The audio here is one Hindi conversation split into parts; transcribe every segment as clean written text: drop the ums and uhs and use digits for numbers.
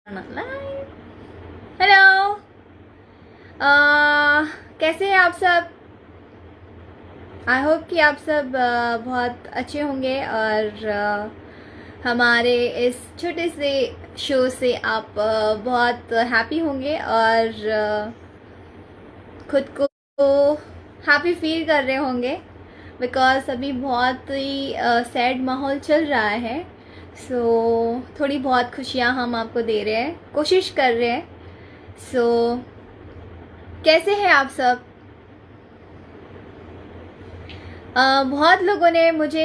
हेलो। कैसे हैं आप सब? आई होप कि आप सब बहुत अच्छे होंगे और हमारे इस छोटे से शो से आप बहुत हैप्पी होंगे और खुद को हैप्पी फील कर रहे होंगे बिकॉज अभी बहुत ही सैड माहौल चल रहा है। सो थोड़ी बहुत खुशियाँ हम आपको दे रहे हैं, कोशिश कर रहे हैं। सो कैसे हैं आप सब? बहुत लोगों ने मुझे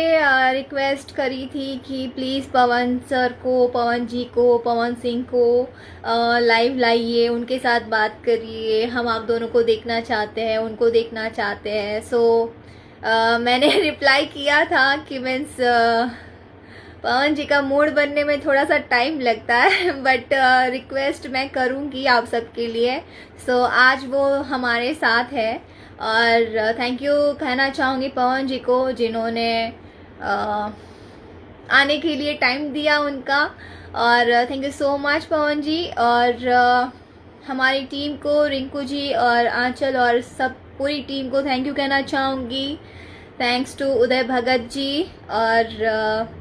रिक्वेस्ट करी थी कि प्लीज़ पवन सर को, पवन जी को, पवन सिंह को लाइव लाइए, उनके साथ बात करिए, हम आप दोनों को देखना चाहते हैं, उनको देखना चाहते हैं। सो मैंने रिप्लाई किया था कि मीन्स पवन जी का मूड बनने में थोड़ा सा टाइम लगता है बट रिक्वेस्ट मैं करूँगी आप सबके लिए। सो आज वो हमारे साथ है और थैंक यू कहना चाहूँगी पवन जी को जिन्होंने आने के लिए टाइम दिया उनका। और thank you so much Pawan जी। और हमारी टीम को, रिंकू जी और आंचल और सब पूरी टीम को थैंक यू कहना चाहूँगी। थैंक्स टू उदय भगत जी और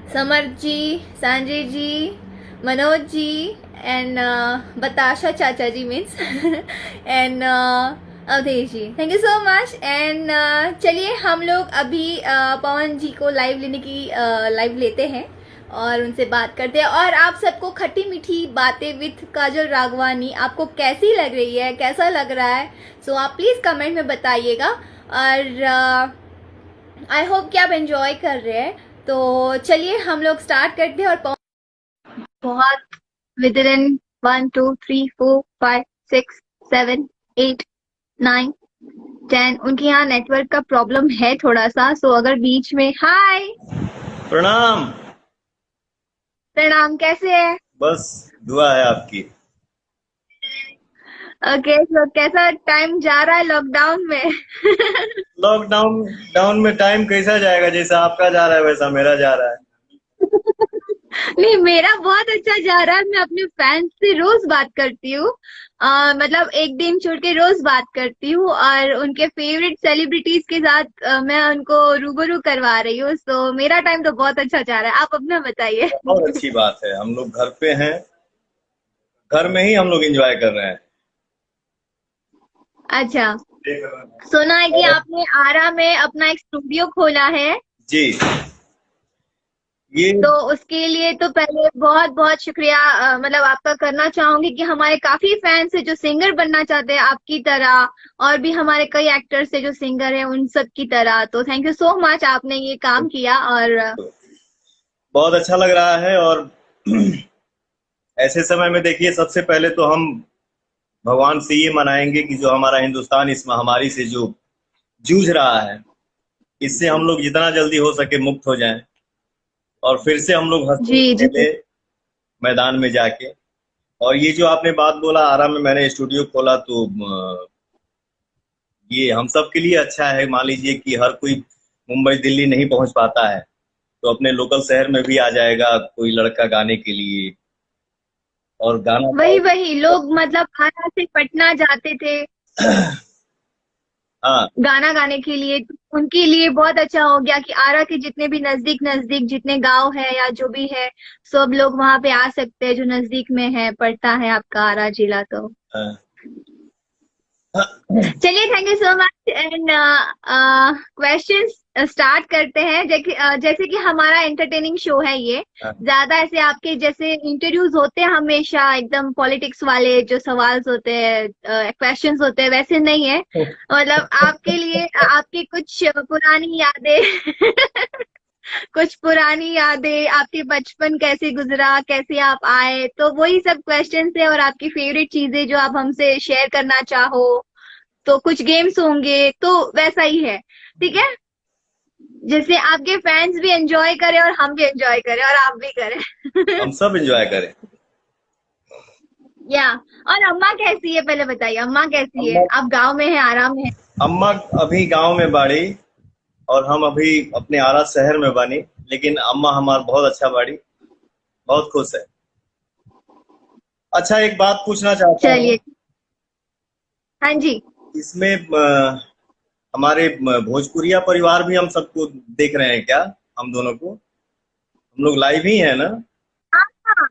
समर जी, संजय जी, मनोज जी एंड बताशा चाचा ji means and Awadhesh ji, thank you so much. And चलिए हम लोग अभी पवन जी को लाइव लेने की लाइव लेते हैं और उनसे बात करते हैं। और आप सबको खट्टी मीठी बातें विथ काजल राघवानी आपको कैसी लग रही है, कैसा लग रहा है? सो आप प्लीज़ कमेंट में बताइएगा और आई होप कि आप एंजॉय कर रहे हैं। तो चलिए हम लोग स्टार्ट करते हैं। और बहुत विद इन 1 2 3 4 5 6 7 8 9 10 उनके यहाँ नेटवर्क का प्रॉब्लम है थोड़ा सा। सो अगर बीच में हाय प्रणाम। प्रणाम, कैसे है? बस दुआ है आपकी। ओके, सो कैसा टाइम जा रहा है लॉकडाउन में? लॉकडाउन डाउन में टाइम कैसा जाएगा? जैसा आपका जा रहा है वैसा मेरा जा रहा है। नहीं, मेरा बहुत अच्छा जा रहा है। मैं अपने फैंस से रोज बात करती हूँ। मतलब एक दिन छोड़ के रोज बात करती हूँ और उनके फेवरेट सेलिब्रिटीज के साथ मैं उनको रूबरू करवा रही हूँ। तो मेरा टाइम तो बहुत अच्छा जा रहा है। आप अपना बताइए। बहुत अच्छी बात है, हम लोग घर पे हैं, घर में ही हम लोग एंजॉय कर रहे हैं। अच्छा, सुना है कि और आपने आरा में अपना एक स्टूडियो खोला है। जी, ये तो उसके लिए तो पहले बहुत बहुत शुक्रिया मतलब आपका करना चाहूंगी कि हमारे काफी फैंस है जो सिंगर बनना चाहते हैं आपकी तरह, और भी हमारे कई एक्टर्स है जो सिंगर है उन सब की तरह। तो थैंक यू सो मच, आपने ये काम किया। और बहुत अच्छा लग रहा है। और ऐसे समय में देखिए, सबसे पहले तो हम भगवान से ये मनाएंगे कि जो हमारा हिंदुस्तान इस महामारी से जो जूझ रहा है, इससे हम लोग जितना जल्दी हो सके मुक्त हो जाएं और फिर से हम लोग हंसे जी जी। खेले मैदान में जाके। और ये जो आपने बात बोला, आरा में मैंने स्टूडियो खोला, तो ये हम सब के लिए अच्छा है। मान लीजिए कि हर कोई मुंबई दिल्ली नहीं पहुंच पाता है, तो अपने लोकल शहर में भी आ जाएगा कोई लड़का गाने के लिए और गाना वही गाएगा। वही लोग मतलब आरा से पटना जाते थे हाँ, गाना गाने के लिए। तो उनके लिए बहुत अच्छा हो गया कि आरा के जितने भी नजदीक नजदीक जितने गांव है या जो भी है, सब लोग वहां पे आ सकते हैं जो नजदीक में है, पड़ता है आपका आरा जिला। तो हाँ, चलिए, thank you so much. And questions start करते हैं। जैसे कि हमारा एंटरटेनिंग शो है ये, हाँ, ज्यादा ऐसे आपके जैसे इंटरव्यूज होते हैं हमेशा एकदम पॉलिटिक्स वाले जो सवाल होते हैं, क्वेश्चंस होते हैं, वैसे नहीं है। मतलब आपके लिए आपकी कुछ पुरानी यादें कुछ पुरानी यादें, आपके बचपन कैसे गुजरा, कैसे आप आए, तो वही सब क्वेश्चंस है। और आपकी फेवरेट चीजें जो आप हमसे शेयर करना चाहो, तो कुछ गेम्स होंगे, तो वैसा ही है। ठीक है, जैसे आपके फैंस भी एंजॉय करें और हम भी एंजॉय करें और आप भी करें। हम सब एंजॉय करें। या, और अम्मा कैसी है पहले बताइए, अम्मा कैसी है? अम्मा आप गांव में है, आराम में है? अम्मा अभी गांव में बाड़ी और हम अभी अपने आरा शहर में बानी, लेकिन अम्मा हमार बहुत अच्छा बाड़ी, बहुत खुश है। अच्छा, एक बात पूछना चाहता हूँ। चलिए। हाँ जी। इसमें हमारे भोजपुरिया परिवार भी हम सबको देख रहे हैं क्या? हम दोनों को, हम लोग लाइव ही है ना? हाँ हाँ,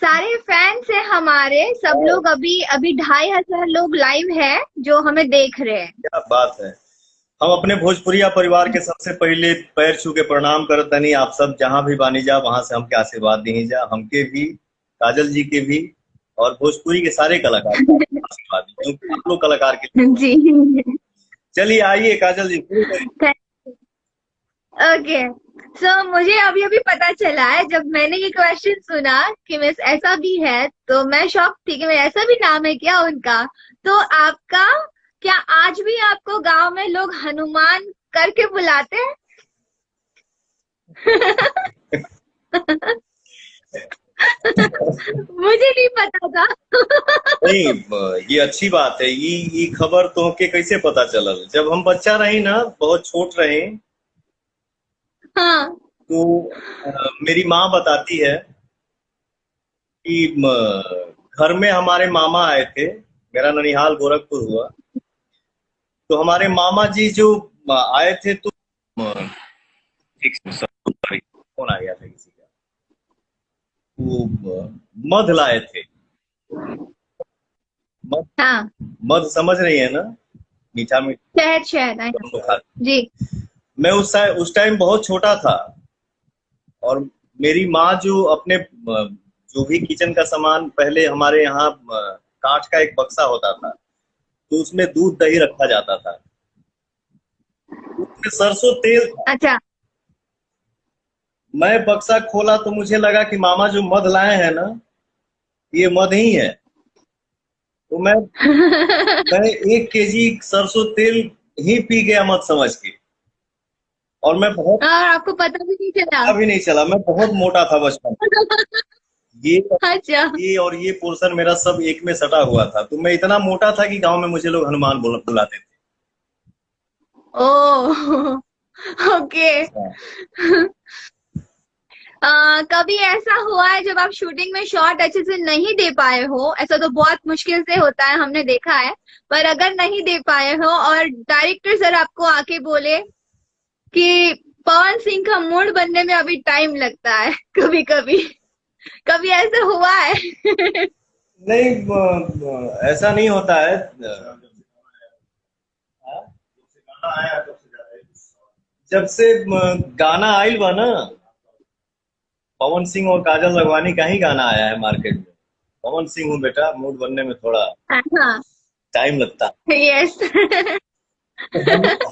सारे फैंस हैं हमारे, सब हाँ, लोग अभी अभी 2,500 लोग लाइव है जो हमें देख रहे हैं। क्या बात है। हम अपने भोजपुरिया परिवार के सबसे पहले पैर छू के प्रणाम करतनी। आप सब जहाँ भी बानी जा वहां से हमके आशीर्वाद दी जा, हमके भी, काजल जी के भी, और भोजपुरी के सारे कलाकार का आशीर्वाद दी, क्योंकि आप लोग कलाकार के। जी। चलिए आइए काजल जी, शुरू करिए। ओके। सो मुझे अभी अभी पता चला है, जब मैंने ये क्वेश्चन सुना कि मिस ऐसा भी है, तो मैं शॉक थी कि मैं ऐसा भी नाम है क्या उनका। तो आपका, क्या आज भी आपको गांव में लोग हनुमान करके बुलाते हैं? मुझे नहीं पता था। नहीं, ये अच्छी बात है। ये खबर तो के कैसे पता चलल? जब हम बच्चा रही ना, बहुत छोट रहे, हाँ तो मेरी माँ बताती है कि घर में हमारे मामा आए थे। मेरा ननिहाल गोरखपुर हुआ, तो हमारे मामा जी जो आए थे, तो एक सॉरी, फोन आ गया था किसी का। वो मध लाए थे। मध, हाँ। मध समझ रही है ना? मीठा मीठा शहद शहद आई हम लोग खाते। जी। मैं उस टाइम बहुत छोटा था, और मेरी माँ जो अपने जो भी किचन का सामान, पहले हमारे यहाँ कांच का एक बक्सा होता था, तो उसमें दूध दही रखा जाता था, उसमें सरसों तेल था। अच्छा। मैं बक्सा खोला तो मुझे लगा कि मामा जो मध लाए हैं ना, ये मध ही है। तो मैं 1 केजी सरसों तेल ही पी गया मत समझ के। और मैं बहुत, और आपको पता भी नहीं चला? अभी नहीं चला, मैं बहुत मोटा था बचपन में। ये अच्छा। ये और ये पोर्शन मेरा सब एक में सटा हुआ था, तो मैं इतना मोटा था कि गांव में मुझे लोग हनुमान बुलाते थे। ओ। ओके। हाँ। कभी ऐसा हुआ है जब आप शूटिंग में शॉट अच्छे से नहीं दे पाए हो? ऐसा तो बहुत मुश्किल से होता है, हमने देखा है। पर अगर नहीं दे पाए हो और डायरेक्टर सर आपको आके बोले कि पवन सिंह का मूड बनने में अभी टाइम लगता है, कभी कभी कभी ऐसा हुआ है? नहीं, ऐसा नहीं होता है। जब से गाना आइल बा ना, पवन सिंह और काजल लगवानी का ही गाना आया है मार्केट में। पवन सिंह हूँ बेटा, मूड बनने में थोड़ा हाँ। टाइम लगता यस। है।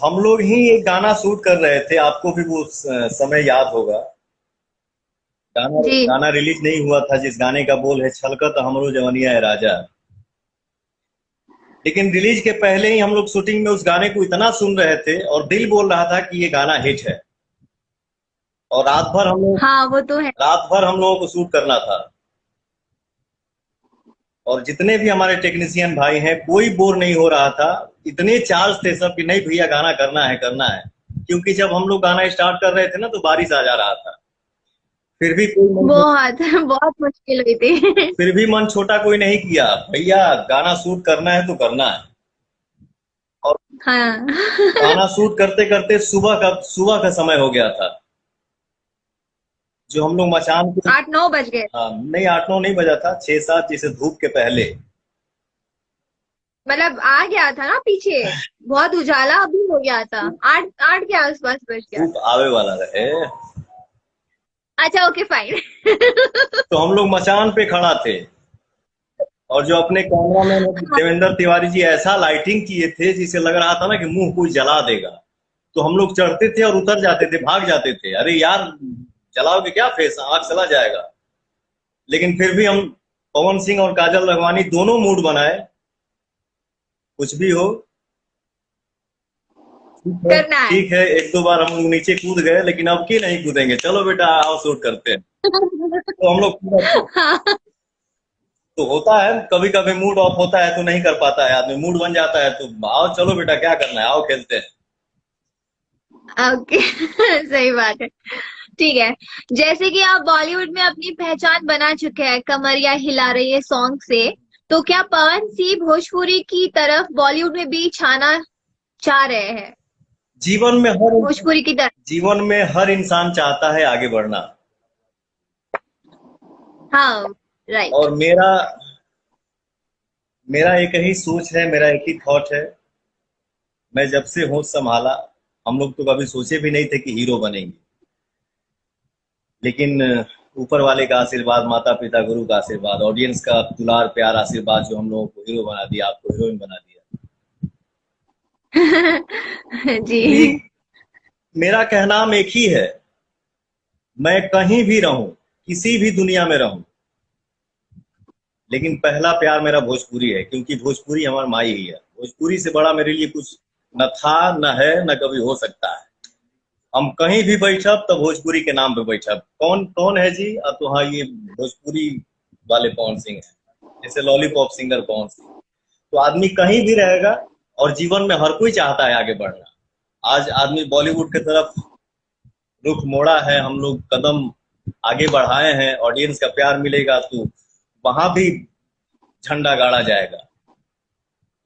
हम लोग ही एक गाना शूट कर रहे थे, आपको भी वो समय याद होगा। गाना जी। गाना रिलीज नहीं हुआ था, जिस गाने का बोल है छलकत हमरो जवनिया है राजा। लेकिन रिलीज के पहले ही हम लोग शूटिंग में उस गाने को इतना सुन रहे थे, और दिल बोल रहा था कि ये गाना हिट है। और हाँ वो तो है। रात भर हम लोगों को शूट करना था। और जितने भी हमारे टेक्नीशियन भाई हैं, कोई बोर नहीं हो रहा था। इतने चार्ज थे सब कि नहीं भैया गाना करना है, करना है। क्योंकि जब हम लोग गाना स्टार्ट कर रहे थे ना, तो बारिश आ जा रहा था। फिर भी कोई मन बहुत बहुत मुश्किल हुई थी। फिर भी मन छोटा कोई नहीं किया, भैया गाना शूट करना है तो करना है। और हाँ। गाना शूट करते करते सुबह का समय हो गया था। जो हम लोग मचान पे, 8-9 बज गए। नहीं 8-9 नहीं बजा था, 6-7, जैसे धूप के पहले। मतलब आ गया था ना पीछे, बहुत उजाला अभी हो गया था। 8 के आसपास बज गया धूप था। आवे वाला रहे। अच्छा ओके फाइन। तो हम लोग मचान पे खड़ा थे, और जो अपने कैमरामैन देवेंद्र तिवारी जी ऐसा लाइटिंग किए थे, जिसे लग रहा था ना कि मुंह कोई जला देगा। तो हम लोग चढ़ते थे और उतर जाते थे, भाग जाते थे, अरे यार जलाओगे क्या फेस, आग चला जाएगा। लेकिन फिर भी हम, पवन सिंह और काजल लखवानी दोनों मूड बनाए, कुछ भी हो, करना है। ठीक है। 1-2 बार हम लोग नीचे कूद गए, लेकिन अब की नहीं कूदेंगे, चलो बेटा आओ शूट करते हैं। तो हम लोग पूरा, हाँ। तो होता है कभी कभी मूड ऑफ होता है तो नहीं कर पाता है आदमी, मूड बन जाता है तो आओ चलो बेटा क्या करना है, आओ खेलते हैं। ओके। सही बात है। ठीक है, जैसे कि आप बॉलीवुड में अपनी पहचान बना चुके हैं, कमरिया हिला रही है सॉन्ग से, तो क्या पवन सिंह भोजपुरी की तरफ बॉलीवुड में भी छाना चाह रहे हैं, जीवन में हर भोजपुरी की तरफ? जीवन में हर इंसान चाहता है आगे बढ़ना। हाँ, राइट। और मेरा मेरा एक ही सोच है, मेरा एक ही थॉट है। मैं जब से होश संभाला, हम लोग तो कभी सोचे भी नहीं थे कि हीरो बनेंगे, लेकिन ऊपर वाले का आशीर्वाद, माता पिता गुरु का आशीर्वाद, ऑडियंस का दुलार प्यार आशीर्वाद जो हम लोगों को हीरो बना दिया, आपको हीरोइन बना दिया। जी। मेरा कहनाम एक ही है, मैं कहीं भी रहूं, किसी भी दुनिया में रहूं, लेकिन पहला प्यार मेरा भोजपुरी है, क्योंकि भोजपुरी हमारी माई ही है। भोजपुरी से बड़ा मेरे लिए कुछ न था, न है, न कभी हो सकता है। हम कहीं भी बैठब तो भोजपुरी के नाम पे बैठब। कौन कौन है जी? अब तो हाँ, ये भोजपुरी वाले पवन सिंह है, जैसे लॉलीपॉप सिंगर पवन सिंह। तो आदमी कहीं भी रहेगा, और जीवन में हर कोई चाहता है आगे बढ़ना। आज आदमी बॉलीवुड की तरफ रुख मोड़ा है, हम लोग कदम आगे बढ़ाए हैं, ऑडियंस का प्यार मिलेगा तो वहां भी झंडा गाड़ा जाएगा।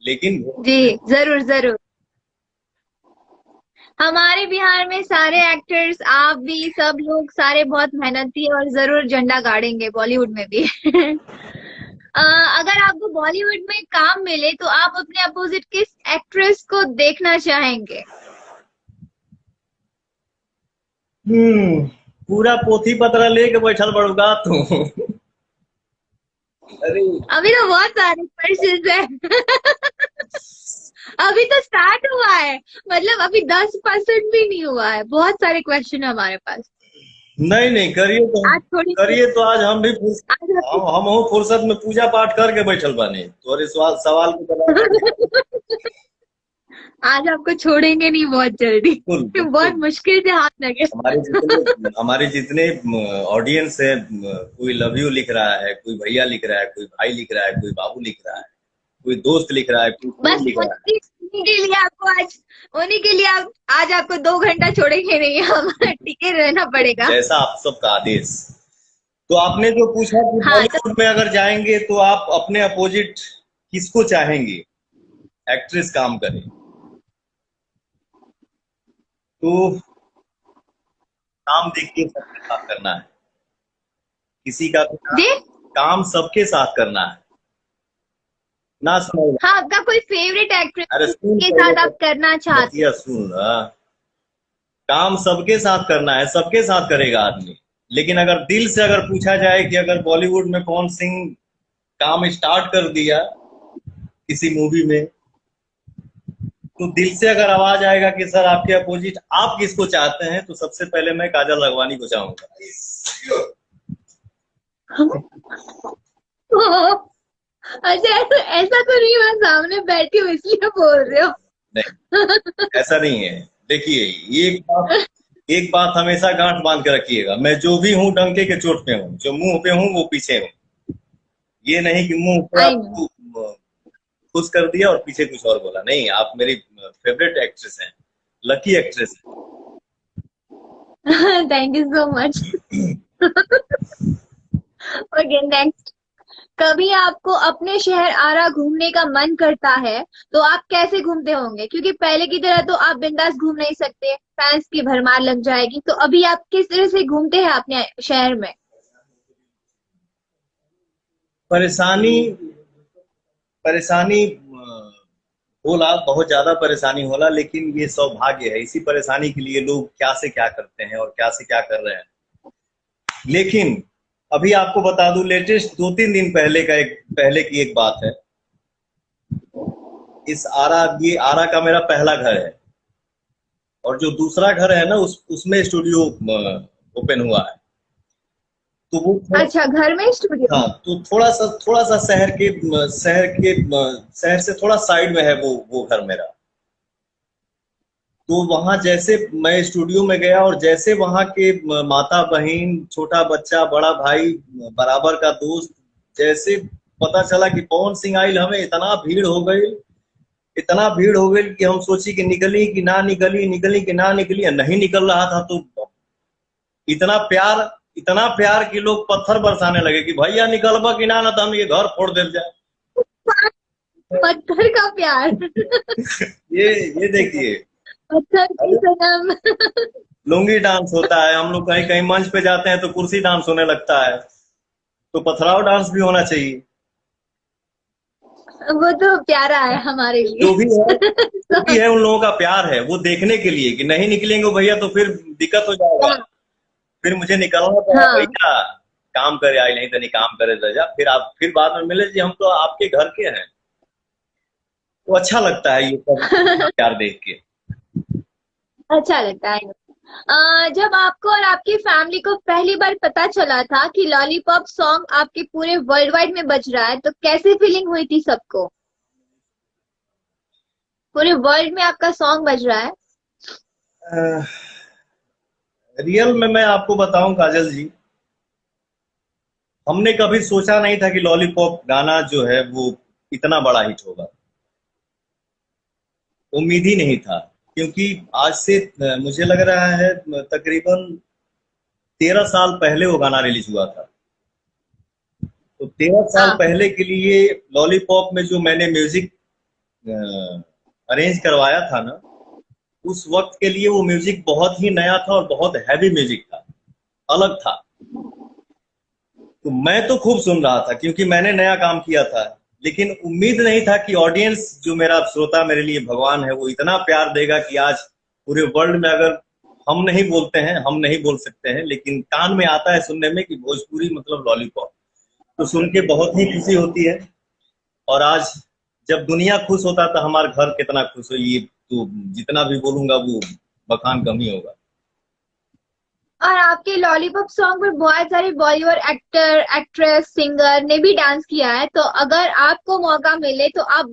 लेकिन जी, जरूर जरूर। हमारे बिहार में सारे एक्टर्स, आप भी, सब लोग सारे बहुत मेहनती हैं और जरूर झंडा गाड़ेंगे बॉलीवुड में भी। अगर आपको बॉलीवुड में काम मिले तो आप अपने अपोजिट किस एक्ट्रेस को देखना चाहेंगे? पूरा पोथी पत्र लेके बैठल बड़ुगा तू। अरे अभी तो बहुत सारे क्वेश्चन है। अभी तो स्टार्ट हुआ है, मतलब अभी 10% भी नहीं हुआ है, बहुत सारे क्वेश्चन है हमारे पास। नहीं नहीं, करिए तो आज थोड़ी आज हम भी आज हम फुर्सत में पूजा पाठ करके बैठल बानी, तोरे सवाल के जवाब। आज आपको छोड़ेंगे नहीं बहुत जल्दी। बहुत मुश्किल से हाथ लगे। हमारे जितने ऑडियंस है, कोई लव यू लिख रहा है, कोई भैया लिख रहा है, कोई भाई लिख रहा है, कोई बाबू लिख रहा है, कोई दोस्त लिख रहा है, बस लिख रहा है। उन्हीं के लिए आप आज आपको 2 घंटा छोड़ेंगे नहीं, हम टिके रहना पड़ेगा, जैसा आप सबका आदेश। तो आपने जो पूछा कि बॉलीवुड में अगर जाएंगे तो आप अपने अपोजिट किसको चाहेंगे एक्ट्रेस काम करे? तो काम देख के सबके साथ करना है, किसी का भी काम सबके साथ करना है ना। समझ? हाँ, आपका कोई फेवरेट एक्ट्रेस के साथ आप करना चाहते हैं? सुन, काम सबके साथ करना है, सबके साथ करेगा आदमी। लेकिन अगर दिल से अगर पूछा जाए कि अगर बॉलीवुड में पवन सिंह काम स्टार्ट कर दिया किसी मूवी में, तो दिल से अगर आवाज आएगा कि सर आपके अपोजिट आप किसको चाहते हैं, तो सबसे पहले मैं काजल राघवानी को चाहूंगा। अच्छा, ऐसा तो नहीं, मैं सामने बैठी हूँ इसलिए बोल रहे हो? नहीं, ऐसा नहीं है। देखिए, एक बात हमेशा गांठ बांध के रखिएगा, मैं जो भी हूँ डंके के चोट पे हूँ, जो मुंह पे हूँ वो पीछे हूँ। ये नहीं कि मुंह पे खुश कर दिया और पीछे कुछ और बोला। नहीं, आप मेरी फेवरेट एक्ट्रेस हैं, लकी एक्ट्रेस हैं। Thank you so much. Okay, next. कभी आपको अपने शहर आरा घूमने का मन करता है तो आप कैसे घूमते होंगे? क्योंकि पहले की तरह तो आप बिंदास घूम नहीं सकते, फैंस की भरमार लग जाएगी। तो अभी आप किस तरह से घूमते हैं अपने शहर में? परेशानी होला, बहुत ज्यादा परेशानी होला, लेकिन ये सौभाग्य है। इसी परेशानी के लिए लोग क्या से क्या करते हैं और क्या से क्या कर रहे हैं। लेकिन अभी आपको बता दूं, लेटेस्ट 2-3 दिन पहले की एक बात है। ये आरा का मेरा पहला घर है, और जो दूसरा घर है ना, उसमें स्टूडियो ओपन हुआ है। तो वो अच्छा, घर में स्टूडियो? हाँ, तो थोड़ा सा शहर से थोड़ा साइड में है वो घर मेरा। तो वहां जैसे मैं स्टूडियो में गया, और जैसे वहां के माता बहन, छोटा बच्चा, बड़ा भाई, बराबर का दोस्त, जैसे पता चला कि पवन सिंह आइल, हमें इतना भीड़ हो गई कि हम सोची कि निकली कि ना निकली, नहीं निकल रहा था। तो इतना प्यार कि लोग पत्थर बरसाने लगे कि भैया निकलबा कि ना तो हम ये घर फोड़ दे जाए। पत्थर का प्यार। ये देखिए, पत्थर की सनम। लुंगी डांस होता है, हम लोग कहीं कहीं मंच पे जाते हैं तो कुर्सी डांस होने लगता है, तो पथराव डांस भी होना चाहिए। वो तो प्यारा है हमारे लिए। जो भी है जो भी है उन लोगों का प्यार है, वो देखने के लिए कि नहीं निकलेंगे भैया तो फिर दिक्कत हो जाएगा, फिर मुझे निकलना पड़ा हाँ। भैया, काम करे आए नहीं तो नहीं काम करे रह जा, फिर आप फिर बाद में मिले जी हम तो आपके घर के हैं। तो अच्छा लगता है ये सब प्यार देख के। अच्छा लगता है। जब आपको और आपकी फैमिली को पहली बार पता चला था कि लॉलीपॉप सॉन्ग आपके पूरे वर्ल्ड वाइड में बज रहा है, तो कैसी फीलिंग हुई थी सबको? पूरे वर्ल्ड में आपका सॉन्ग बज रहा है। रियल में मैं आपको बताऊं काजल जी, हमने कभी सोचा नहीं था कि लॉलीपॉप गाना जो है वो इतना बड़ा हिट होगा। उम्मीद ही नहीं था, क्योंकि आज से मुझे लग रहा है तकरीबन 13 साल पहले वो गाना रिलीज हुआ था। तो 13 साल हाँ। पहले के लिए लॉलीपॉप में जो मैंने म्यूजिक अरेंज करवाया था ना, उस वक्त के लिए वो म्यूजिक बहुत ही नया था और बहुत हैवी म्यूजिक था, अलग था। तो मैं तो खूब सुन रहा था क्योंकि मैंने नया काम किया था, लेकिन उम्मीद नहीं था कि ऑडियंस जो मेरा श्रोता मेरे लिए भगवान है वो इतना प्यार देगा कि आज पूरे वर्ल्ड में, अगर हम नहीं बोलते हैं, हम नहीं बोल सकते हैं, लेकिन कान में आता है सुनने में कि भोजपुरी मतलब लॉलीपॉप, तो सुन के बहुत ही खुशी होती है। और आज जब दुनिया खुश होता तो हमारा घर कितना खुश हो, ये तो जितना भी बोलूंगा वो बखान कम ही होगा। और आपके लॉलीपॉप सॉन्ग पर बहुत सारे बॉलीवुड एक्टर, एक्ट्रेस, सिंगर ने भी डांस किया है, तो अगर आपको मौका मिले तो आप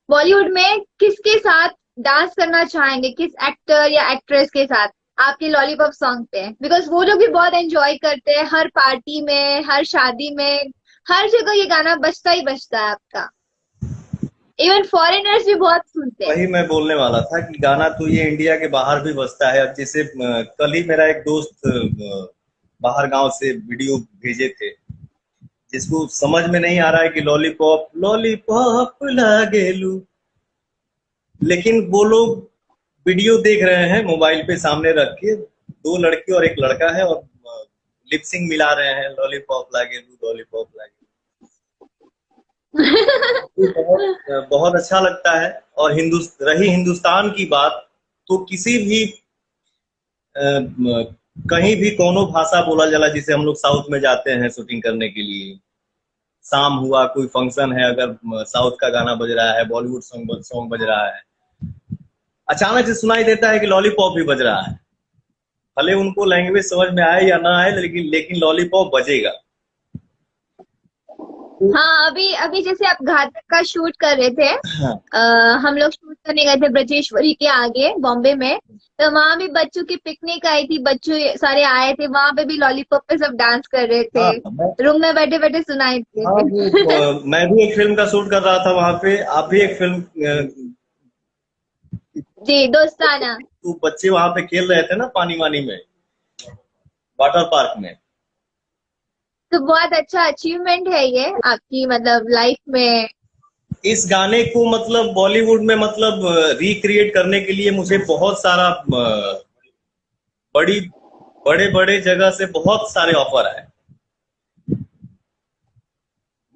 बॉलीवुड में किसके साथ डांस करना चाहेंगे? किस एक्टर या एक्ट्रेस के साथ आपके लॉलीपॉप सॉन्ग पे? बिकॉज वो लोग भी बहुत एंजॉय करते हैं, हर पार्टी में, हर शादी में, हर जगह ये गाना बजता ही बजता है आपका। इवन फॉरेनर्स भी बहुत सुनते हैं। वही मैं बोलने वाला था कि गाना तो ये इंडिया के बाहर भी बजता है। अब जैसे कल ही मेरा एक दोस्त बाहर गांव से वीडियो भेजे थे, जिसको समझ में नहीं आ रहा है कि लॉलीपॉप लॉलीपॉप लागेलू, लेकिन वो लोग वीडियो देख रहे हैं मोबाइल पे सामने रख के, दो लड़की और एक लड़का है और लिपसिंग मिला रहे हैं, लॉलीपॉप लागेलू लॉलीपॉप लागेलू। ये बहुत बहुत अच्छा लगता है। और रही हिंदुस्तान की बात, तो किसी भी कहीं भी कोनो भाषा बोला जाला, जिसे हम लोग साउथ में जाते हैं शूटिंग करने के लिए, शाम हुआ कोई फंक्शन है, अगर साउथ का गाना बज रहा है, बॉलीवुड सॉन्ग बज रहा है, अचानक से सुनाई देता है कि लॉलीपॉप भी बज रहा है। भले उनको लैंग्वेज समझ में आए या ना आए, लेकिन लॉलीपॉप बजेगा। हाँ, अभी अभी जैसे आप घातक का शूट कर रहे थे, हाँ। हम लोग शूट करने गए थे ब्रजेश्वरी के आगे बॉम्बे में, तो वहां भी बच्चों की पिकनिक आई थी, बच्चों सारे आए थे, वहां पे भी लॉलीपॉप पे सब डांस कर रहे थे, हाँ, रूम में बैठे बैठे सुनाई हाँ, थे। मैं भी एक फिल्म का शूट कर रहा था वहां पे, आप भी एक फिल्म जी, दोस्ताना। तो बच्चे वहां पे खेल रहे थे ना पानी वानी में, वाटर पार्क में। तो बहुत अच्छा अचीवमेंट है ये आपकी, मतलब लाइफ में। इस गाने को मतलब बॉलीवुड में मतलब रिक्रिएट करने के लिए मुझे बहुत सारा बड़ी बड़े बड़े जगह से बहुत सारे ऑफर आए।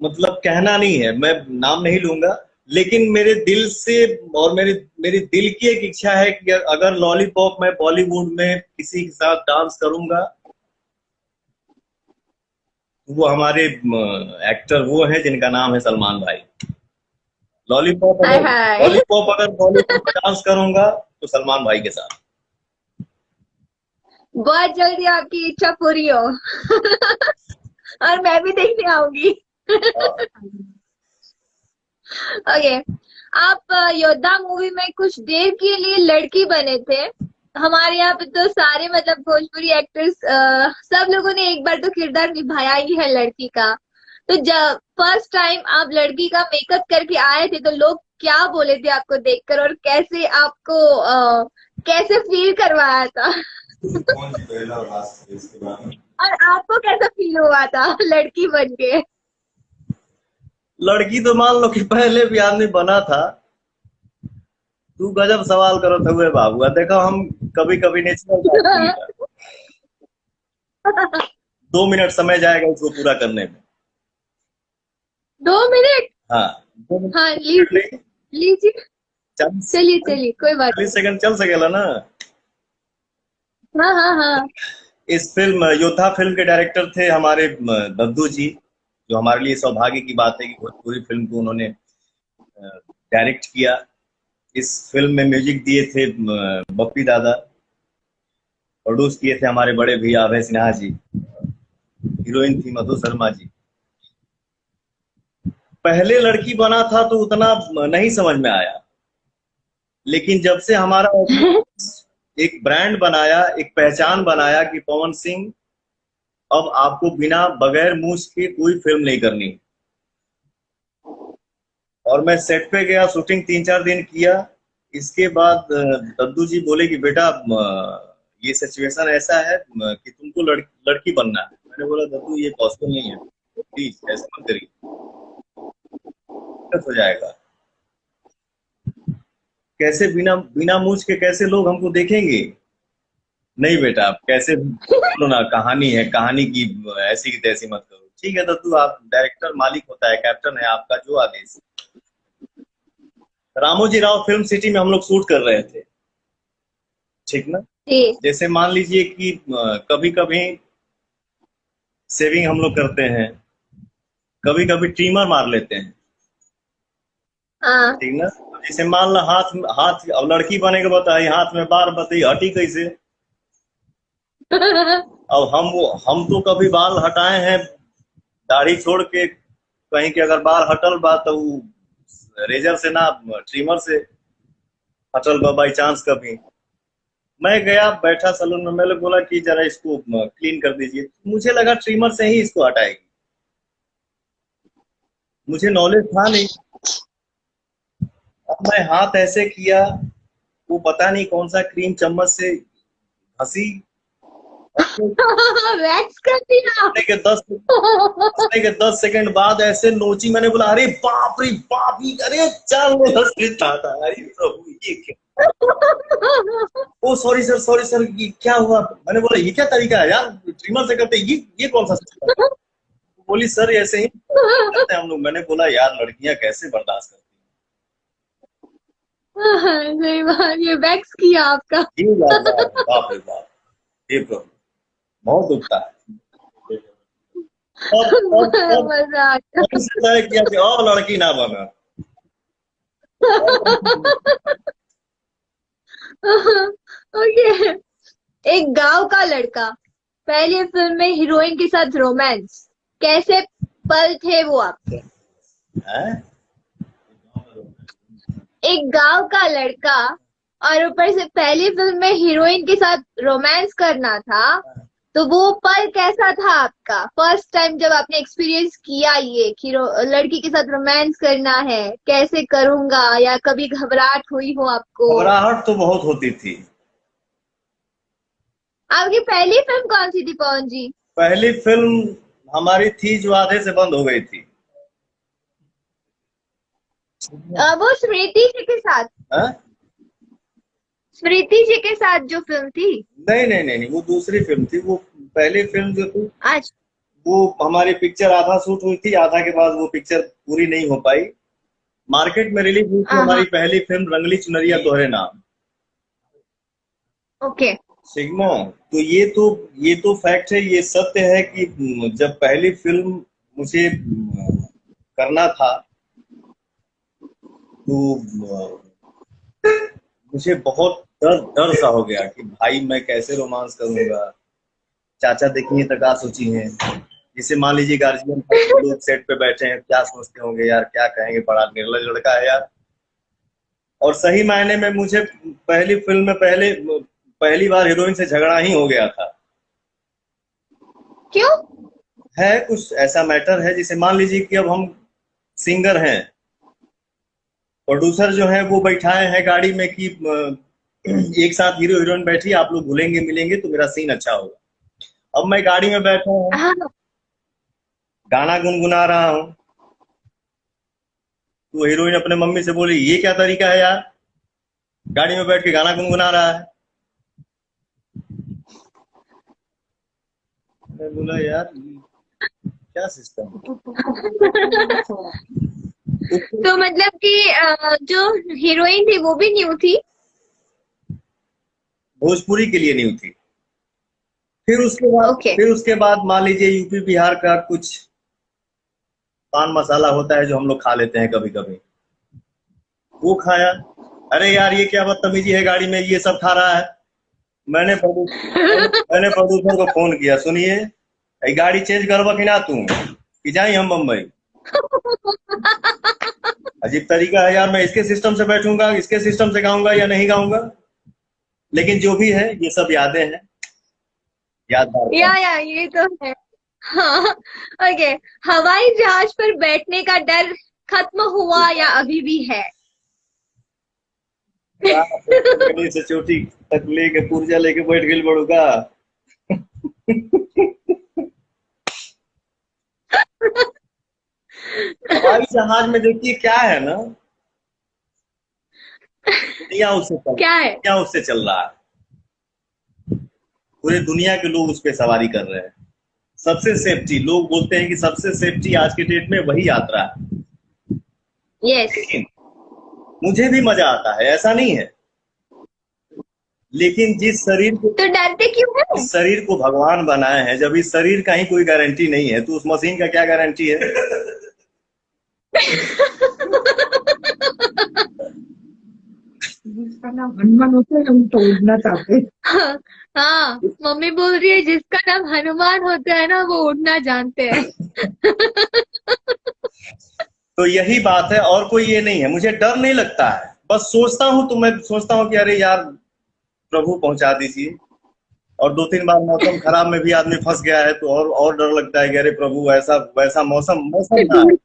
मतलब कहना नहीं है, मैं नाम नहीं लूंगा, लेकिन मेरे दिल से और मेरी दिल की एक इच्छा है कि अगर लॉलीपॉप मैं बॉलीवुड में किसी के साथ डांस करूंगा, वो हमारे एक्टर वो हैं जिनका नाम है सलमान भाई। हाय हाय। लॉलीपॉप अगर बॉलीवुड में डांस करूंगा तो सलमान भाई के साथ। बहुत जल्दी आपकी इच्छा पूरी हो। और मैं भी देखने आऊंगी। ओके। आप योद्धा मूवी में कुछ देर के लिए लड़की बने थे। हमारे यहाँ पे तो सारे मतलब भोजपुरी एक्टर्स सब लोगों ने एक बार तो किरदार निभाया ही है लड़की का। तो जब फर्स्ट टाइम आप लड़की का मेकअप करके आए थे, तो लोग क्या बोले थे आपको देखकर, और कैसे आपको कैसे फील करवाया था? कौन सी पहला और लास्ट है इसके बाद में? और आपको कैसा फील हुआ था लड़की बन के? लड़की तो मान लो कि पहले भी आदमी बना था। तू गजब सवाल करो थे हुए बाबू, देखो हम कभी कभी नेचुरल बात करिएगा। 2 मिनट समय जाएगा इसको पूरा करने में। 2 मिनट? हाँ, 2 मिनट हाँ लीजिए लीजिए, 40 चलिए चलिए, कोई बात 40 सेकंड चल सकेला ना। नहीं। हाँ हाँ हाँ। इस फिल्म योद्धा फिल्म के डायरेक्टर थे हमारे दद्दू जी, जो हमारे लिए सौभाग्य की बात है कि भोजपुरी फिल्म को उन्होंने डायरेक्ट किया। इस फिल्म में म्यूजिक दिए थे बप्पी दादा, प्रोड्यूस किए थे हमारे बड़े भैया अभय सिन्हा जी, हीरोइन थी मधु शर्मा जी। पहले लड़की बना था तो उतना नहीं समझ में आया, लेकिन जब से हमारा एक ब्रांड बनाया, एक पहचान बनाया कि पवन सिंह अब आपको बिना बगैर मूछ के कोई फिल्म नहीं करनी, और मैं सेट पे गया, शूटिंग 3-4 दिन किया। इसके बाद दद्दू जी बोले कि बेटा ये सिचुएशन ऐसा है कि तुमको लड़की बनना है। मैंने बोला दद्दू ये पॉसिबल नहीं है, प्लीज ऐसा मत करिए, दिक्कत हो जाएगा। कैसे बिना बिना मूछ के कैसे लोग हमको देखेंगे? नहीं बेटा, आप कैसे बोलो ना, कहानी है, कहानी की ऐसी की तैसी मत करो। ठीक है दद्दू, आप डायरेक्टर मालिक होता है, कैप्टन है, आपका जो आदेश। रामोजी राव फिल्म सिटी में हम लोग शूट कर रहे थे, ठीक ना। जैसे मान लीजिए कि कभी कभी सेविंग हम लोग करते हैं, कभी कभी ट्रिमर मार लेते हैं, ठीक ना। जैसे मान लो हाथ हाथ, अब लड़की बने के बताइए, हाथ में बार बताइए हटी कैसे। अब हम तो कभी बाल हटाए हैं दाढ़ी छोड़ के, कहीं के अगर बाल हटल बा तो रेजर से ना ट्रिमर से हटल बा बाई चांस कभी। मैं गया बैठा सलून में, मैंने बोला कि जरा इसको क्लीन कर दीजिए, मुझे लगा ट्रिमर से ही इसको हटाएगी, मुझे नॉलेज था नहीं। अब मैं हाथ ऐसे किया, वो पता नहीं कौन सा क्रीम चम्मच से घसी, वैक्स कर दिया। के 10 सेकंड बाद ऐसे नोची। मैंने बोला अरे बाप रे बाप, अरे 4 था। अरे प्रभु ये क्या? ओ सॉरी सर ये क्या हुआ? मैंने बोला ये क्या तरीका है यार, ट्रिमर से करते, ये कौन सा सिस्टम? बोली सर ऐसे ही करते हैं हम लोग। मैंने बोला यार लड़कियां कैसे बर्दाश्त करती हैं? सही बात, ये वैक्स किया आपका। बाप रे बाप, ये प्रॉब्लम बहुत दुखता है। मजा किया कि और लड़की ना बना। ओके, एक गांव का लड़का, पहली फिल्म में हीरोइन के साथ रोमांस, कैसे पल थे वो आपके? एक गांव का लड़का और ऊपर से पहली फिल्म में हीरोइन के साथ रोमांस करना था, तो वो पल कैसा था आपका? फर्स्ट टाइम जब आपने एक्सपीरियंस किया ये कि लड़की के साथ रोमांस करना है, कैसे करूंगा, या कभी घबराहट हुई हो आपको? घबराहट तो बहुत होती थी। आपकी पहली फिल्म कौन सी थी पवन जी? पहली फिल्म हमारी थी जो आधे से बंद हो गई थी। वो स्मृति जी के साथ। स्मृति जी के साथ जो फिल्म थी? नहीं, वो दूसरी फिल्म थी। वो पहली फिल्म जो थी आज वो हमारी पिक्चर आधा शूट हुई थी, आधा के बाद वो पिक्चर पूरी नहीं हो पाई। मार्केट में रिलीज हुई थी हमारी पहली फिल्म रंगली चुनरिया तोहरे नाम। ओके सिग्मा, तो ये तो फैक्ट है, ये सत्य है कि जब पहली फिल्म मुझे करना था तो मुझे बहुत डर सा हो गया कि भाई मैं कैसे रोमांस करूंगा। चाचा देखिए तका सोची है, जैसे मान लीजिए गार्जियन लोग सेट पे बैठे हैं, क्या सोचते होंगे यार, क्या कहेंगे, बड़ा निर्लज लड़का है यार। और सही मायने में मुझे पहली फिल्म में पहली बार हीरोइन से झगड़ा ही हो गया था। क्यों? है कुछ ऐसा मैटर है, जैसे मान लीजिए कि अब हम सिंगर हैं, प्रोड्यूसर जो है वो बैठाए हैं गाड़ी में कि एक साथ हीरो हीरोइन बैठी, आप लोग घुलेंगे मिलेंगे तो मेरा सीन अच्छा होगा। अब मैं गाड़ी में बैठा हूँ, हाँ। गाना गुनगुना रहा हूँ, तो हीरोइन अपने मम्मी से बोली ये क्या तरीका है यार, गाड़ी में बैठ के गाना गुनगुना रहा है। मैं बोला यार क्या सिस्टम है। तो मतलब कि जो हीरोइन थी वो भी न्यू थी? भोजपुरी के लिए नहीं थी। फिर उसके बाद ओके। फिर उसके बाद मान लीजिए यूपी बिहार का कुछ पान मसाला होता है जो हम लोग खा लेते हैं कभी कभी, वो खाया। अरे यार ये क्या बदतमीजी है, गाड़ी में ये सब खा रहा है। मैंने मैंने प्रोड्यूसर को फोन किया, सुनिए ये गाड़ी चेंज करवा कि ना तू कि जाए हम मुंबई। अजीब तरीका है यार, मैं इसके सिस्टम से बैठूंगा, इसके सिस्टम से गाऊंगा या नहीं गाऊंगा। लेकिन जो भी है ये सब यादें हैं, यादगार पल। या ये तो है। हाँ। ओके। हवाई जहाज पर बैठने का डर खत्म हुआ या अभी भी है? कहीं से चोटी तक लेके पुर्जा लेके बैठ गई बड़ूका। हवाई जहाज में देखिए क्या है ना, क्या है? दुनिया उससे चल रहा है, पूरे दुनिया के लोग उस पर सवारी कर रहे हैं। सबसे सेफ्टी, लोग बोलते हैं कि सबसे सेफ्टी आज के डेट में वही यात्रा है। यस। लेकिन मुझे भी मजा आता है, ऐसा नहीं है। लेकिन तो डरते क्यों है? जिस शरीर को भगवान बनाए हैं, जब इस शरीर का ही कोई गारंटी नहीं है तो उस मशीन का क्या गारंटी है। जिसका नाम हनुमान होता है हम तोड़ना चाहते हैं। हाँ, मम्मी बोल रही है जिसका नाम हनुमान होता है ना वो उड़ना जानते हैं। तो यही बात है, और कोई ये नहीं है। मुझे डर नहीं लगता है, बस सोचता हूँ तो मैं सोचता हूँ कि अरे यार प्रभु पहुंचा दीजिए। और 2-3 बार मौसम खराब में भी आदमी फंस गया है तो और डर लगता है कि अरे प्रभु ऐसा वैसा मौसम मौसम ना है।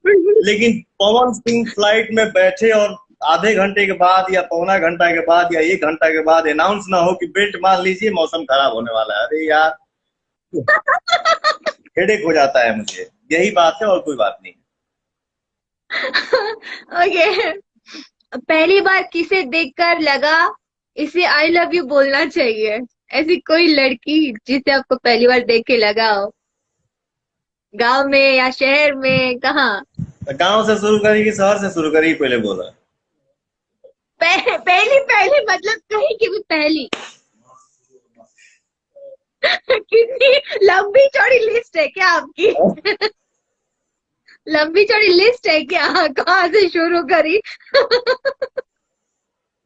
लेकिन पवन सिंह फ्लाइट में बैठे और आधे घंटे के बाद या पौना घंटा के बाद या 1 घंटा के बाद अनाउंस ना हो कि बेल्ट मान लीजिए मौसम खराब होने वाला है, अरे यार हेडेक हो जाता है मुझे। यही बात है और कोई बात नहीं। ओके। पहली बार किसे देखकर लगा इसे आई लव यू बोलना चाहिए? ऐसी कोई लड़की जिसे आपको पहली बार देख के लगा हो, गांव में या शहर में, कहाँ? गांव से शुरू करी कि शहर से शुरू करी, पहले बोला। पहली पहली मतलब कहीं की भी पहली। कितनी लंबी चौड़ी लिस्ट है क्या आपकी? लंबी चौड़ी लिस्ट है क्या? कहाँ से शुरू करी?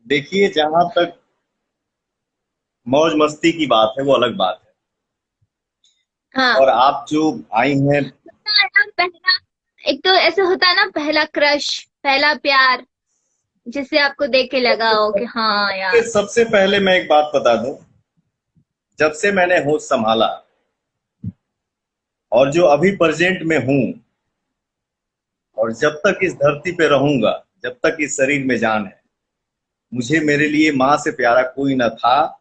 देखिए जहां तक मौज मस्ती की बात है वो अलग बात है, हाँ। और आप जो आई हैं। पहला, एक तो ऐसे होता है ना, पहला क्रश, पहला प्यार, जिसे आपको देख के लगा हो कि हाँ यार। सबसे पहले मैं एक बात बता दूं, जब से मैंने होश संभाला और जो अभी प्रेजेंट में हूं, और जब तक इस धरती पे रहूंगा, जब तक इस शरीर में जान है, मुझे मेरे लिए माँ से प्यारा कोई न था,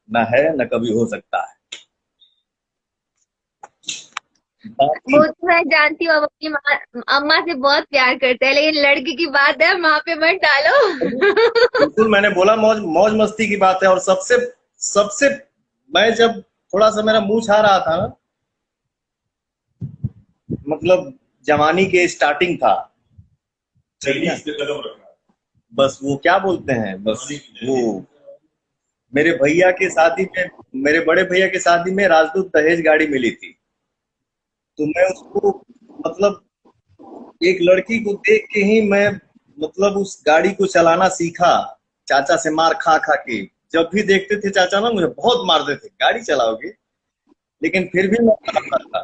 न है, न कभी हो सकता है। वो तो मैं जानती हूँ, आप अपनी माँ अम्मा से बहुत प्यार करते हैं, लेकिन लड़की की बात है माँ पे मत डालो। बिल्कुल, मैंने बोला मौज मौज मस्ती की बात है। और सबसे सबसे मैं जब थोड़ा सा मेरा मुंह छा रहा था ना, मतलब जवानी के स्टार्टिंग था, बस वो क्या बोलते हैं, बस वो मेरे भैया के शादी में, मेरे बड़े भैया की शादी में राजदूत दहेज गाड़ी मिली थी। तो मैं उसको, मतलब एक लड़की को देख के ही मैं, मतलब उस गाड़ी को चलाना सीखा, चाचा से मार खा खा के। जब भी देखते थे चाचा ना मुझे बहुत मारते थे, गाड़ी चलाओगे, लेकिन फिर भी मैं चलाता था।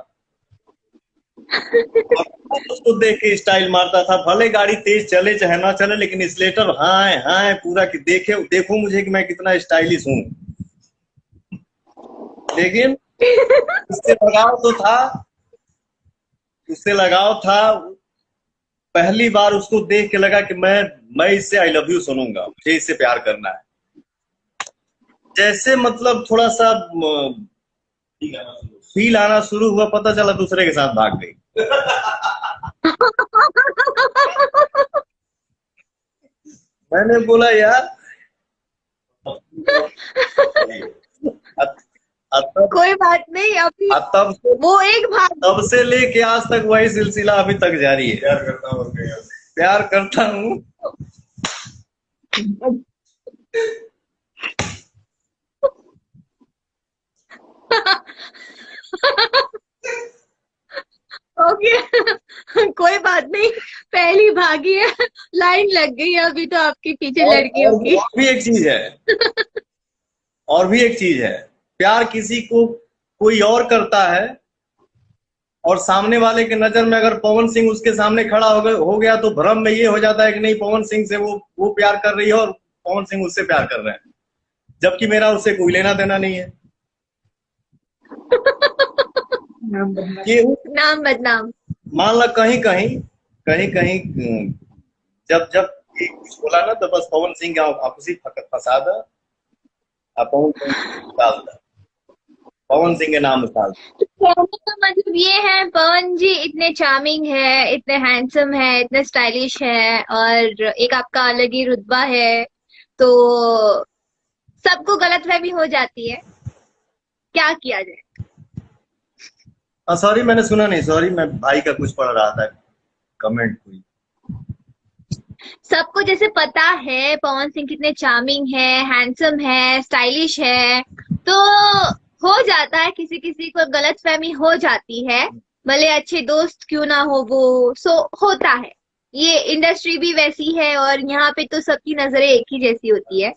और खुद उसको देख के स्टाइल मारता था, भले गाड़ी तेज चले चाहे ना चले, लेकिन स्लेटर हाँ हाँ पूरा कि देखे देखो मुझे कि मैं कितना स्टाइलिश हूँ। लेकिन उससे लगाव तो था, उससे लगाव था। पहली बार उसको देख के लगा कि मैं इससे आई लव यू सुनूंगा, मुझे इससे प्यार करना है। जैसे मतलब थोड़ा सा फील आना शुरू हुआ, पता चला दूसरे के साथ भाग गई। मैंने बोला यार तब कोई बात नहीं, अभी तब से वो एक भाग तब से लेके आज तक वही सिलसिला अभी तक जारी है। प्यार करता हूँ। ओके। कोई बात नहीं, पहली भागी है, लाइन लग गई है अभी तो आपके पीछे लड़कियों की। और भी एक चीज है, और भी एक चीज है, प्यार किसी को कोई और करता है और सामने वाले के नजर में अगर पवन सिंह उसके सामने खड़ा हो गया तो भ्रम में ये हो जाता है कि नहीं पवन सिंह से वो प्यार कर रही है और पवन सिंह उससे प्यार कर रहे हैं, जबकि मेरा उससे कोई लेना देना नहीं है। नाम बदनाम। मान लो कहीं कहीं जब जब कुछ बोला ना तो बस पवन सिंह आपसी फंसा दो, पवन सिंह डाल दो, पवन सिंह के नाम उतार दो। कहने का मतलब ये है, पवन जी इतने चार्मिंग है, इतने हैंडसम है, इतने स्टाइलिश है, और एक आपका अलग ही रुतबा है, तो सबको गलतफहमी हो जाती है, क्या किया जाए। सॉरी मैंने सुना नहीं, सॉरी मैं भाई का कुछ पढ़ रहा था, कमेंट हुई। सबको जैसे पता है पवन सिंह कितने चार्मिंग है, हैंडसम है, स्टाइलिश है, तो हो जाता है, किसी किसी को गलतफहमी हो जाती है, भले अच्छे दोस्त क्यों ना हो वो, सो होता है। ये इंडस्ट्री भी वैसी है और यहाँ पे तो सबकी नजरें एक ही जैसी होती है।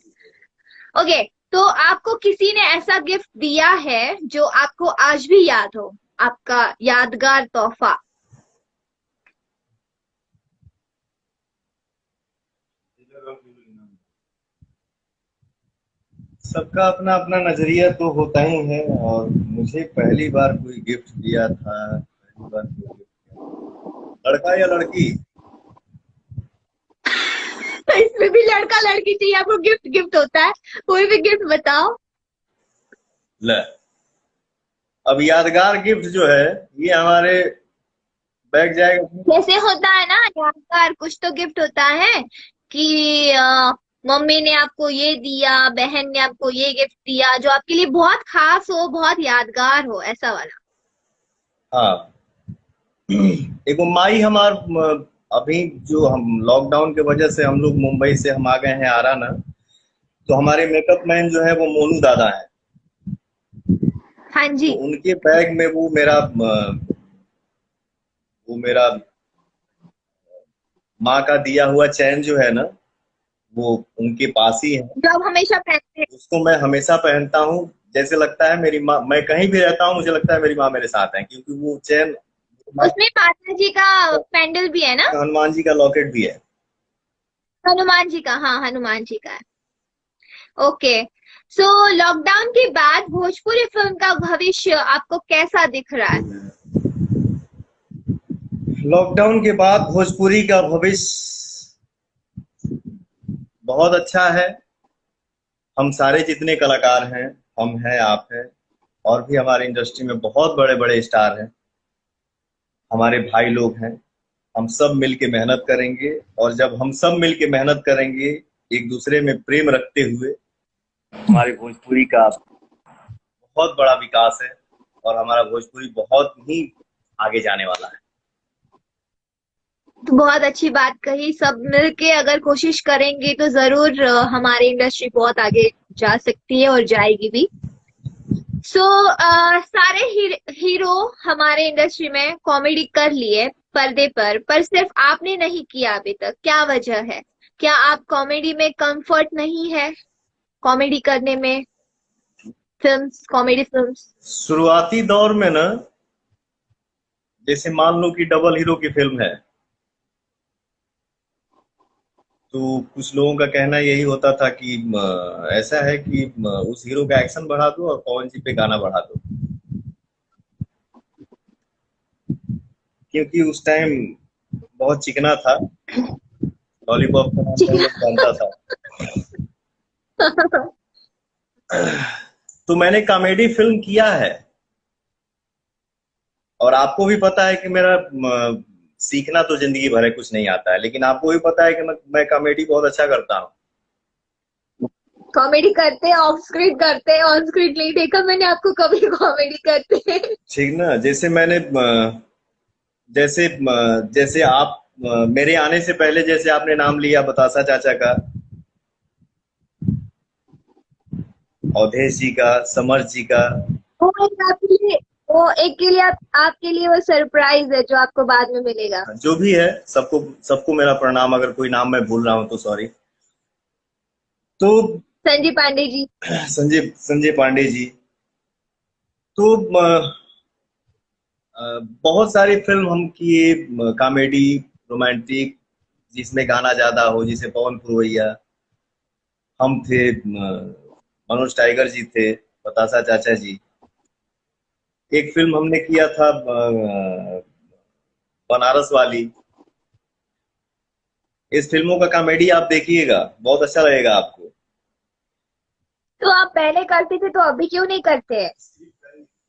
ओके, तो आपको किसी ने ऐसा गिफ्ट दिया है जो आपको आज भी याद हो, आपका यादगार तोहफा? सबका अपना अपना नजरिया तो होता ही है, और मुझे पहली बार कोई गिफ्ट दिया था, पहली बार कोई गिफ्ट दिया, लड़का या लड़की? तो इसमें भी लड़का लड़की चाहिए आपको? गिफ्ट गिफ्ट होता है, कोई भी गिफ्ट बताओ। ले, अब यादगार गिफ्ट जो है ये हमारे बैग जाएगा। जैसे होता है ना यादगार, कुछ तो गिफ्ट होता है कि मम्मी ने आपको ये दिया, बहन ने आपको ये गिफ्ट दिया, जो आपके लिए बहुत खास हो, बहुत यादगार हो, ऐसा वाला। हाँ, एक माई अभी जो हम लॉकडाउन के वजह से हम लोग मुंबई से हम आ गए हैं आरा ना, तो हमारे मेकअप मैन जो है वो मोनू दादा है। हाँ जी। तो उनके बैग में वो मेरा माँ का दिया हुआ चैन जो है ना, वो उनके पास ही है, जो आप हमेशा पहनते हैं। उसको मैं हमेशा पहनता हूँ। जैसे लगता है मेरी माँ, मैं कहीं भी रहता हूँ मुझे लगता है मेरी माँ मेरे साथ है, क्योंकि वो चैन, उसमें माता जी का पैंडल भी है ना? हनुमान जी का लॉकेट भी है। हनुमान जी का, हाँ हनुमान जी का है। ओके, सो लॉकडाउन के बाद भोजपुरी फिल्म का भविष्य आपको कैसा दिख रहा है? लॉकडाउन के बाद भोजपुरी का भविष्य बहुत अच्छा है। हम सारे जितने कलाकार हैं, हम हैं, आप हैं, और भी हमारे इंडस्ट्री में बहुत बड़े बड़े स्टार हैं, हमारे भाई लोग हैं। हम सब मिलके मेहनत करेंगे, और जब हम सब मिलके मेहनत करेंगे एक दूसरे में प्रेम रखते हुए, हमारे भोजपुरी का बहुत बड़ा विकास है और हमारा भोजपुरी बहुत ही आगे जाने वाला है। तो बहुत अच्छी बात कही, सब मिलके अगर कोशिश करेंगे तो जरूर हमारी इंडस्ट्री बहुत आगे जा सकती है और जाएगी भी। सो सारे हीरो हमारे इंडस्ट्री में कॉमेडी कर लिए पर्दे पर सिर्फ आपने नहीं किया अभी तक, क्या वजह है? क्या आप कॉमेडी में कंफर्ट नहीं है, कॉमेडी करने में, फिल्म्स, कॉमेडी फिल्म्स? शुरुआती दौर में ना, जैसे मान लो कि डबल हीरो की फिल्म है, तो कुछ लोगों का कहना यही होता था कि ऐसा है कि उस हीरो का एक्शन बढ़ा दो और पवन जी पे गाना बढ़ा दो, क्योंकि उस टाइम बहुत चिकना था, लॉलीपॉप का नाम पहले जानता था। तो मैंने कॉमेडी फिल्म किया है, और आपको भी पता है कि मेरा सीखना तो जिंदगी भर है, कुछ नहीं आता है, लेकिन आपको भी पता है कि मैं कॉमेडी बहुत अच्छा करता हूँ। कॉमेडी करते हैं, ऑफ स्क्रीन करते हैं, ऑन स्क्रीन नहीं देखा मैंने आपको कभी कॉमेडी करते। ठीक ना, जैसे मैंने जैसे जैसे आप मेरे आने से पहले जैसे आपने नाम लिया बतासा चाचा का, अवधेश जी का, समर जी का, वो एक आपके लिए, वो एक के लिए आपके लिए वो सरप्राइज है जो आपको बाद में मिलेगा। जो भी है, सबको सबको मेरा प्रणाम, अगर कोई नाम मैं भूल रहा हूं तो सॉरी। तो संजय पांडे जी। संजय पांडे जी, तो बहुत सारी फिल्म हम किए, कॉमेडी, रोमांटिक, जिसमें गाना ज्यादा हो, जिसे पवन पुरवैया, हम थे, मनोज टाइगर जी थे, बतासा चाचा जी। एक फिल्म हमने किया था बनारस वाली। इस फिल्मों का कॉमेडी आप देखिएगा, बहुत अच्छा लगेगा आपको। तो आप पहले करते थे तो अभी क्यों नहीं करते?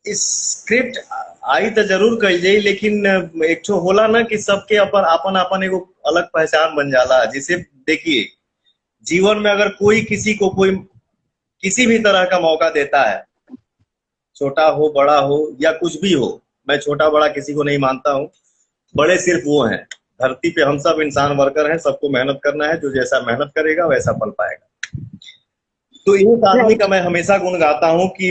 इस स्क्रिप्ट आई तो जरूर कही जाई, लेकिन एक तो होला ना कि सबके अपन अपन अपन एगो अलग पहचान बन जाला। जिसे देखिए, जीवन में अगर कोई किसी को कोई किसी भी तरह का मौका देता है, छोटा हो बड़ा हो या कुछ भी हो, मैं छोटा बड़ा किसी को नहीं मानता हूँ, बड़े सिर्फ वो हैं। धरती पे हम सब इंसान वर्कर हैं, सबको मेहनत करना है, जो जैसा मेहनत करेगा वैसा फल पाएगा। तो इस आदमी का मैं हमेशा गुण गाता हूँ कि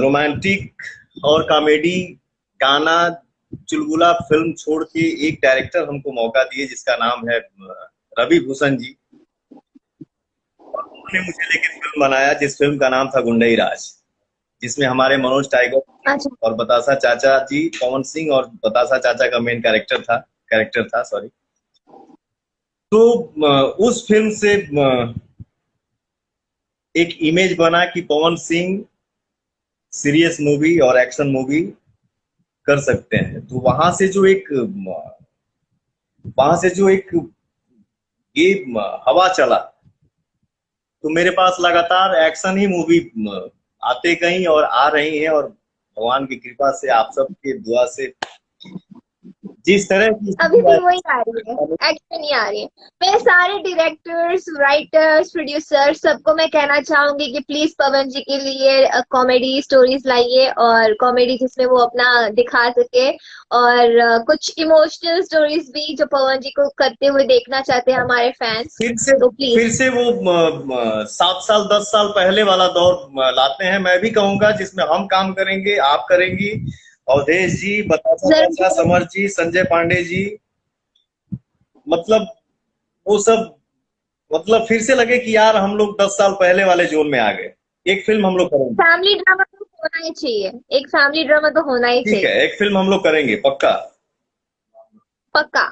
रोमांटिक और कॉमेडी, गाना, चुलबुला फिल्म छोड़ के एक डायरेक्टर हमको मौका दिए जिसका नाम है रवि भूषण जी। उन्होंने मुझे लेकर फिल्म बनाया, जिस फिल्म का नाम था गुंडई राज, जिसमें हमारे मनोज टाइगर और बतासा चाचा जी, पवन सिंह और बतासा चाचा का मेन कैरेक्टर था सॉरी। तो उस फिल्म से एक इमेज बना कि पवन सिंह सीरियस मूवी और एक्शन मूवी कर सकते हैं। तो वहां से जो एक ये हवा चला, तो मेरे पास लगातार एक्शन ही मूवी आते गई और आ रही हैं, और भगवान की कृपा से, आप सबके दुआ से, जिस तरह की अभी भी वही आ रही है, एक्शन नहीं आ रही है। मैं सारे डायरेक्टर्स, राइटर्स, प्रोड्यूसर्स सबको मैं कहना चाहूंगी कि प्लीज पवन जी के लिए कॉमेडी स्टोरीज लाइए, और कॉमेडी जिसमें वो अपना दिखा सके, और कुछ इमोशनल स्टोरीज भी जो पवन जी को करते हुए देखना चाहते हैं हमारे फैंस। तो प्लीज फिर से वो 7 साल 10 साल पहले वाला दौर लाते हैं। मैं भी कहूंगा जिसमें हम काम करेंगे, आप करेंगी, अवधेश जी, बतासा चाचा, समर जी, संजय पांडे जी, मतलब वो सब, मतलब फिर से लगे कि यार हम लोग 10 साल पहले वाले जोन में आ गए। एक फिल्म हम लोग करेंगे, फैमिली ड्रामा तो होना ही चाहिए, एक फैमिली ड्रामा तो होना ही ठीक चाहिए। है, एक फिल्म हम लोग करेंगे पक्का। पक्का।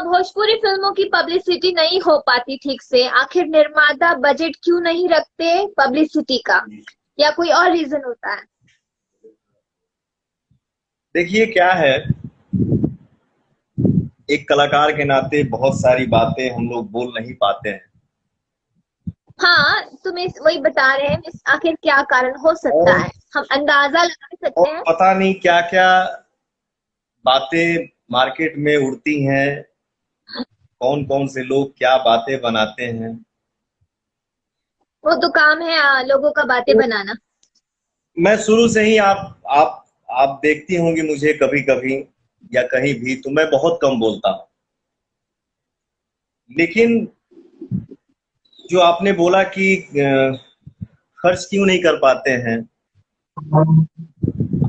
भोजपुरी फिल्मों की पब्लिसिटी नहीं हो पाती ठीक से, आखिर निर्माता बजट क्यों नहीं रखते पब्लिसिटी का, या कोई और रीजन होता है? देखिए क्या है, एक कलाकार के नाते बहुत सारी बातें हम लोग बोल नहीं पाते हैं। हाँ, तुम्हें वही बता रहे हैं, आखिर क्या कारण हो सकता है, हम अंदाजा लगा सकते हैं। पता नहीं क्या क्या बातें मार्केट में उड़ती हैं, कौन कौन से लोग क्या बातें बनाते हैं। वो तो काम है लोगों का बातें बनाना। मैं शुरू से ही आप देखती होंगी मुझे कभी कभी या कहीं भी, तो मैं बहुत कम बोलता हूँ। लेकिन जो आपने बोला कि खर्च क्यों नहीं कर पाते हैं,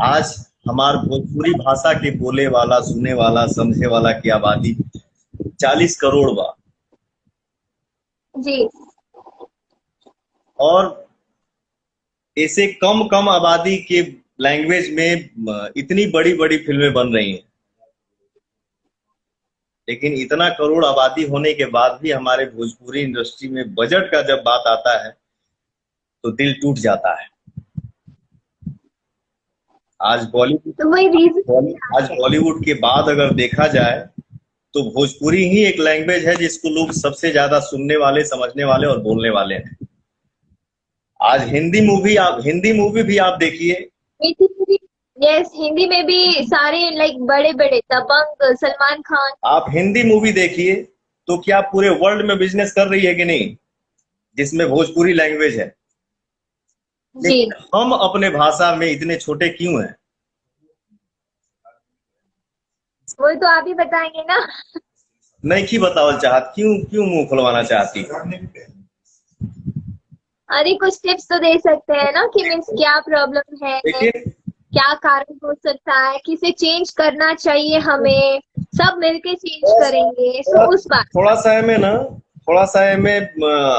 आज हमार भोजपुरी भाषा के बोले वाला, सुनने वाला, समझे वाला की आबादी 40 करोड़ बा, जी। और ऐसे कम आबादी के लैंग्वेज में इतनी बड़ी बड़ी फिल्में बन रही हैं, लेकिन इतना करोड़ आबादी होने के बाद भी हमारे भोजपुरी इंडस्ट्री में बजट का जब बात आता है तो दिल टूट जाता है। आज बॉलीवुड के बाद अगर देखा जाए तो भोजपुरी ही एक लैंग्वेज है जिसको लोग सबसे ज्यादा सुनने वाले, समझने वाले और बोलने वाले हैं। आज हिंदी मूवी भी आप देखिए। यस, हिंदी में भी सारे लाइक बड़े बड़े दबंग, सलमान खान। आप हिंदी मूवी देखिए तो क्या पूरे वर्ल्ड में बिजनेस कर रही है कि नहीं, जिसमें भोजपुरी लैंग्वेज है। जी, लेकिन हम अपने भाषा में इतने छोटे क्यों हैं? वो तो आप ही बताएंगे ना। नहीं की बताओ चाहत, क्यों क्यों मुंह खुलवाना चाहती? अरे कुछ टिप्स तो दे सकते हैं ना कि मीन्स क्या प्रॉब्लम है, लेकिन क्या कारण हो सकता है, किसे चेंज करना चाहिए, हमें सब मिलके चेंज करेंगे। सो उस बात। थोड़ा सा में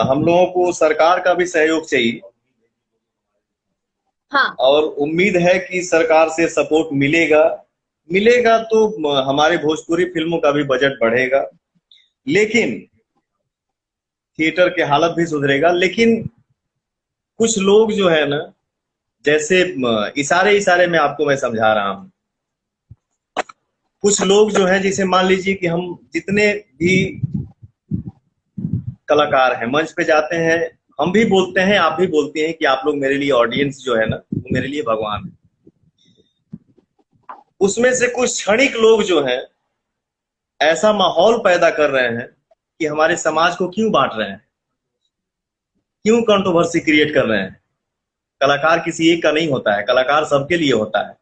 हम लोगों को सरकार का भी सहयोग चाहिए। हाँ, और उम्मीद है कि सरकार से सपोर्ट मिलेगा। मिलेगा तो हमारे भोजपुरी फिल्मों का भी बजट बढ़ेगा, लेकिन थिएटर के हालत भी सुधरेगा। लेकिन कुछ लोग जो है ना, जैसे इशारे इशारे में आपको मैं समझा रहा हूँ। कुछ लोग जो हैं, जैसे मान लीजिए कि हम जितने भी कलाकार हैं मंच पे जाते हैं, हम भी बोलते हैं, आप भी बोलते हैं कि आप लोग मेरे लिए, ऑडियंस जो है ना, वो मेरे लिए भगवान है। उसमें से कुछ क्षणिक लोग जो हैं ऐसा माहौल पैदा कर रहे हैं कि हमारे समाज को क्यों बांट रहे हैं, क्यों कंट्रोवर्सी क्रिएट कर रहे हैं। कलाकार किसी एक का नहीं होता है, कलाकार सबके लिए होता है।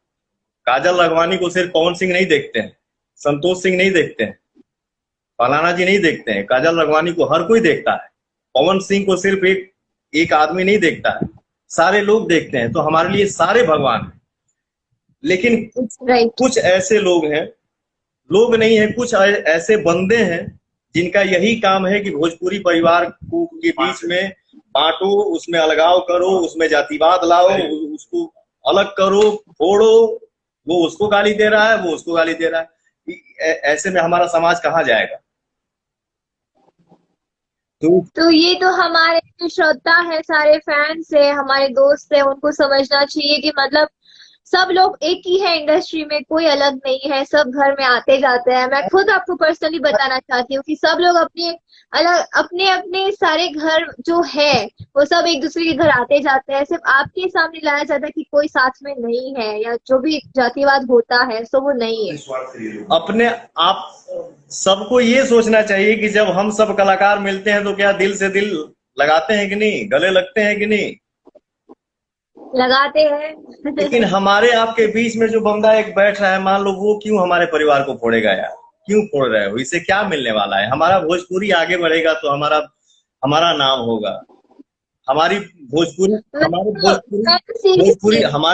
काजल राघवानी को सिर्फ पवन सिंह नहीं देखते हैं, संतोष सिंह नहीं देखते हैं, फलाना जी नहीं देखते हैं। काजल राघवानी को हर कोई देखता है। पवन सिंह को सिर्फ एक आदमी नहीं देखता है, सारे लोग देखते हैं। तो हमारे लिए सारे भगवान हैं। लेकिन कुछ ऐसे लोग हैं, लोग नहीं है, कुछ ऐसे बंदे हैं जिनका यही काम है कि भोजपुरी परिवार को के बीच में बांटो, उसमें अलगाव करो, उसमें जातिवाद लाओ, उसको अलग करो, फोड़ो। वो उसको गाली दे रहा है, वो उसको गाली दे रहा है। ऐसे में हमारा समाज कहाँ जाएगा? तो ये तो हमारे जो श्रोता है, सारे फैंस है, हमारे दोस्त है, उनको समझना चाहिए कि मतलब सब लोग एक ही है इंडस्ट्री में, कोई अलग नहीं है, सब घर में आते जाते हैं। मैं खुद आपको पर्सनली बताना चाहती हूँ कि सब लोग अपने अपने सारे घर जो है वो सब एक दूसरे के घर आते जाते हैं। सिर्फ आपके सामने लाया जाता है कि कोई साथ में नहीं है, या जो भी जातिवाद होता है सो वो नहीं है। अपने आप सबको ये सोचना चाहिए कि जब हम सब कलाकार मिलते हैं तो क्या दिल से दिल लगाते हैं कि नहीं, गले लगते हैं कि नहीं? लगाते हैं। लेकिन हमारे आपके बीच में जो बंदा एक बैठ रहा है, मान लो, वो क्यों हमारे परिवार को फोड़ेगा यार? क्यों फोड़ रहे हो? इससे क्या मिलने वाला है? हमारा भोजपुरी आगे बढ़ेगा तो हमारा नाम होगा। हमारे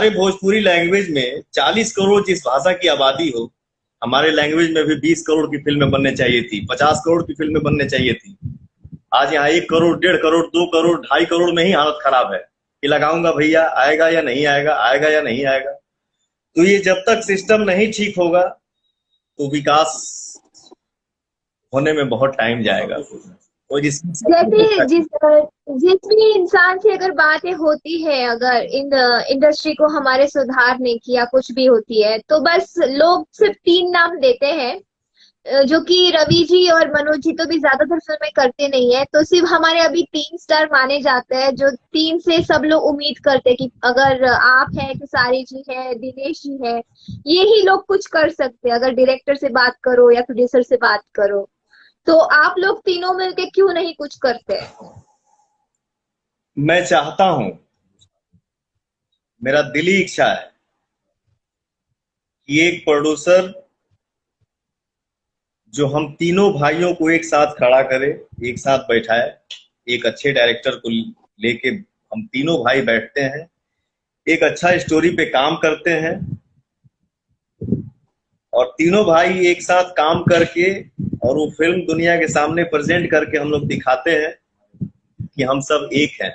भोजपुरी लैंग्वेज में 40 करोड़ जिस भाषा की आबादी हो, हमारे लैंग्वेज में भी 20 करोड़ की फिल्में बनने चाहिए थी, 50 करोड़ की फिल्में बनने चाहिए थी। आज यहाँ 1 करोड़, 1.5 करोड़, 2 करोड़, 2.5 करोड़ में ही हालत खराब है कि लगाऊंगा भैया, आएगा या नहीं आएगा, आएगा या नहीं आएगा। तो ये जब तक सिस्टम नहीं ठीक होगा तो विकास होने में बहुत टाइम जाएगा। तो जैसे जिस भी इंसान से अगर बातें होती है, अगर इन इंडस्ट्री को हमारे सुधारने की या कुछ भी होती है, तो बस लोग सिर्फ 3 नाम देते हैं, जो कि रवि जी और मनोज जी तो भी ज्यादातर फिल्में करते नहीं है। तो सिर्फ हमारे अभी 3 स्टार माने जाते हैं, जो 3 से सब लोग उम्मीद करते हैं कि अगर आप है, खेसारी जी है, दिनेश जी है, ये ही लोग कुछ कर सकते हैं। अगर डायरेक्टर से बात करो या प्रोड्यूसर से बात करो, तो आप लोग तीनों मिलके क्यों नहीं कुछ करते? मैं चाहता हूं, मेरा दिली इच्छा है कि एक प्रोड्यूसर जो हम तीनों भाइयों को एक साथ खड़ा करे, एक साथ बैठाए। एक अच्छे डायरेक्टर को लेके हम तीनों भाई बैठते हैं, एक अच्छा स्टोरी पे काम करते हैं, और तीनों भाई एक साथ काम करके और वो फिल्म दुनिया के सामने प्रेजेंट करके हम लोग दिखाते हैं कि हम सब एक हैं,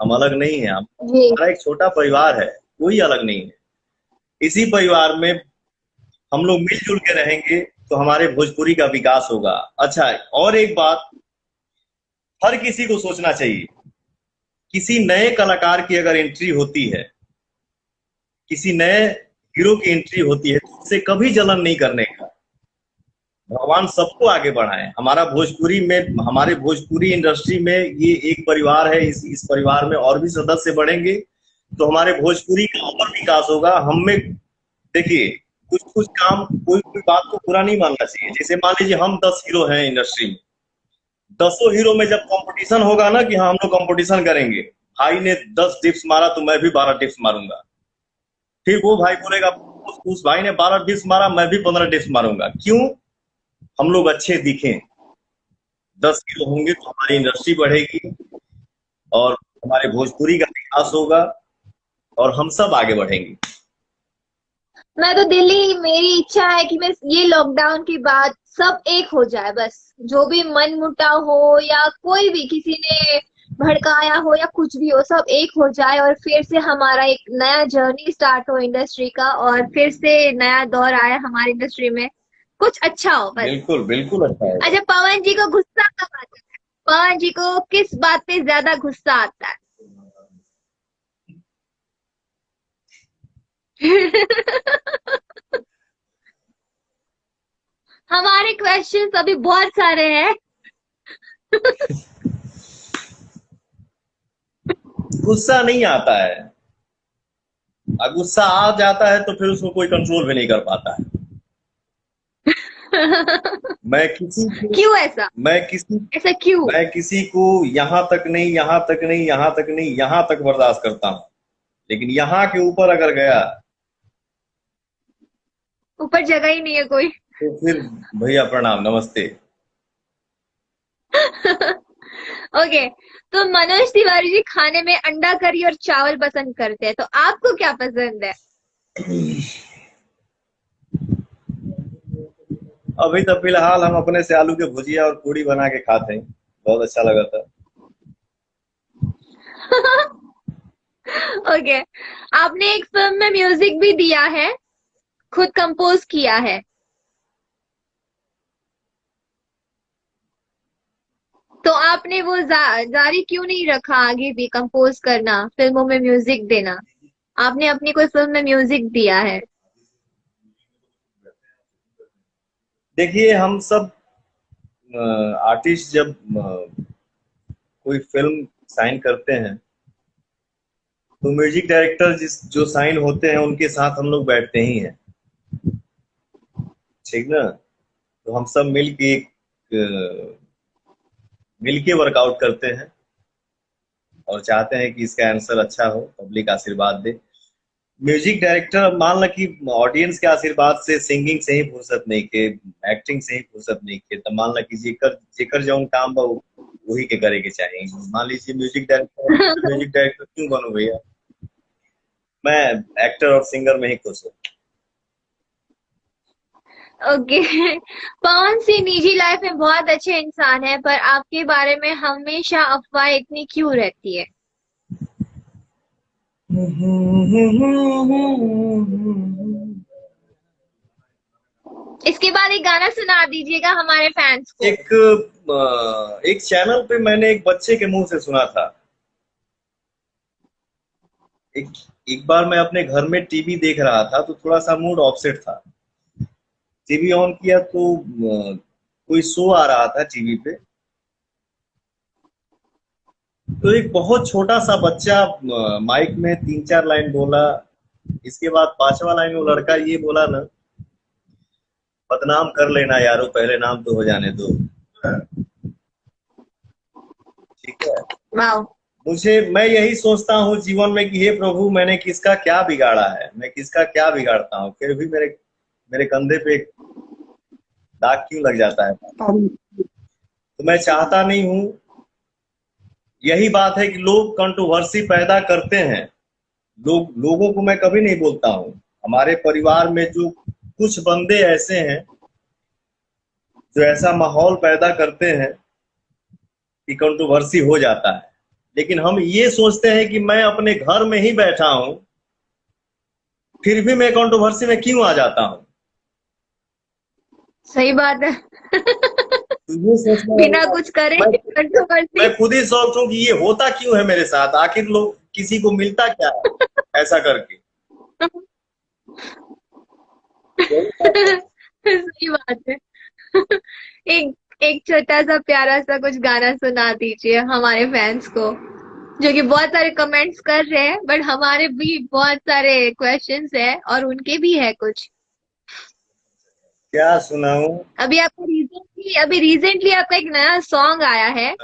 हम अलग नहीं हैं। हमारा एक छोटा परिवार है, कोई अलग नहीं है। इसी परिवार में हम लोग मिलजुल के रहेंगे तो हमारे भोजपुरी का विकास होगा। अच्छा, और एक बात हर किसी को सोचना चाहिए, किसी नए कलाकार की अगर एंट्री होती है, किसी नए हीरो की एंट्री होती है, तो उससे कभी जलन नहीं करने का। भगवान सबको आगे बढ़ाए। हमारा भोजपुरी में, हमारे भोजपुरी इंडस्ट्री में ये एक परिवार है, इस परिवार में और भी सदस्य बढ़ेंगे तो हमारे भोजपुरी का और विकास होगा। हम में देखिए, कुछ कुछ काम, कोई कोई बात को बुरा नहीं मानना चाहिए। जैसे मान लीजिए हम 10 हीरो हैं इंडस्ट्री में, 10 हीरो में जब कंपटीशन होगा ना कि हाँ हम लोग कंपटीशन करेंगे, भाई ने 10 डिप्स मारा तो मैं भी 12 डिप्स मारूंगा, फिर वो भाई बोलेगा उस भाई ने 12 डिप्स मारा, मैं भी 15 डिप्स मारूंगा। क्यों? हम लोग अच्छे दिखें। 10 हीरो होंगे तो हमारी इंडस्ट्री बढ़ेगी और हमारे भोजपुरी का विकास होगा और हम सब आगे बढ़ेंगे। मैं तो दिल्ली, मेरी इच्छा है कि मैं ये लॉकडाउन के बाद सब एक हो जाए, बस जो भी मन मुटाव हो या कोई भी किसी ने भड़काया हो या कुछ भी हो, सब एक हो जाए और फिर से हमारा एक नया जर्नी स्टार्ट हो इंडस्ट्री का, और फिर से नया दौर आए हमारी इंडस्ट्री में, कुछ अच्छा हो बस। बिल्कुल बिल्कुल अच्छा है। अच्छा, पवन जी को गुस्सा कब आता है? पवन जी को किस बात पे ज्यादा गुस्सा आता है? हमारे क्वेश्चंस अभी बहुत सारे हैं। गुस्सा नहीं आता है, गुस्सा आ जाता है तो फिर उसको कोई कंट्रोल भी नहीं कर पाता है। मैं किसी को क्यों ऐसा? मैं किसी ऐसा क्यों? मैं किसी को यहाँ तक नहीं, यहाँ तक नहीं, यहाँ तक नहीं, यहाँ तक बर्दाश्त करता हूँ, लेकिन यहाँ के ऊपर अगर गया ऊपर जगह ही नहीं है कोई। तो फिर भैया प्रणाम, नमस्ते। ओके, तो मनोज तिवारी जी खाने में अंडा करी और चावल पसंद करते हैं, तो आपको क्या पसंद है? अभी तो फिलहाल हम अपने से आलू के भुजिया और पूड़ी बना के खाते हैं, बहुत अच्छा लगा था। ओके, आपने एक फिल्म में म्यूजिक भी दिया है, खुद कंपोज किया है, तो आपने वो जारी क्यों नहीं रखा आगे भी कंपोज करना, फिल्मों में म्यूजिक देना? आपने अपनी कोई फिल्म में म्यूजिक दिया है? देखिए, हम सब आर्टिस्ट जब कोई फिल्म साइन करते हैं तो म्यूजिक डायरेक्टर जो साइन होते हैं उनके साथ हम लोग बैठते ही हैं, ठीक ना। तो हम सब मिल के वर्कआउट करते हैं और चाहते हैं कि इसका आंसर अच्छा हो, पब्लिक आशीर्वाद दे। म्यूजिक डायरेक्टर मान लो कि ऑडियंस के आशीर्वाद से, सिंगिंग से ही फुर्सत नहीं के, एक्टिंग से ही फुर्सत नहीं के, तो मान लो कि जेकर जौन काम बा वही के करे के चाहिए। मान लीजिए म्यूजिक डायरेक्टर क्यों बनूं भैया, मैं एक्टर और सिंगर में ही खुश हूँ। ओके। पवन सिंह निजी लाइफ में बहुत अच्छे इंसान है, पर आपके बारे में हमेशा अफवाह इतनी क्यों रहती है? इसके बाद एक गाना सुना दीजिएगा हमारे फैंस को। एक चैनल पे मैंने एक बच्चे के मुंह से सुना था। एक बार मैं अपने घर में टीवी देख रहा था तो थोड़ा सा मूड ऑफसेट था, टीवी ऑन किया तो कोई शो आ रहा था टीवी पे, तो एक बहुत छोटा सा बच्चा माइक में 3-4 लाइन बोला। इसके बाद 5वां लाइन वो लड़का ये बोला ना, बदनाम कर लेना यारो, पहले नाम तो हो जाने दो। ठीक है, वाह। मैं यही सोचता हूँ जीवन में कि हे प्रभु, मैंने किसका क्या बिगाड़ा है, मैं किसका क्या बिगाड़ता हूँ, फिर भी मेरे कंधे पे दाग क्यों लग जाता है। तो मैं चाहता नहीं हूँ, यही बात है कि लोग कंट्रोवर्सी पैदा करते हैं। लोगों को मैं कभी नहीं बोलता हूँ। हमारे परिवार में जो कुछ बंदे ऐसे हैं जो ऐसा माहौल पैदा करते हैं कि कंट्रोवर्सी हो जाता है, लेकिन हम ये सोचते हैं कि मैं अपने घर में ही बैठा हूं, फिर भी मैं कंट्रोवर्सी में क्यों आ जाता हूं। सही बात है। तो ये सोचना, बिना कुछ करे कंट्रोवर्सी। मैं खुद ही सोचता हूँ कि ये होता क्यों है मेरे साथ, आखिर लोग किसी को मिलता क्या है ऐसा करके। सही बात है। एक एक छोटा सा प्यारा सा कुछ गाना सुना दीजिए हमारे फैंस को, जो कि बहुत सारे कमेंट्स कर रहे हैं, बट हमारे भी बहुत सारे क्वेश्चंस है और उनके भी है कुछ। क्या सुनाऊं? अभी रिसेंटली आपका एक नया सॉन्ग आया है,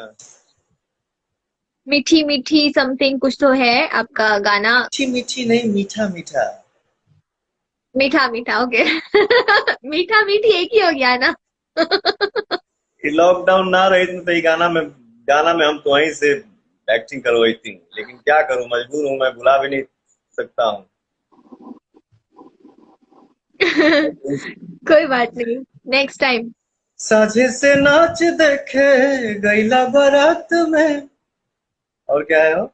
मीठी मीठी समथिंग कुछ तो है आपका गाना। मीठी मीठी नहीं, मीठा मीठा। मीठा मीठा, ओके। मीठा मीठी एक ही हो गया ना। कि लॉकडाउन ना रही तो ये गाना में हम तो वहीं से एक्टिंग करवाई थी, लेकिन क्या करूं, मजबूर हूं, मैं भुला भी नहीं सकता हूं। कोई बात नहीं, नेक्स्ट टाइम। साझे से नाच देखे गईला बारात में, और क्या है वो?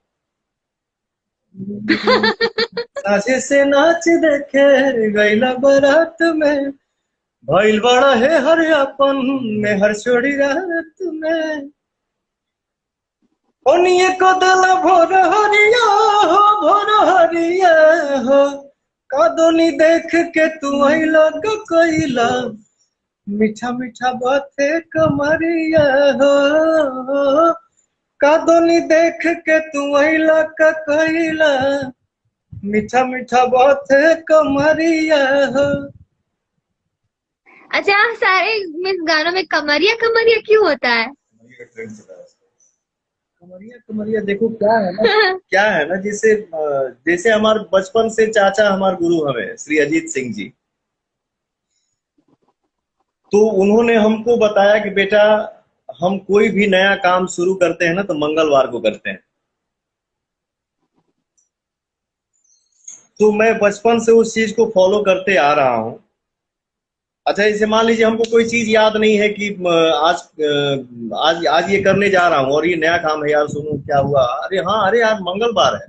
साझे से नाच देखे गईला बारात में, भइल बड़ा है हर अपन में हर छोड़ी रात में। ओनिए को दला भोर हरिया हो, भोर हरिया हो, कादोनी देख के तू आइला कइला, मीठा मीठा बाते कमरिया हो, कादोनी देख के तू आइला कइला, मीठा मीठा बाते कमरिया हो। अच्छा, सारे मिस गानों में कमरिया कमरिया क्यों होता है? कमरिया कमरिया देखो क्या है ना, क्या है ना, जैसे जैसे हमारे बचपन से चाचा हमारे गुरु हमें श्री अजीत सिंह जी, तो उन्होंने हमको बताया कि बेटा हम कोई भी नया काम शुरू करते हैं ना तो मंगलवार को करते हैं। तो मैं बचपन से उस चीज को फॉलो करते आ रहा हूँ। अच्छा, जैसे मान लीजिए हमको कोई चीज याद नहीं है कि आज आज ये करने जा रहा हूँ और ये नया काम है यार, सुनो क्या हुआ, अरे हाँ, अरे यार मंगलवार है,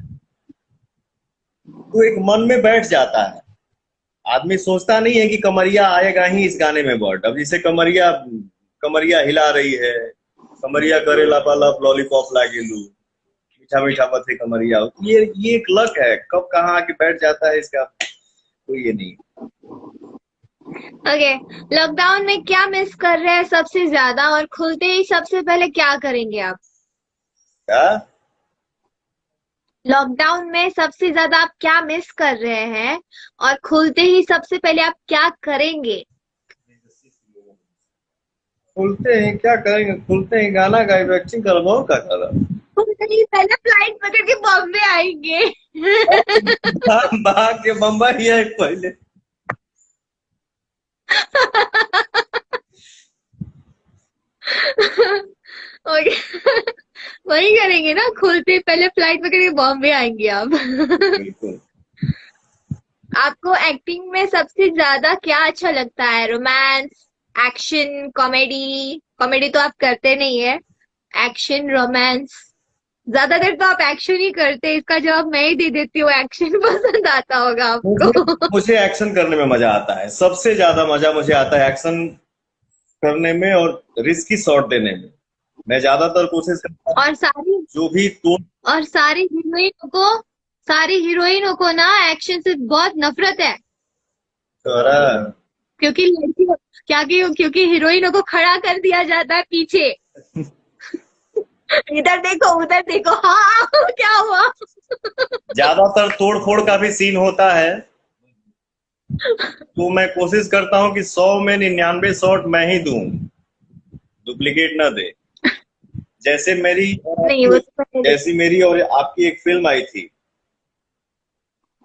तो एक मन में बैठ जाता है। आदमी सोचता नहीं है कि कमरिया आएगा ही इस गाने में वर्ड। अब जैसे कमरिया कमरिया हिला रही है, कमरिया करे लापालाप लॉलीपॉप लागेलू, मीठा मीठा पथे कमरिया, ये एक लक है, कब कहाँ आके बैठ जाता है इसका कोई ये नहीं। ओके, लॉकडाउन में क्या मिस कर रहे हैं सबसे ज्यादा, और खुलते ही सबसे पहले क्या करेंगे आप? क्या? लॉकडाउन में सबसे ज्यादा आप क्या मिस कर रहे हैं, और खुलते ही सबसे पहले आप क्या करेंगे? खुलते हैं क्या करेंगे, खुलते हैं गाना गाएब, एक्टिंग करवाओ, क्या कर रहा? खुलते ही पहले फ्लाइट पकड़ के बॉम्बे आएंगे। भाग के बम्बई है पहले। ओके, वही करेंगे ना, खुलते ही पहले फ्लाइट पकड़ के बॉम्बे आएंगे आप। बिल्कुल। आपको एक्टिंग में सबसे ज्यादा क्या अच्छा लगता है? Romance, action, comedy? कॉमेडी तो आप करते नहीं है, एक्शन, रोमांस? ज्यादातर तो आप एक्शन ही करते हैं, इसका जवाब मैं ही दे देती हूँ, एक्शन पसंद आता होगा आपको। मुझे एक्शन करने में मजा आता है, सबसे ज्यादा मजा मुझे आता है एक्शन करने में और रिस्की शॉट देने में। मैं ज्यादातर कोशिश करता हूँ और सारी जो भी तो और सारी हीरोइनों को ना एक्शन से बहुत नफरत है, क्योंकि लड़कियों क्योंकि हीरोइनों को खड़ा कर दिया जाता है पीछे। इधर देखो, उधर देखो, हाँ क्या हुआ? ज्यादातर तोड़ फोड़ का भी सीन होता है, तो मैं कोशिश करता हूँ कि 100 में 99 शॉट मैं ही दूं, डुप्लीकेट ना दे। जैसे नहीं, वो तो मेरी और आपकी एक फिल्म आई थी,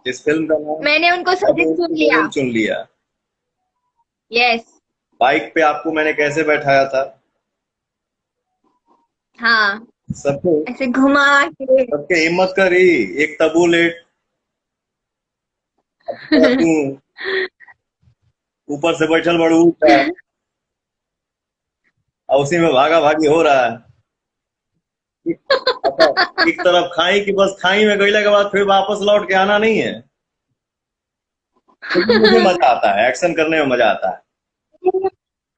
इस फिल्म का नाम मैंने उनको सजेस्ट चुन लिया। यस, बाइक पे आपको मैंने कैसे बैठाया था, हाँ, सबको ऐसे घुमा के। सबके हिम्मत करी, एक तबू लेट ऊपर से बैठल बड़ू और उसी में भागा भागी हो रहा है। एक तरफ खाई कि बस खाई में गईला के बाद फिर वापस लौट के आना नहीं है। तो मुझे मजा आता है, एक्शन करने में मजा आता है।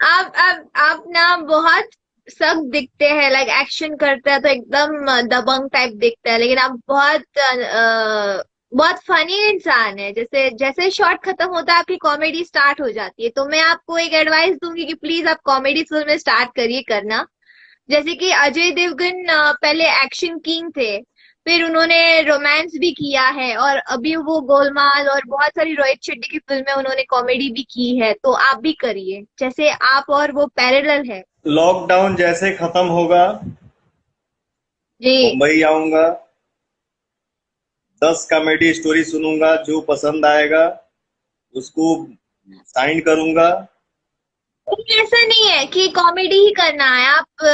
आप ना बहुत सख्त दिखते हैं, लाइक एक्शन करते हैं तो एकदम दबंग टाइप दिखते हैं, लेकिन आप बहुत बहुत फनी इंसान है। जैसे जैसे शॉट खत्म होता है आपकी कॉमेडी स्टार्ट हो जाती है। तो मैं आपको एक एडवाइस दूंगी कि प्लीज आप कॉमेडी फिल्म स्टार्ट करिए करना। जैसे कि अजय देवगन पहले एक्शन किंग थे, फिर उन्होंने रोमांस भी किया है, और अभी वो गोलमाल और बहुत सारी रोहित शेट्टी की फिल्में उन्होंने कॉमेडी भी की है। तो आप भी करिए, जैसे आप और वो पैरेलल है। लॉकडाउन जैसे खत्म होगा जी। मुंबई आऊंगा, 10 कॉमेडी स्टोरी सुनूंगा, जो पसंद आएगा उसको साइन करूंगा। लेकिन ऐसा नहीं है कि कॉमेडी ही करना है। आप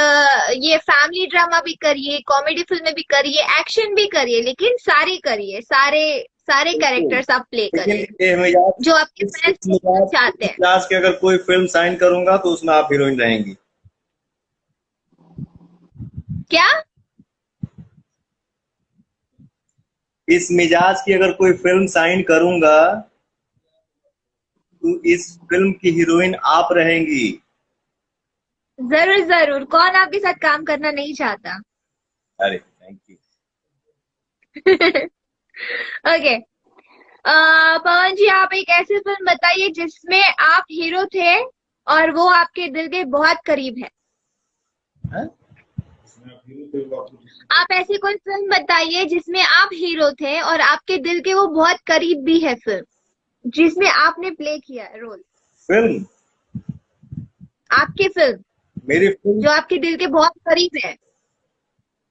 ये फैमिली ड्रामा भी करिए, कॉमेडी फिल्में भी करिए, एक्शन भी करिए, लेकिन सारी करिए, सारे सारे कैरेक्टर्स आप प्ले लेकिन करिए ये मिजाज जो आपके इस फैंस मिजाज चाहते इस हैं। मिजाज की अगर कोई फिल्म साइन करूंगा तो उसमें आप हीरोइन रहेंगी। क्या? इस मिजाज की अगर कोई फिल्म साइन करूंगा तो इस फिल्म की हीरोइन आप रहेंगी। जरूर जरूर, कौन आपके साथ काम करना नहीं चाहता? अरे थैंक यू। ओके। पवन जी, आप एक ऐसी फिल्म बताइए जिसमें आप हीरो थे और वो आपके दिल के बहुत करीब है। हैं? आप ऐसी कोई फिल्म बताइए जिसमें आप हीरो थे और आपके दिल के वो बहुत करीब भी है फिल्म, जिसमें आपने प्ले किया है रोल। फिल्म आपकी फिल्म मेरी फिल्म जो आपके दिल के बहुत करीब है,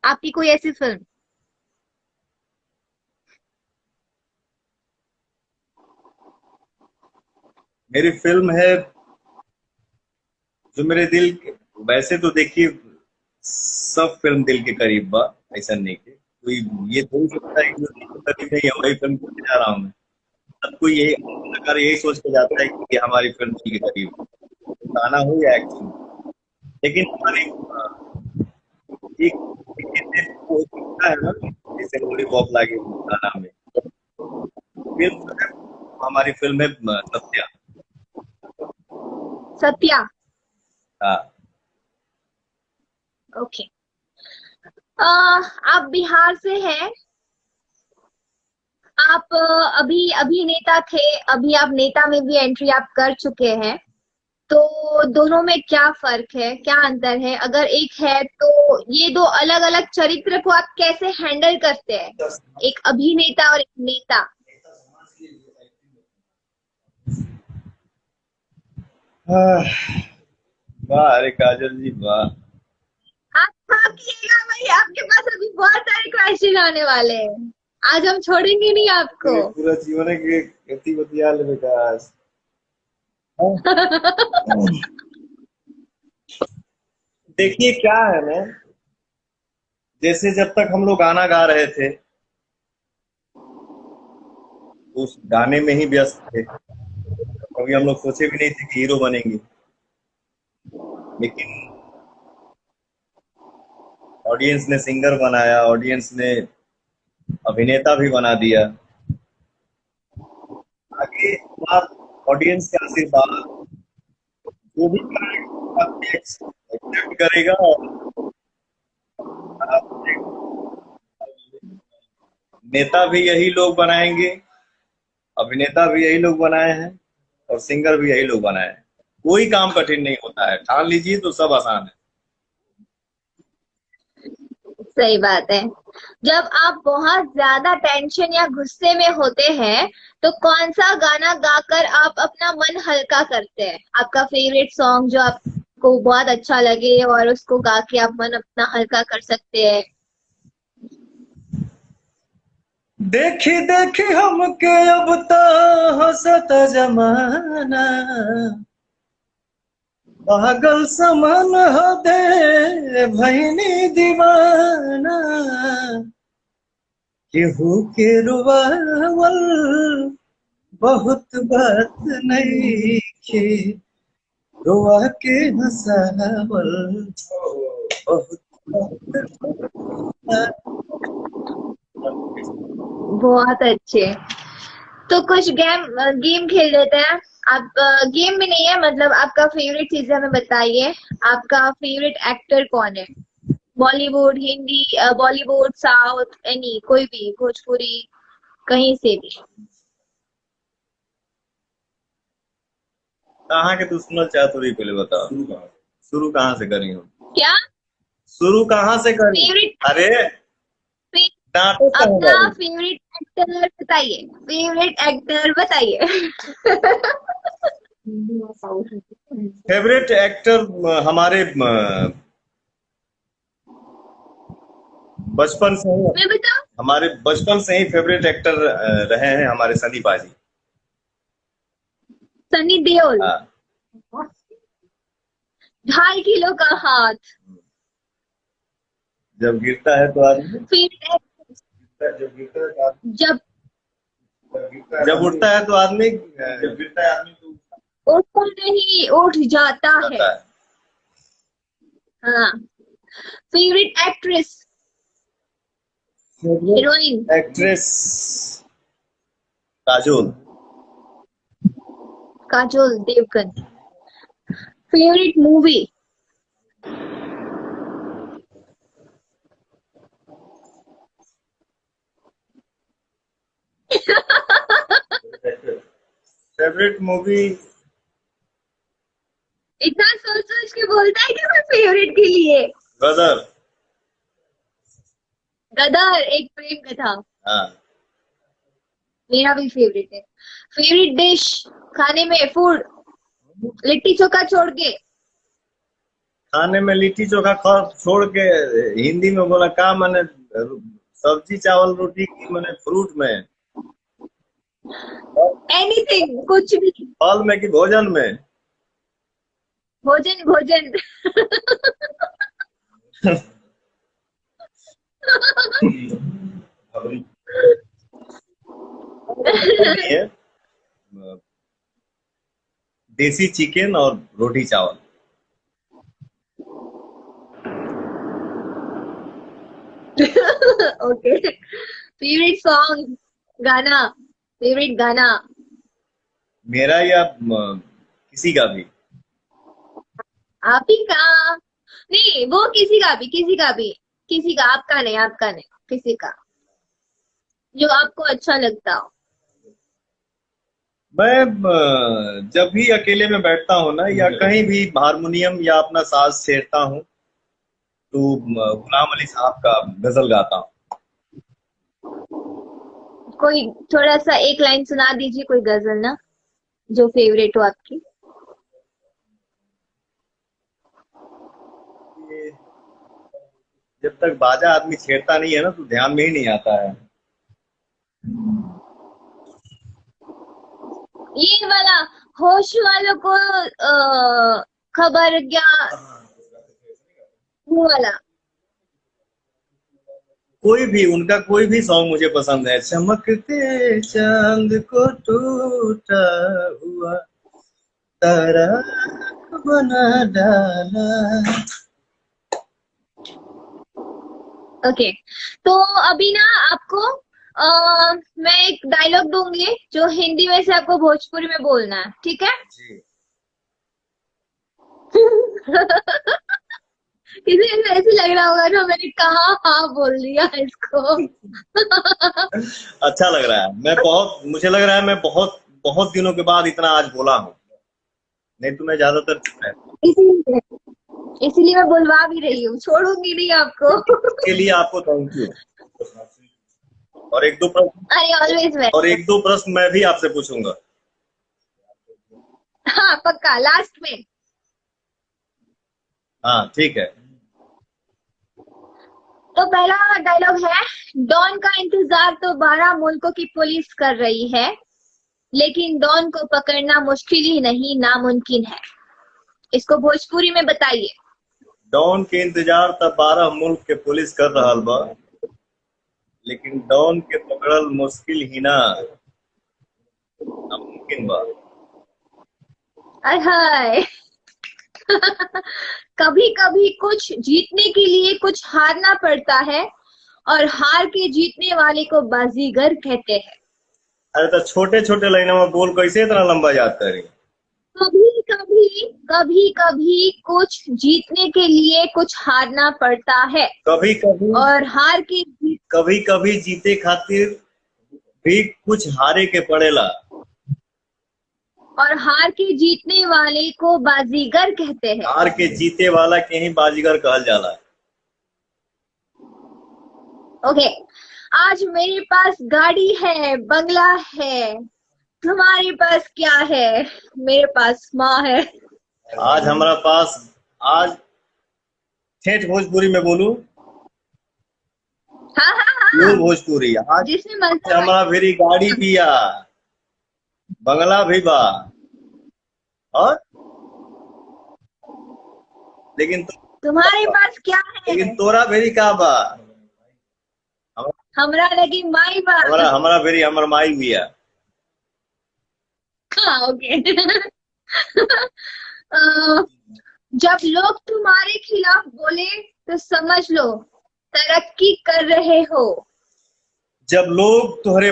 आपकी कोई ऐसी फिल्म। मेरी फिल्म है जो मेरे दिल के, वैसे तो देखिए सब फिल्म दिल के करीब बा, ऐसा नहीं कि कोई ये थोड़ी सोचता है कि जो दिल के करीब नहीं है वही फिल्म करने जा रहा हूँ मैं। सब कोई यही कलाकार यही सोच के जाता है कि ये हमारी फिल्म दिल के करीब है, गाना हो या एक्शन। लेकिन हमारी एक एक वो दिखता है ना, जैसे लॉलीपॉप लागे गाना में फिल्म है, हमारी फिल्म है सत्या। सत्या। हाँ। ओके। आप बिहार से हैं। आप अभी अभिनेता थे, अभी आप नेता में भी एंट्री आप कर चुके हैं। तो दोनों में क्या फर्क है, क्या अंतर है, अगर एक है तो ये दो अलग अलग चरित्र को आप कैसे हैंडल करते हैं, एक अभिनेता और एक नेता। वाह, अरे काजल जी वाह। आप भागिएगा भाई, आपके पास अभी बहुत सारे क्वेश्चन आने वाले हैं। आज हम छोड़ेंगे नहीं आपको। पूरा जीवन के गति बतियाल विकास। देखिए क्या है ना, जैसे जब तक हम लोग गाना गा रहे थे उस गाने में ही व्यस्त थे, कभी हम लोग सोचे भी नहीं थे कि हीरो बनेंगे। लेकिन ऑडियंस ने सिंगर बनाया, ऑडियंस ने अभिनेता भी बना दिया। आगे आप ऑडियंस के आशीर्वाद जो भी करेगा एक्सेप्ट करेगा और आप नेता भी यही लोग बनाएंगे, अभिनेता भी यही लोग बनाए हैं और सिंगर भी यही लोग बनाए हैं। कोई काम कठिन नहीं होता है, ठान लीजिए तो सब आसान है। सही बात है। जब आप बहुत ज्यादा टेंशन या गुस्से में होते हैं तो कौन सा गाना गाकर आप अपना मन हल्का करते हैं? आपका फेवरेट सॉन्ग जो आपको बहुत अच्छा लगे और उसको गा के आप मन अपना हल्का कर सकते हैं। देखी देखी हमके अब तो हंसत जमाना, पागल समान हो दे भैनी दीवाना, केहू के रुवावल बहुत बात नहीं खे, रुआ के हंसावल बहुत बात। बहुत अच्छे। तो कुछ गेम गेम खेल लेते हैं। आप गेम में नहीं है, मतलब आपका फेवरेट चीज हमें बताइए। आपका फेवरेट एक्टर कौन है? बॉलीवुड, हिंदी, बॉलीवुड, साउथ, एनी कोई भी, भोजपुरी, कहीं से भी। कहाँ के तू सुनल चाहत रही, पहले बता। शुरू कहाँ से करी हो? क्या शुरू कहाँ से करी? फेवरेट? अरे नाटक कहाँ अपना करी? फेवरेट एक्टर बताइए, फेवरेट एक्टर बताइए। हिंदी और साउथ में। फेवरेट एक्टर हमारे बचपन से ही, मैं बताऊं? हमारे बचपन से ही फेवरेट एक्टर रहे हैं हमारे सनी पाजी। सनी देओल। हाँ, 2.5 किलो का हाथ। जब गिरता है तो आदमी, फेवरेट जब गिरता है तो आदमी, जब जब उठता है तो आदमी, जब गिरता है आदमी तो उठता नहीं, उठ जाता है। उठाता है। हाँ। Favourite actress, heroine. Actress Kajol. Kajol Devgan. Favourite movie, favourite movie इतना सोच सोच के बोलता है कि मैं फेवरेट के लिए। गदर। गदर एक प्रेम कथा, हाँ, मेरा भी फेवरेट है। फेवरेट डिश खाने में, फूड, लिट्टी चोखा छोड़ के। खाने में लिट्टी चोखा खा छोड़ के हिंदी में बोला का माने? सब्जी चावल रोटी की माने? फ्रूट में, एनीथिंग, कुछ भी। फल में कि भोजन में? भोजन भोजन। नहीं है, देसी चिकन और रोटी चावल। ओके। फेवरेट सॉन्ग, गाना, फेवरेट गाना। मेरा या किसी का भी? आप ही का? नहीं, वो किसी का भी, किसी का भी, किसी का, आपका नहीं, आपका नहीं, किसी का जो आपको अच्छा लगता हो। मैं जब भी अकेले में बैठता हूँ ना, या कहीं भी हारमोनियम या अपना साज छेड़ता हूँ, तो गुलाम अली साहब का गजल गाता हूँ। कोई थोड़ा सा एक लाइन सुना दीजिए, कोई गजल ना, जो फेवरेट हो आपकी। ये जब तक बाजा आदमी छेड़ता नहीं है ना, तो ध्यान में ही नहीं आता है। ये वाला, होश वालों को खबर क्या, वो वाला। कोई भी उनका कोई भी सॉन्ग मुझे पसंद है। चमकते चांद को टूटा हुआ तारा बना डाला। ओके, तो अभी ना आपको मैं एक डायलॉग दूंगी जो हिंदी में से आपको भोजपुरी में बोलना है, ठीक है? जी, किसी को ऐसे लग रहा होगा ना मैंने कहा हाँ बोल दिया इसको। अच्छा लग रहा है। मुझे लग रहा है मैं बहुत बहुत दिनों के बाद इतना आज बोला हूँ, नहीं तो मैं ज्यादातर चुप रहता हूँ। इसीलिए इसीलिए मैं बुलवा भी रही हूँ, छोड़ूंगी नहीं आपको। इसके लिए आपको थैंक यू। और एक दो प्रश्न अरे ऑलवेज और वेलकम। एक दो प्रश्न मैं भी आपसे पूछूंगा। हाँ पक्का, लास्ट में। हाँ ठीक है। तो पहला डायलॉग है, डॉन का इंतजार तो 12 मुल्कों की पुलिस कर रही है, लेकिन डॉन को पकड़ना मुश्किल ही नहीं नामुमकिन है। इसको भोजपुरी में बताइए। डॉन के इंतजार तब 12 मुल्क के पुलिस कर रहा बा, लेकिन डॉन के पकड़ल मुश्किल ही ना नामुमकिन बा। हाय। कभी कभी कुछ जीतने के लिए कुछ हारना पड़ता है, और हार के जीतने वाले को बाजीगर कहते हैं। अरे तो छोटे छोटे लाइन में बोल, कैसे इतना लंबा याद करी? कभी कभी कुछ जीतने के लिए कुछ हारना पड़ता है, कभी कभी और हार के कभी कभी जीते खातिर भी कुछ हारे के पड़ेला। और हार के जीतने वाले को बाजीगर कहते हैं। हार के जीते वाला के ही बाजीगर कहल जाला। ओके, आज मेरे पास गाड़ी है, बंगला है, तुम्हारे पास क्या है? मेरे पास माँ है। आज हमारा पास, आज ठेठ भोजपुरी में बोलू, हाँ हाँ हाँ, प्योर भोजपुरी, आज जिसमें मजा आए। हमारा मेरी गाड़ी भी आ, बंगला भी बा, और लेकिन तुम्हारे पास क्या है? लेकिन तोरा भेरी का बा? हमरा लगी माई बा। हमारा भेरी हमर माई भी आ। हाँ, ओके। जब लोग तुम्हारे खिलाफ बोले तो समझ लो तरक्की कर रहे हो। जब लोग तुम्हारे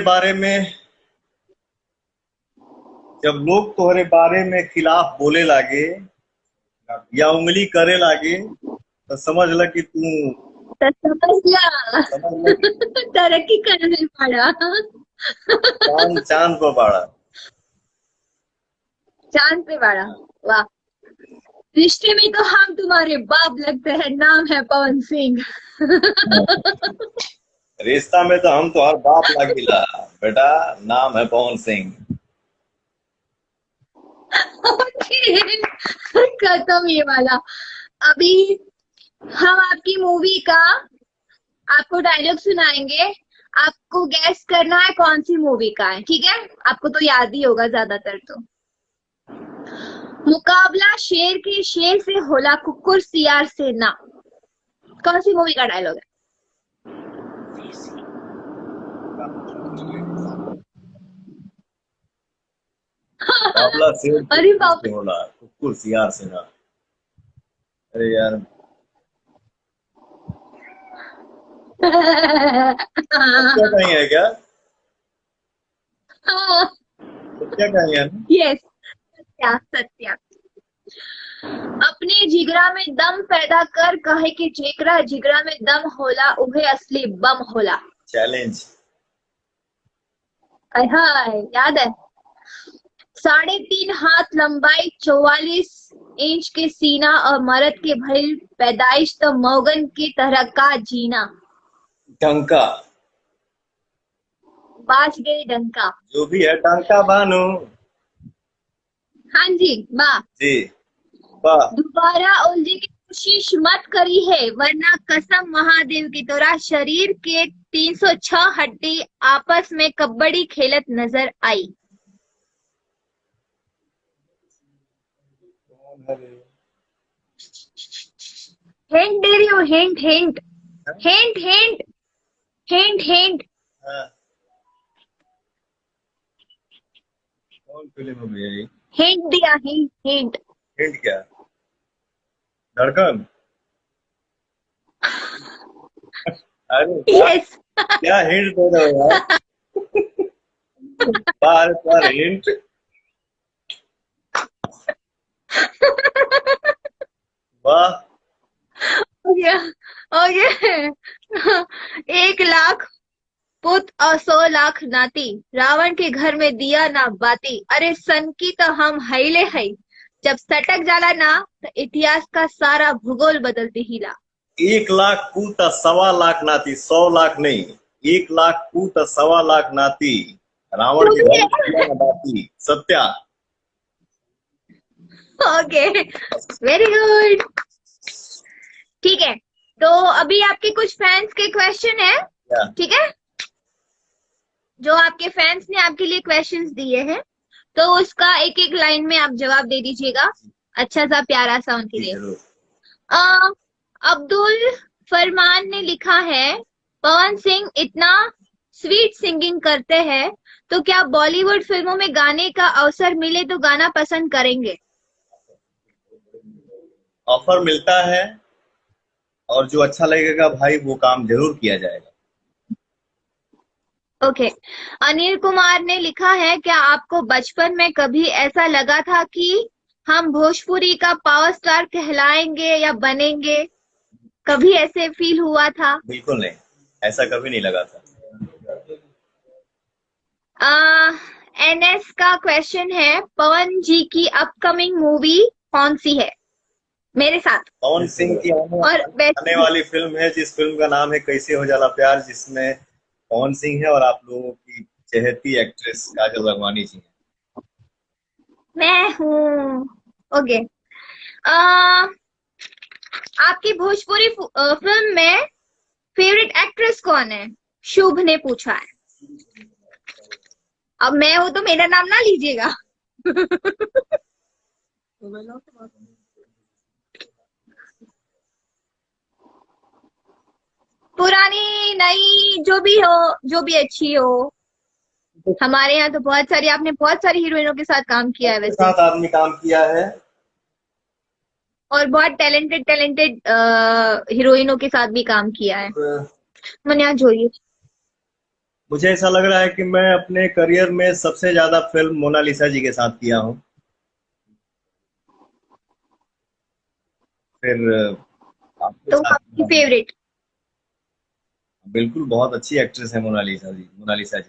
बारे में खिलाफ बोले लागे या उंगली करे लागे तो समझ ल कि तू तो समझ ला तरक्की करने पड़ा। चांद पर बाड़ा। चांद पे पड़ा, वाह। रिश्ते में तो हम तुम्हारे बाप लगते हैं, नाम है पवन सिंह। रिश्ता में तो हम तो हर बाप लागिला बेटा, नाम है पवन सिंह। खत्म ये वाला। अभी हम आपकी मूवी का आपको डायलॉग सुनाएंगे, आपको गैस करना है कौन सी मूवी का है, ठीक है? आपको तो याद ही होगा ज्यादातर। तो मुकाबला शेर के शेर से होला, कुकुर सियार से ना, कौन सी मूवी का डायलॉग है? मुकाबला शेर अरे बाप से होला, कुकुर सियार से ना। अरे यार, क्या कहीं है क्या? क्या कहीं है? यस, सत्या सत्या। अपने जिगरा में दम पैदा कर, कहे कि जेकरा जिगरा में दम होला उहे असली बम होला। चैलेंज। हाय, याद है। 3.5 हाथ लंबाई, 44 इंच के सीना और मर्द के भइल पैदाइश तो मौगन की तरह का जीना। डंका। बाज गई डंका। जो भी है डंका बानू। हाँ जी, वाह। जी वाह। दोबारा उलझे की कोशिश मत करी है, वरना कसम महादेव की तोरा शरीर के 306 हड्डी आपस में कबड्डी खेलत नजर आई। हिंट दे रही हूँ, hint hint hint hint hint hint. हाँ। कौन फिल्म में है ये? हिंट दिया, हिंट हिंट। हिंट क्या? धड़कन। अरे यस। क्या हिंट दे रहे हो यार? बार बार हिंट। वाह। Okay okay. 1 लाख पुत और 100 लाख नाती, रावण के घर में दिया ना बाती। अरे सन की तो हम हईले हई, जब सटक जाला ना तो इतिहास का सारा भूगोल बदलती हिला। 1 लाख पूत 1.25 लाख नाती, 100 लाख नहीं, 1 लाख पूत 1.25 लाख नाती, रावण के घर में दिया ना बाती। सत्या। Okay, very good. ठीक है, तो अभी आपके कुछ फैंस के क्वेश्चन है, क्या? ठीक है? जो आपके फैंस ने आपके लिए क्वेश्चंस दिए हैं, तो उसका एक एक लाइन में आप जवाब दे दीजिएगा, अच्छा सा प्यारा सा उनके लिए। जरूर। अब्दुल फरमान ने लिखा है, पवन सिंह इतना स्वीट सिंगिंग करते हैं, तो क्या बॉलीवुड फिल्मों में गाने का अवसर मिले तो गाना पसंद करेंगे? ऑफर मिलता है और जो अच्छा लगेगा भाई वो काम जरूर किया जाएगा। ओके। अनिल कुमार ने लिखा है, क्या आपको बचपन में कभी ऐसा लगा था कि हम भोजपुरी का पावर स्टार कहलाएंगे या बनेंगे? कभी ऐसे फील हुआ था? बिल्कुल नहीं, ऐसा कभी नहीं लगा था। एनएस का क्वेश्चन है, पवन जी की अपकमिंग मूवी कौन सी है मेरे साथ? पवन सिंह की और आने वाली फिल्म है, जिस फिल्म का नाम है कैसे हो जाला प्यार, जिसमें पवन सिंह है और आप लोगों की चहेती एक्ट्रेस काजल राघवानी जी है। मैं हूँ। ओके। आपकी भोजपुरी फिल्म में फेवरेट एक्ट्रेस कौन है? शुभ ने पूछा है। अब मैं हूं तो मेरा नाम ना लीजिएगा। पुरानी नई जो भी हो, जो भी अच्छी हो। हमारे यहाँ तो बहुत सारी, आपने बहुत सारी हीरोइनों के साथ काम किया है के वैसे, साथ आदमी काम किया है और बहुत टैलेंटेड टैलेंटेड हीरोइनों के साथ भी काम किया है। और मैंने यहाँ जोइए। मुझे ऐसा लग रहा है कि मैं अपने करियर में सबसे ज्यादा फिल्म मोनालिसा जी के साथ किया हूँ। फिर आपके तो वो साथ आपकी फेवरेट? बिल्कुल, बहुत अच्छी एक्ट्रेस है मोनालिसा जी,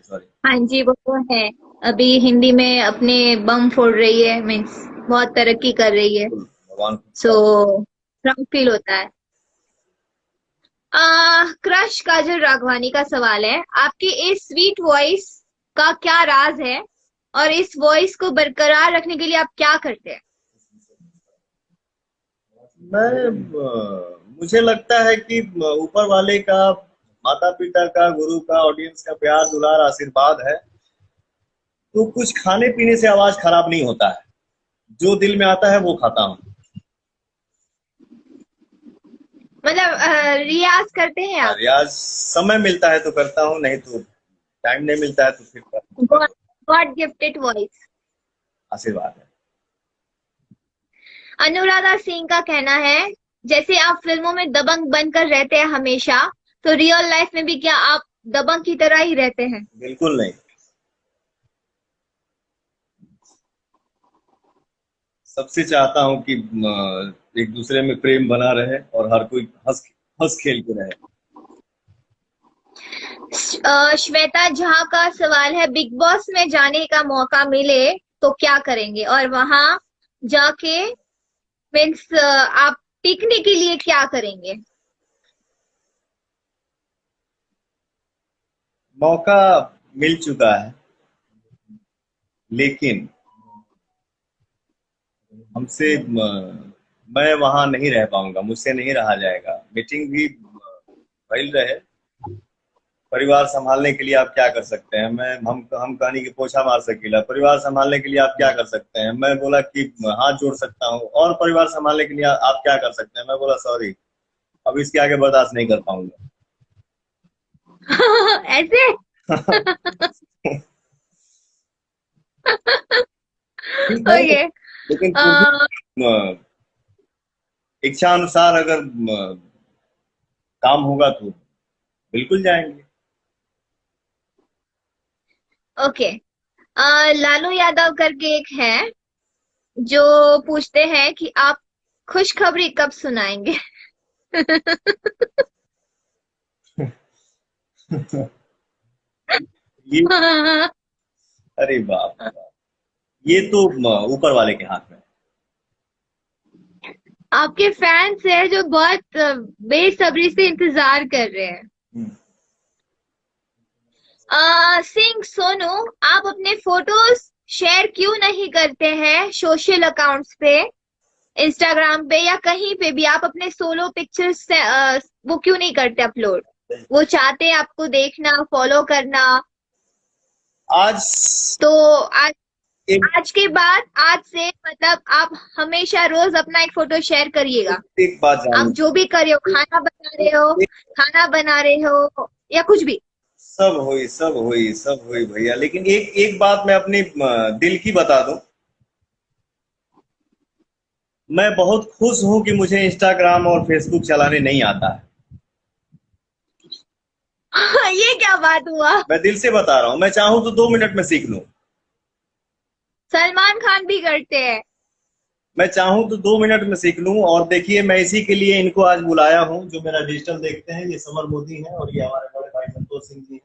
सॉरी। हाँ जी, वो तो है। अभी हिंदी में अपने बम फोड़ रही है, मीन्स बहुत तरक्की कर रही है। भगवान। सो प्राउड फील होता है। क्रश काजल राघवानी का सवाल है, आपकी इस स्वीट वॉइस का क्या राज है और इस वॉइस को बरकरार रखने के लिए आप क्या करते हैं? मुझे लगता है कि ऊपर वाले का, माता पिता का, गुरु का, ऑडियंस का प्यार दुलार आशीर्वाद है, तो कुछ खाने पीने से आवाज खराब नहीं होता है। जो दिल में आता है वो खाता हूँ। मतलब रियाज करते हैं आप? रियाज समय मिलता है तो करता हूँ, नहीं तो टाइम नहीं मिलता है तो फिर गॉड गिफ्टेड वॉइस। आशीर्वाद है। अनुराधा सिंह का कहना है, जैसे आप फिल्मों में दबंग बनकर रहते हैं हमेशा, तो रियल लाइफ में भी क्या आप दबंग की तरह ही रहते हैं? बिल्कुल नहीं। सबसे चाहता हूँ कि एक दूसरे में प्रेम बना रहे और हर कोई हंस हंस खेल के रहे। श्वेता झा का सवाल है, बिग बॉस में जाने का मौका मिले तो क्या करेंगे, और वहां जाके मीन्स आप टिकने के लिए क्या करेंगे? मौका मिल चुका है, लेकिन हमसे मैं वहां नहीं रह पाऊंगा, मुझसे नहीं रहा जाएगा। मीटिंग भी फैल रहे। परिवार संभालने के लिए आप क्या कर सकते हैं? हम कहानी की पोछा मार सकीला। परिवार संभालने के लिए आप क्या कर सकते हैं? मैं बोला कि हाथ जोड़ सकता हूँ। और परिवार संभालने के लिए आप क्या कर सकते हैं? मैं बोला सॉरी, अब इसके आगे बर्दाश्त नहीं कर पाऊंगा। ऐसे? ठीक है, ओके। लेकिन फिर भी इच्छा अनुसार अगर काम होगा तो बिल्कुल जाएंगे। ओके। लालू यादव करके एक है जो पूछते हैं कि आप खुशखबरी कब सुनाएंगे? ये, अरे बाप रे बाप, ये तो ऊपर वाले के हाथ में है। आपके फैंस है जो बहुत बेसब्री से इंतजार कर रहे हैं। सिंह सोनू, आप अपने फोटोज शेयर क्यों नहीं करते हैं सोशल अकाउंट्स पे, इंस्टाग्राम पे या कहीं पे भी? आप अपने सोलो पिक्चर्स वो क्यों नहीं करते अपलोड? वो चाहते हैं आपको देखना, फॉलो करना। आज तो आज एक, आज के बाद, आज से मतलब आप हमेशा रोज अपना एक फोटो शेयर करिएगा। एक बात आप जान, जो भी कर रहे हो, खाना बना रहे हो, खाना बना रहे हो या कुछ भी। सब हुई भैया, लेकिन एक एक बात मैं अपनी दिल की बता दूं। मैं बहुत खुश हूं कि मुझे इंस्टाग्राम और फेसबुक चलाने नहीं आता है। ये क्या बात हुआ? मैं दिल से बता रहा हूं, मैं चाहूं तो 2 मिनट में सीख लूं। सलमान खान भी करते हैं। मैं चाहूं तो 2 मिनट में सीख लूं। और देखिए, मैं इसी के लिए इनको आज बुलाया हूं। जो मेरा डिजिटल देखते हैं, ये समर मोदी है और ये हमारे बड़े भाई संतोष सिंह जी हैं।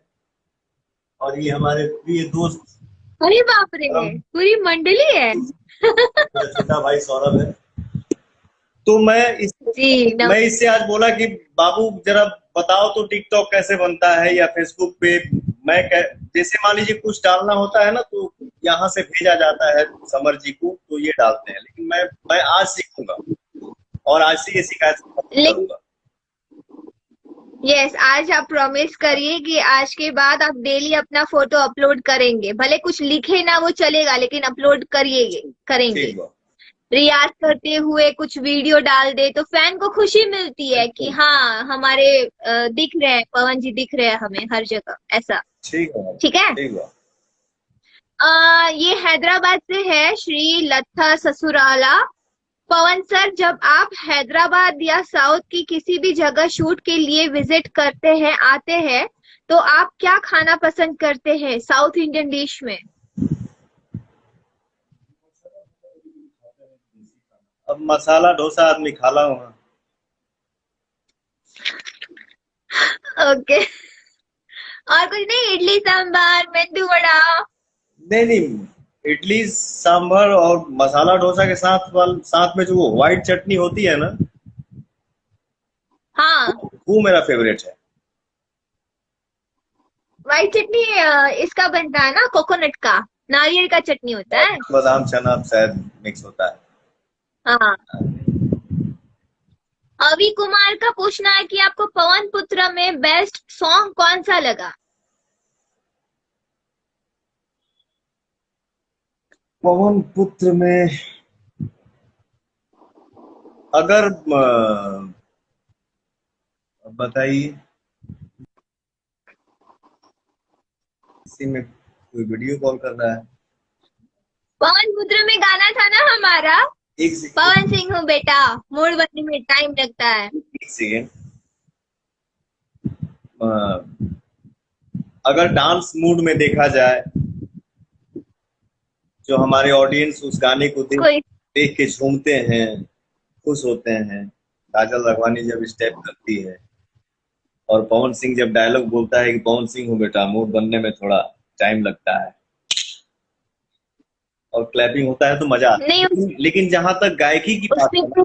और ये हमारे प्रिय दोस्त अरे बाप रे, परम पूरी मंडली है। मेरा छोटा भाई सौरभ है। तो जी मैं इससे आज बोला कि बाबू जरा बताओ तो टिकटॉक कैसे बनता है या फेसबुक पे जैसे मान लीजिए कुछ डालना होता है ना तो यहाँ से भेजा जाता है समर जी को तो ये डालते हैं, लेकिन मैं आज सीखूंगा और आज से ये शिकायत लेकिन करूंगा। यस, आज आप प्रॉमिस करिए कि आज के बाद आप डेली अपना फोटो अपलोड करेंगे, भले कुछ लिखे ना वो चलेगा लेकिन अपलोड करेंगे। ठीक बा। रियाज करते हुए कुछ वीडियो डाल दे तो फैन को खुशी मिलती है कि हाँ हमारे दिख रहे हैं, पवन जी दिख रहे हैं हमें हर जगह, ऐसा। ठीक है। ठीक है। ठीक बा। ये हैदराबाद से है श्री लता ससुराला। पवन सर, जब आप हैदराबाद या साउथ की किसी भी जगह शूट के लिए विजिट करते हैं, आते हैं, तो आप क्या खाना पसंद करते हैं साउथ इंडियन डिश में? अब मसाला डोसा आदमी खाला हुआ। ओके। और कुछ नहीं? इडली सांभर, मेंदू वड़ा? नहीं, इडली सांभर और मसाला डोसा के साथ में जो वो व्हाइट चटनी होती है ना, हाँ, वो मेरा फेवरेट है। व्हाइट चटनी इसका बनता है ना, कोकोनट का, नारियल का चटनी होता है। बादाम चना शायद मिक्स होता है। हाँ। अभी कुमार का पूछना है कि आपको पवन पुत्र में बेस्ट सॉन्ग कौन सा लगा? पवन पुत्र में अगर बताइए, इसी में कोई वीडियो कॉल कर रहा है। पवन पुत्र में गाना था ना हमारा, एक सेकेंड, पवन सिंह हूँ बेटा, मूड बनने में टाइम लगता है। एक सेकेंड। अगर डांस मूड में देखा जाए, जो हमारे ऑडियंस उस गाने को कोई देख के झूमते हैं, खुश होते हैं। काजल राघवानी जब स्टेप करती है और पवन सिंह जब डायलॉग बोलता है कि पवन सिंह हूँ बेटा, मूड बनने में थोड़ा टाइम लगता है और क्लैपिंग होता है तो मजा आता नहीं, है। लेकिन जहां तक गायकी की बात है, उसमें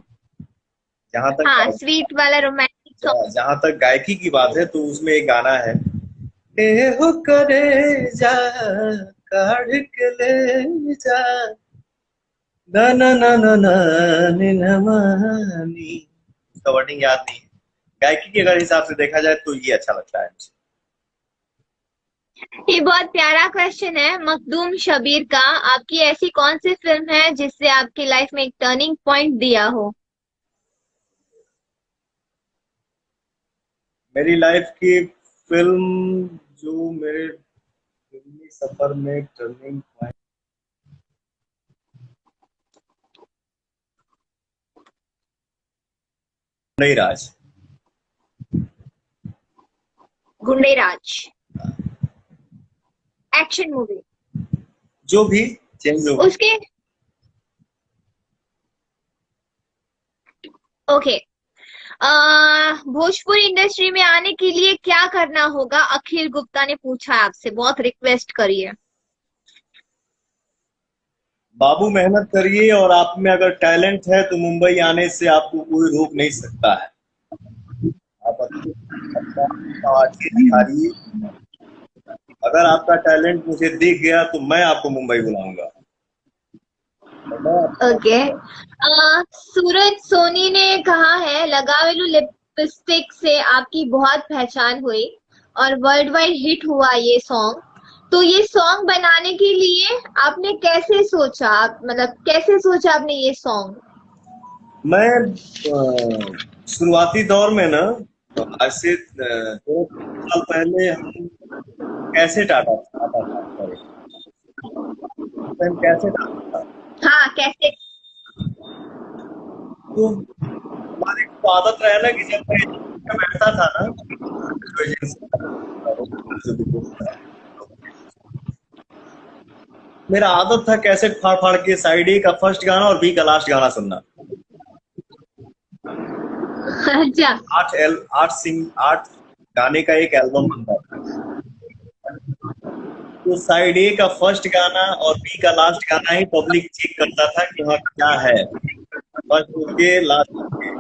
जहां तक हाँ स्वीट वाला रोमांटिक सॉन्ग। जहां तक गायकी की बात है तो उसमें एक गाना है, ए हो करे जा काढ़ के ले जा ना ना ना ना ना नी ना मानी। उसका वर्डिंग याद नहीं है। गायकी के अगर हिसाब से देखा जाए तो ये अच्छा लगता है मुझे। ये बहुत प्यारा क्वेश्चन है मखदूम शबीर का। आपकी ऐसी कौन सी फिल्म है जिससे आपकी लाइफ में एक टर्निंग पॉइंट दिया हो? मेरी लाइफ की फिल्म जो मेरे फिल्मी सफर में टर्निंग पॉइंट, नहीं राज। गुंडेराज एक्शन मूवी, जो भी चेंज हो। उसके ओके। भोजपुरी इंडस्ट्री में आने के लिए क्या करना होगा? अखिल गुप्ता ने पूछा है आपसे, बहुत रिक्वेस्ट करी है। बाबू मेहनत करिए और आप में अगर टैलेंट है तो मुंबई आने से आपको कोई रोक नहीं सकता है। आप अपना आगे दिखाइए। अगर आपका टैलेंट मुझे दिख गया तो मैं आपको मुंबई बुलाऊंगा। ओके। सूरज सोनी ने कहा है लगावेलू लिपस्टिक से आपकी बहुत पहचान हुई और वर्ल्ड वाइड हिट हुआ ये सॉन्ग। तो ये सॉन्ग बनाने के लिए आपने कैसे सोचा? मतलब कैसे सोचा आपने ये सॉन्ग? मैं शुरुआती दौर में ना, आज से 2 साल पहले हम कैसेट आता था, कैसेट आता था। हाँ, कैसे? तो हमारी तो आदत रहे ना कि जब मैं बैठता था ना, मेरा आदत था कैसेट फाड़ फाड़ के साइड ए का फर्स्ट गाना और बी का लास्ट गाना सुनना। अच्छा। 8 गाने का एक एल्बम बनता था। तो साइड ए का फर्स्ट गाना और बी का लास्ट गाना ही पब्लिक चेक करता था कि हाँ क्या है, फर्स्ट के लास्ट के।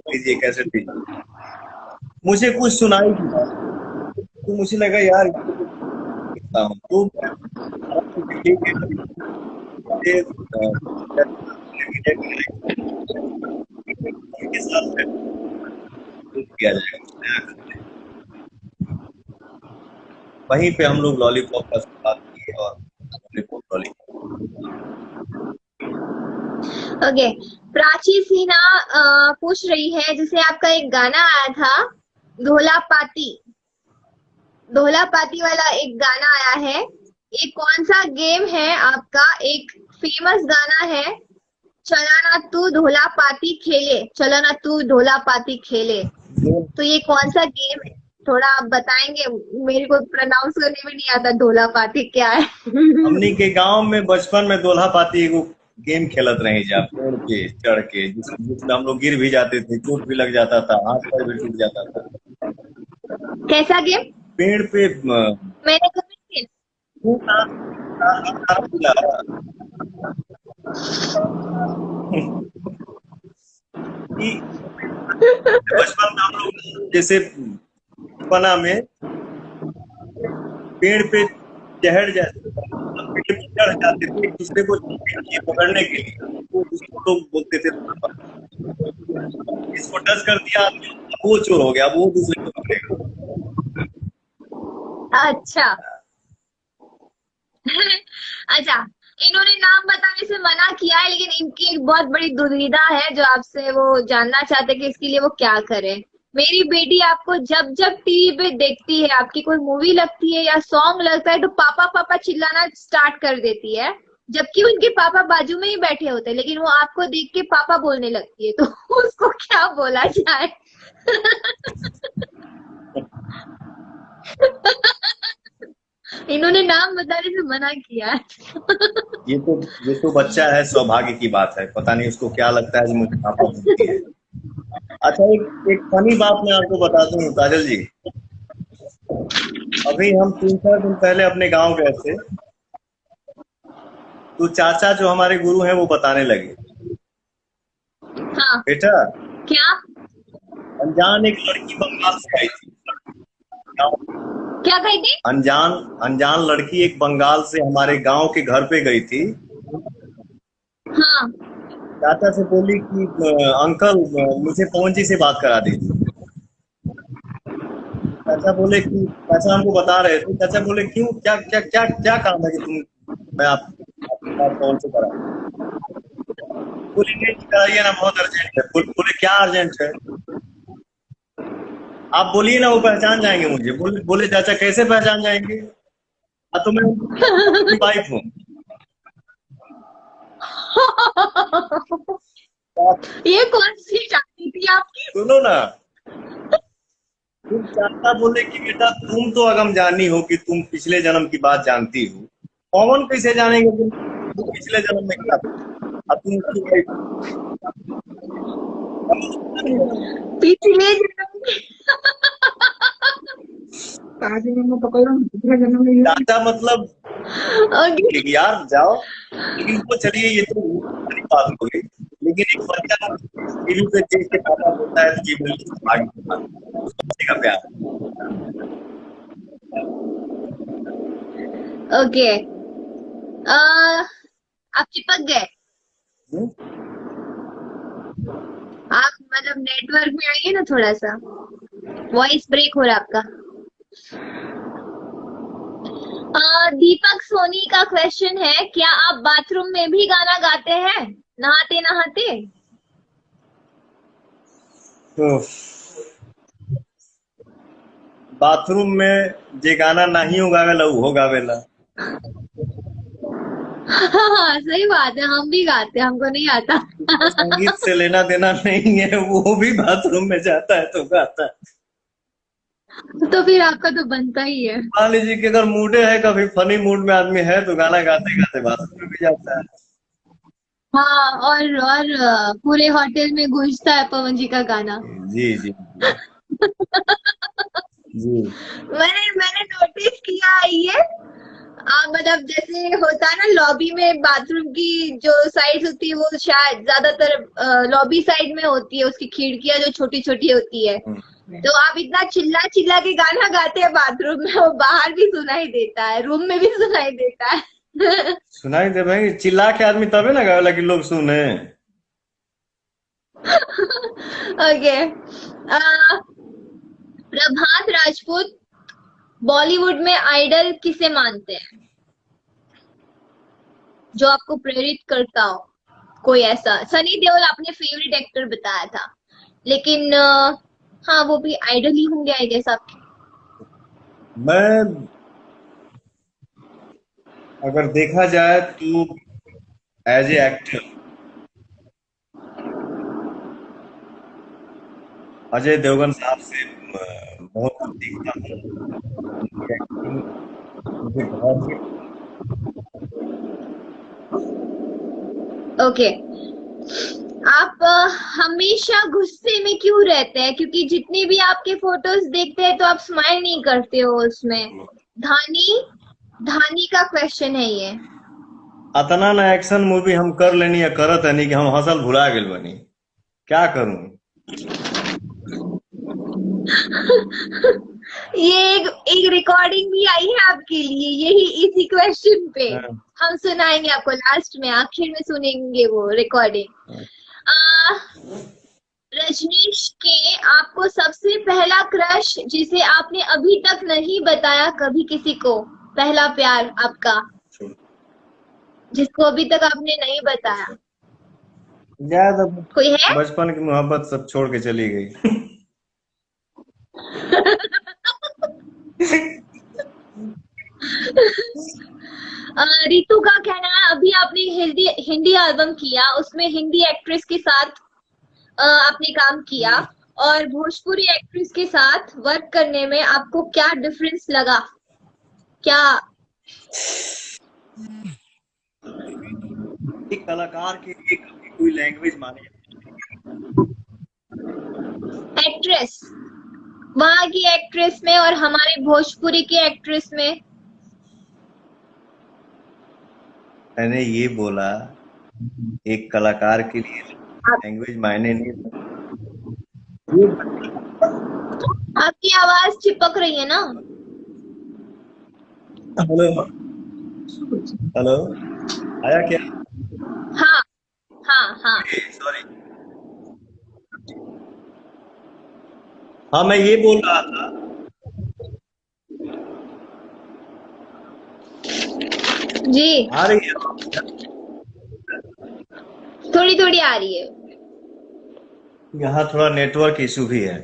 लीजिए कैसे थी, मुझे कुछ सुनाई दिया तो मुझे लगा यार इसको तो सुनता हूँ, तो मैं ठीक है ये, के साथ में किया जाएगा। वहीं पे हम लोग लॉलीपॉप का शुरुआत की और लॉलीपॉप ओके, प्राची सिन्हा पूछ रही है, जैसे आपका एक गाना आया था धोला पाती, धोला पाती वाला एक गाना आया है, ये कौन सा गेम है आपका? एक फेमस गाना है, चला ना तू धोला पाती खेले, चला ना तू धोला पाती खेले, तो ये कौन सा गेम है? थोड़ा आप बताएंगे, मेरे को प्रोनाउंस करने में नहीं आता धोला पाती क्या है। हमनी के गांव में बचपन में दोल्हा पाती एगो गेम खेलत रहे जा, पेड़ पे चढ़ के, जिसमें हम लोग गिर भी जाते थे, चोट भी लग जाता था, हाथ पैर भी टूट जाता था। कैसा गेम? पेड़ पे मैंने कभी बचपन में हम लोग जैसे बना में पेड़ पे चढ़ जाते, पेड़ पे चढ़ जाते थे, दूसरे को पकड़ने के लिए, तो उसको लोग बोलते थे इसको टच कर दिया वो चोर हो गया, वो दूसरे को पकड़ेगा। अच्छा अच्छा, इन्होंने नाम बताने से मना किया है, लेकिन इनकी एक बहुत बड़ी दुविधा है जो आपसे वो जानना चाहते हैं कि इसके लिए वो क्या करें। मेरी बेटी आपको जब जब टीवी पे देखती है, आपकी कोई मूवी लगती है या सॉन्ग लगता है, तो पापा पापा चिल्लाना स्टार्ट कर देती है, जबकि उनके पापा बाजू में ही बैठे होते हैं, लेकिन वो आपको देख के पापा बोलने लगती है, तो उसको क्या बोला जाए? इन्होंने नाम बताने से मना किया है। ये तो बच्चा है, सौभाग्य की बात है, पता नहीं उसको क्या लगता है जो मुझे पापा बोलती है। अच्छा, एक फनी बात मैं आपको बता दूं काजल जी, अभी हम 3-4 दिन पहले अपने गांव गए थे, तो चाचा जो हमारे गुरु हैं वो बताने लगे, हाँ, बेटा क्या अनजान एक लड़की बंगाल से आई थी, क्या कही थी? अनजान लड़की एक बंगाल से हमारे गांव के घर पे गई थी। हाँ, चाचा से बोली कि अंकल मुझे पवन जी से बात करा दीजिए। चाचा बोले कि चाचा हमको बता रहे थे, चाचा बोले क्यों, क्या क्या क्या क्या काम है कि तुम मैं आपकी बात पवन से करा? बोले नहीं कराइए ना, बहुत अर्जेंट है। बोले क्या अर्जेंट है? आप बोलिए ना, वो पहचान जाएंगे मुझे। बोले चाचा कैसे पहचान जाएंगे? तो मैं उनकी वाइफ हूँ। ये कौन सी जाति थी आपकी? सुनो ना, तुम चाचा बोले कि बेटा तुम तो अगम जानी हो कि तुम पिछले जन्म की बात जानती हो, पवन कैसे जानेंगे तुम पिछले जन्म में क्या अब तुम पिछले जन्म चाचा मतलब यार जाओ, लेकिन वो चलिए ये तो बड़ी बात हो गई, लेकिन एक बच्चा टीवी पे देख के पापा बोलता है कि बच्चे का प्यार। ओके, आप चिपक गए, आप मतलब नेटवर्क में आइए ना, थोड़ा सा वॉइस ब्रेक हो रहा है आपका। दीपक सोनी का क्वेश्चन है, क्या आप बाथरूम में भी गाना गाते हैं नहाते नहाते? बाथरूम में जे गाना नहीं हो गावेला वो गावेला। हाँ, सही बात है, हम भी गाते हैं, हमको नहीं आता। संगीत से लेना देना नहीं है, वो भी बाथरूम में जाता है तो गाता है। तो फिर आपका तो बनता ही है। मान लीजिए कि अगर मूड है, कभी फनी मूड में आदमी है तो गाना गाते गाते बाथरूम में भी जाता है। हाँ, और पूरे होटल में गूंजता है पवन जी का गाना। जी जी जी। मैंने नोटिस किया है ये, मतलब जैसे होता है ना लॉबी में, बाथरूम की जो साइड होती है वो शायद ज्यादातर लॉबी साइड में होती है, उसकी खिड़कियां जो छोटी छोटी होती है। तो आप इतना चिल्ला चिल्ला के गाना गाते हैं बाथरूम में, वो बाहर भी सुनाई देता है, रूम में भी सुनाई देता है। सुनाई दे भाई, चिल्ला के आदमी तबे ना गावेला कि लोग सुने। ओके। प्रभात राजपूत बॉलीवुड में आइडल किसे मानते हैं, जो आपको प्रेरित करता हो? कोई ऐसा, सनी देओल आपने फेवरेट एक्टर बताया था, लेकिन हाँ वो भी आइडल ही होंगे आई गेस आपके। मैं अगर देखा जाए तो as a actor Ajay Devgan साहब से बहुत कुछ सीखता हूँ। उनकी एक्टिंग मुझे बहुत ही ओके। आप हमेशा गुस्से में क्यों रहते हैं? क्योंकि जितनी भी आपके फोटोज देखते हैं तो आप स्माइल नहीं करते हो उसमें। धानी का क्वेश्चन है ये। अतना ना एक्शन मूवी हम कर लेनी या करत है नहीं कि हम हंसल भुला गेल बनी, क्या करूं। ये एक रिकॉर्डिंग भी आई है आपके लिए यही इसी क्वेश्चन पे। हम सुनाएंगे आपको लास्ट में, आखिर में सुनेंगे वो रिकॉर्डिंग। रजनीश के आपको सबसे पहला क्रश जिसे आपने अभी तक नहीं बताया कभी किसी को, पहला प्यार आपका जिसको अभी तक आपने नहीं बताया, ज्यादा कोई है? बचपन की मोहब्बत सब छोड़ के चली गई। रितु का कहना है अभी आपने हिंदी एल्बम किया, उसमें हिंदी एक्ट्रेस के साथ आपने काम किया, और भोजपुरी एक्ट्रेस के साथ वर्क करने में आपको क्या डिफरेंस लगा? क्या एक कलाकार के लिए कभी कोई लैंग्वेज माने एक्ट्रेस, वहां की एक्ट्रेस में और हमारे भोजपुरी की एक्ट्रेस में? मैंने ये बोला एक कलाकार के लिए लैंग्वेज मायने नहीं। आपकी आवाज चिपक रही है ना। हेलो हेलो, आया क्या? हाँ हाँ हाँ। सॉरी। हाँ मैं ये बोल रहा था, जी आ रही है? थोड़ी थोड़ी आ रही है। यहाँ थोड़ा नेटवर्क इशू भी है।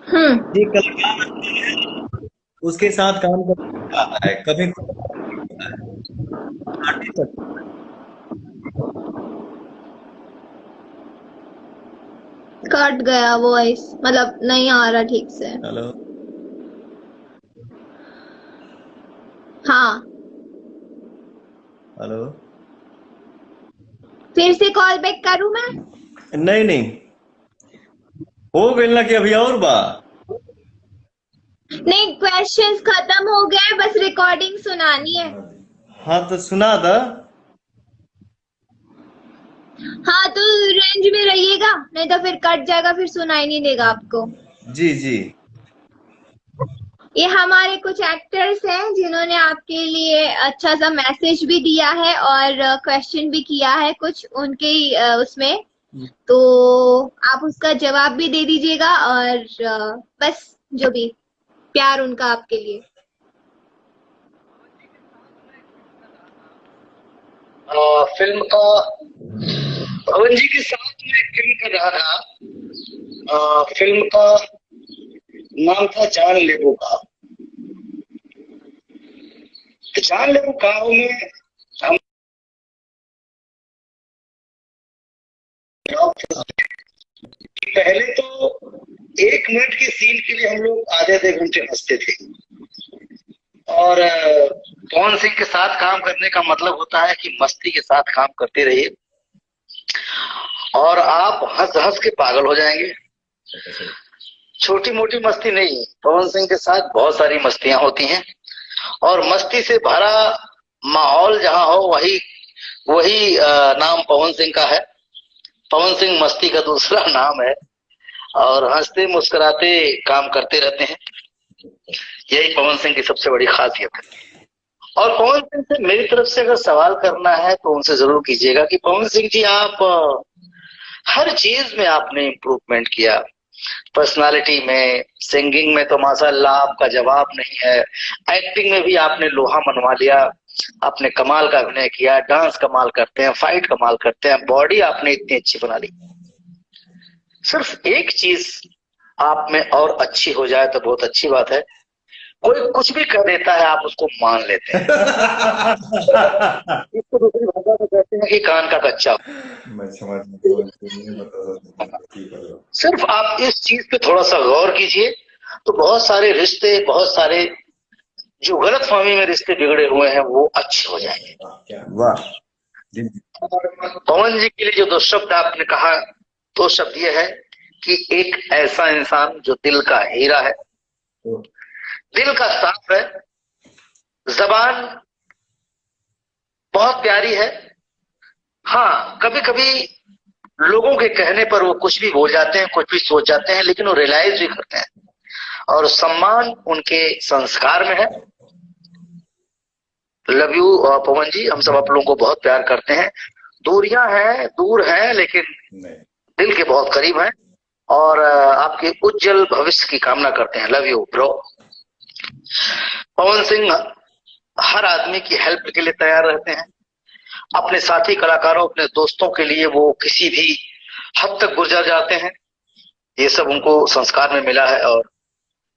ये कलाकार उसके साथ काम करता है, कभी कट गया वॉइस, मतलब नहीं आ रहा ठीक से। हेलो हाँ हेलो, फिर से कॉल बैक करूं मैं? नहीं नहीं, हो गई ना कि अभी और बा? नहीं, क्वेश्चंस खत्म हो गए, बस रिकॉर्डिंग सुनानी है। हाँ तो सुना था। हाँ तो रेंज में रहिएगा, नहीं तो फिर कट जाएगा, फिर सुनाई नहीं देगा आपको। जी जी। ये हमारे कुछ एक्टर्स हैं जिन्होंने आपके लिए अच्छा सा मैसेज भी दिया है और क्वेश्चन भी किया है कुछ उनके उसमें, तो आप उसका जवाब भी दे दीजिएगा, और बस जो भी प्यार उनका आपके लिए। फिल्म का पवन जी के साथ में एक फिल्म कर रहा था। फिल्म का नाम था जान लेबू का। तो जान लेबू का में हम पहले तो 1 मिनट के सीन के लिए हम लोग आधे घंटे हंसते थे, और पवन सिंह के साथ काम करने का मतलब होता है कि मस्ती के साथ काम करते रहिए और आप हंस हंस के पागल हो जाएंगे। छोटी मोटी मस्ती नहीं, पवन सिंह के साथ बहुत सारी मस्तियां होती हैं और मस्ती से भरा माहौल जहां हो वही वही नाम पवन सिंह का है। पवन सिंह मस्ती का दूसरा नाम है और हंसते मुस्कुराते काम करते रहते हैं, यही पवन सिंह की सबसे बड़ी खासियत है। और पवन सिंह से मेरी तरफ से अगर सवाल करना है तो उनसे जरूर कीजिएगा कि पवन सिंह जी, आप हर चीज में आपने इम्प्रूवमेंट किया, पर्सनालिटी में, सिंगिंग में तो माशाअल्लाह आपका जवाब नहीं है, एक्टिंग में भी आपने लोहा मनवा लिया, आपने कमाल का अभिनय किया, डांस कमाल करते हैं, फाइट कमाल करते हैं, बॉडी आपने इतनी अच्छी बना ली। सिर्फ एक चीज आप में और अच्छी हो जाए तो बहुत अच्छी बात है, कोई कुछ भी कर देता है आप उसको मान लेते हैं। इसको दूसरी भाषा में कहते हैं कि कान का कच्चा। मैं समझ नहीं बता। सिर्फ आप इस चीज पे थोड़ा सा गौर कीजिए तो बहुत सारे रिश्ते, बहुत सारे जो गलत फहमी में रिश्ते बिगड़े हुए हैं वो अच्छे हो जाएंगे। वाह। पवन जी के लिए जो दो शब्द आपने कहा, दो शब्द ये है कि एक ऐसा इंसान जो दिल का हीरा है, दिल का साफ है, जबान बहुत प्यारी है। हाँ, कभी कभी लोगों के कहने पर वो कुछ भी बोल जाते हैं, कुछ भी सोच जाते हैं, लेकिन वो रियलाइज भी करते हैं और सम्मान उनके संस्कार में है। लव यू पवन जी, हम सब आप लोगों को बहुत प्यार करते हैं। दूरियां हैं, दूर हैं, लेकिन दिल के बहुत करीब हैं और आपके उज्जवल भविष्य की कामना करते हैं। Love you bro. Pawan Singh हर आदमी की हेल्प के लिए तैयार रहते हैं, अपने साथी कलाकारों, अपने दोस्तों के लिए वो किसी भी हद तक गुजर जाते हैं। ये सब उनको संस्कार में मिला है और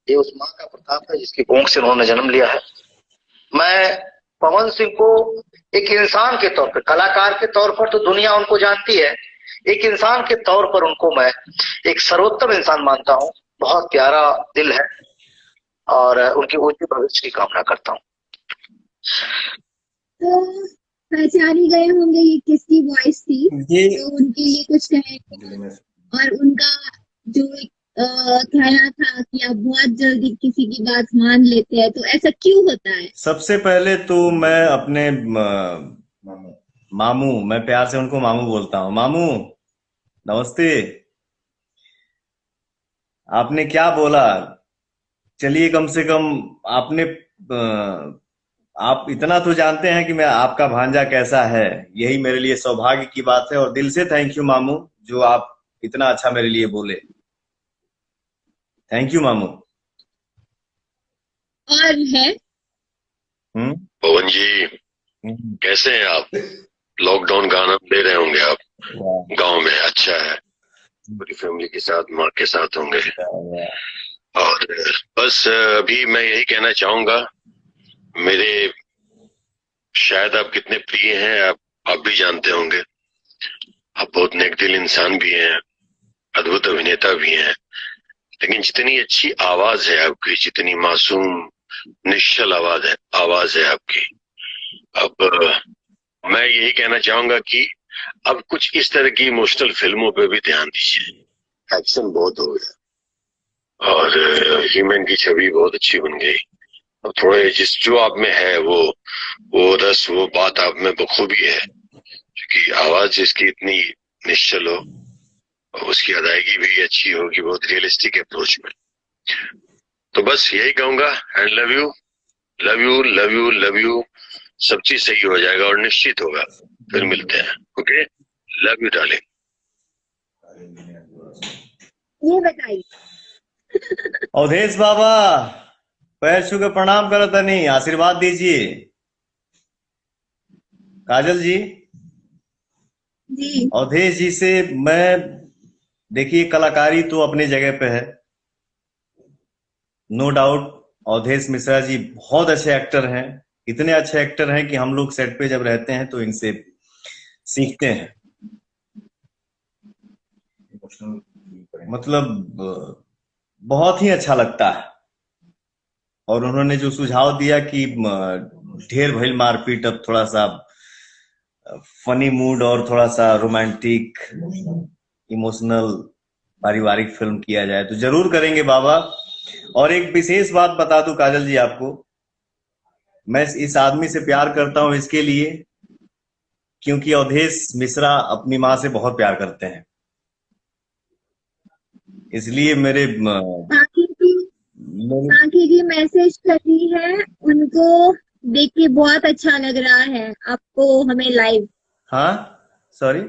ये उस माँ का प्रताप है जिसकी कोख से उन्होंने जन्म लिया है। मैं पवन सिंह को एक इंसान के तौर पर, कलाकार के तौर पर तो दुनिया उनको जानती है, एक इंसान के तौर पर उनको मैं एक सर्वोत्तम इंसान मानता हूँ। बहुत प्यारा दिल है और उनके उज्जवल भविष्य की कामना करता हूँ। तो पहचान ही गए होंगे ये किसकी वॉइस थी, तो उनके लिए कुछ कहें। और उनका जो कहना था कि आप बहुत जल्दी किसी की बात मान लेते हैं, तो ऐसा क्यों होता है? सबसे पहले तो मैं अपने मामू, मैं प्यार से उनको मामू बोलता हूँ। मामू नमस्ते। आपने क्या बोला, चलिए कम से कम आपने आप इतना तो जानते हैं कि मैं आपका भांजा कैसा है, यही मेरे लिए सौभाग्य की बात है और दिल से थैंक यू मामू, जो आप इतना अच्छा मेरे लिए बोले। थैंक यू मामू। और है पवन जी, कैसे हैं आप? लॉकडाउन का आनंद ले रहे होंगे आप गांव में। अच्छा है, पूरी फैमिली के साथ, माँ के साथ होंगे। और बस अभी मैं यही कहना चाहूंगा, मेरे शायद आप कितने प्रिय हैं आप भी जानते होंगे। आप बहुत नेक दिल इंसान भी हैं, अद्भुत अभिनेता भी हैं, लेकिन जितनी अच्छी आवाज है आपकी, जितनी मासूम निश्चल आवाज है आपकी, अब मैं यही कहना चाहूंगा कि अब कुछ इस तरह की इमोशनल फिल्मों पे भी ध्यान दीजिए। एक्शन बहुत हो गया और ह्यूमन की छवि बहुत अच्छी बन गई। अब थोड़े जो आप में है वो रस, वो बात आप में बखूबी है, क्योंकि आवाज जिसकी इतनी निश्चल हो, उसकी अदायगी भी अच्छी होगी, बहुत रियलिस्टिक अप्रोच में। तो बस यही कहूंगा, and love you love you love you love you. सब चीज सही हो जाएगा और निश्चित होगा। फिर मिलते हैं। Okay, love you darling. ये बताइए अवधेश बाबा, पैर छू के प्रणाम करो, तनी आशीर्वाद दीजिए। काजल जी, जी। अवधेश जी से मैं, देखिए कलाकारी तो अपनी जगह पे है, नो डाउट। अवधेश मिश्रा जी बहुत अच्छे एक्टर हैं, इतने अच्छे एक्टर हैं कि हम लोग सेट पे जब रहते हैं तो इनसे सीखते हैं। मतलब बहुत ही अच्छा लगता है। और उन्होंने जो सुझाव दिया कि ढेर भइल मारपीट, अब थोड़ा सा फनी मूड और थोड़ा सा रोमांटिक इमोशनल पारिवारिक फिल्म किया जाए, तो जरूर करेंगे बाबा। और एक विशेष बात बता दूं काजल जी आपको, मैं इस आदमी से प्यार करता हूं इसके लिए क्योंकि अवधेश मिश्रा अपनी माँ से बहुत प्यार करते हैं, इसलिए मेरे काकी जी मैसेज कर रही है, उनको देख के बहुत अच्छा लग रहा है आपको हमें लाइव। हाँ सॉरी,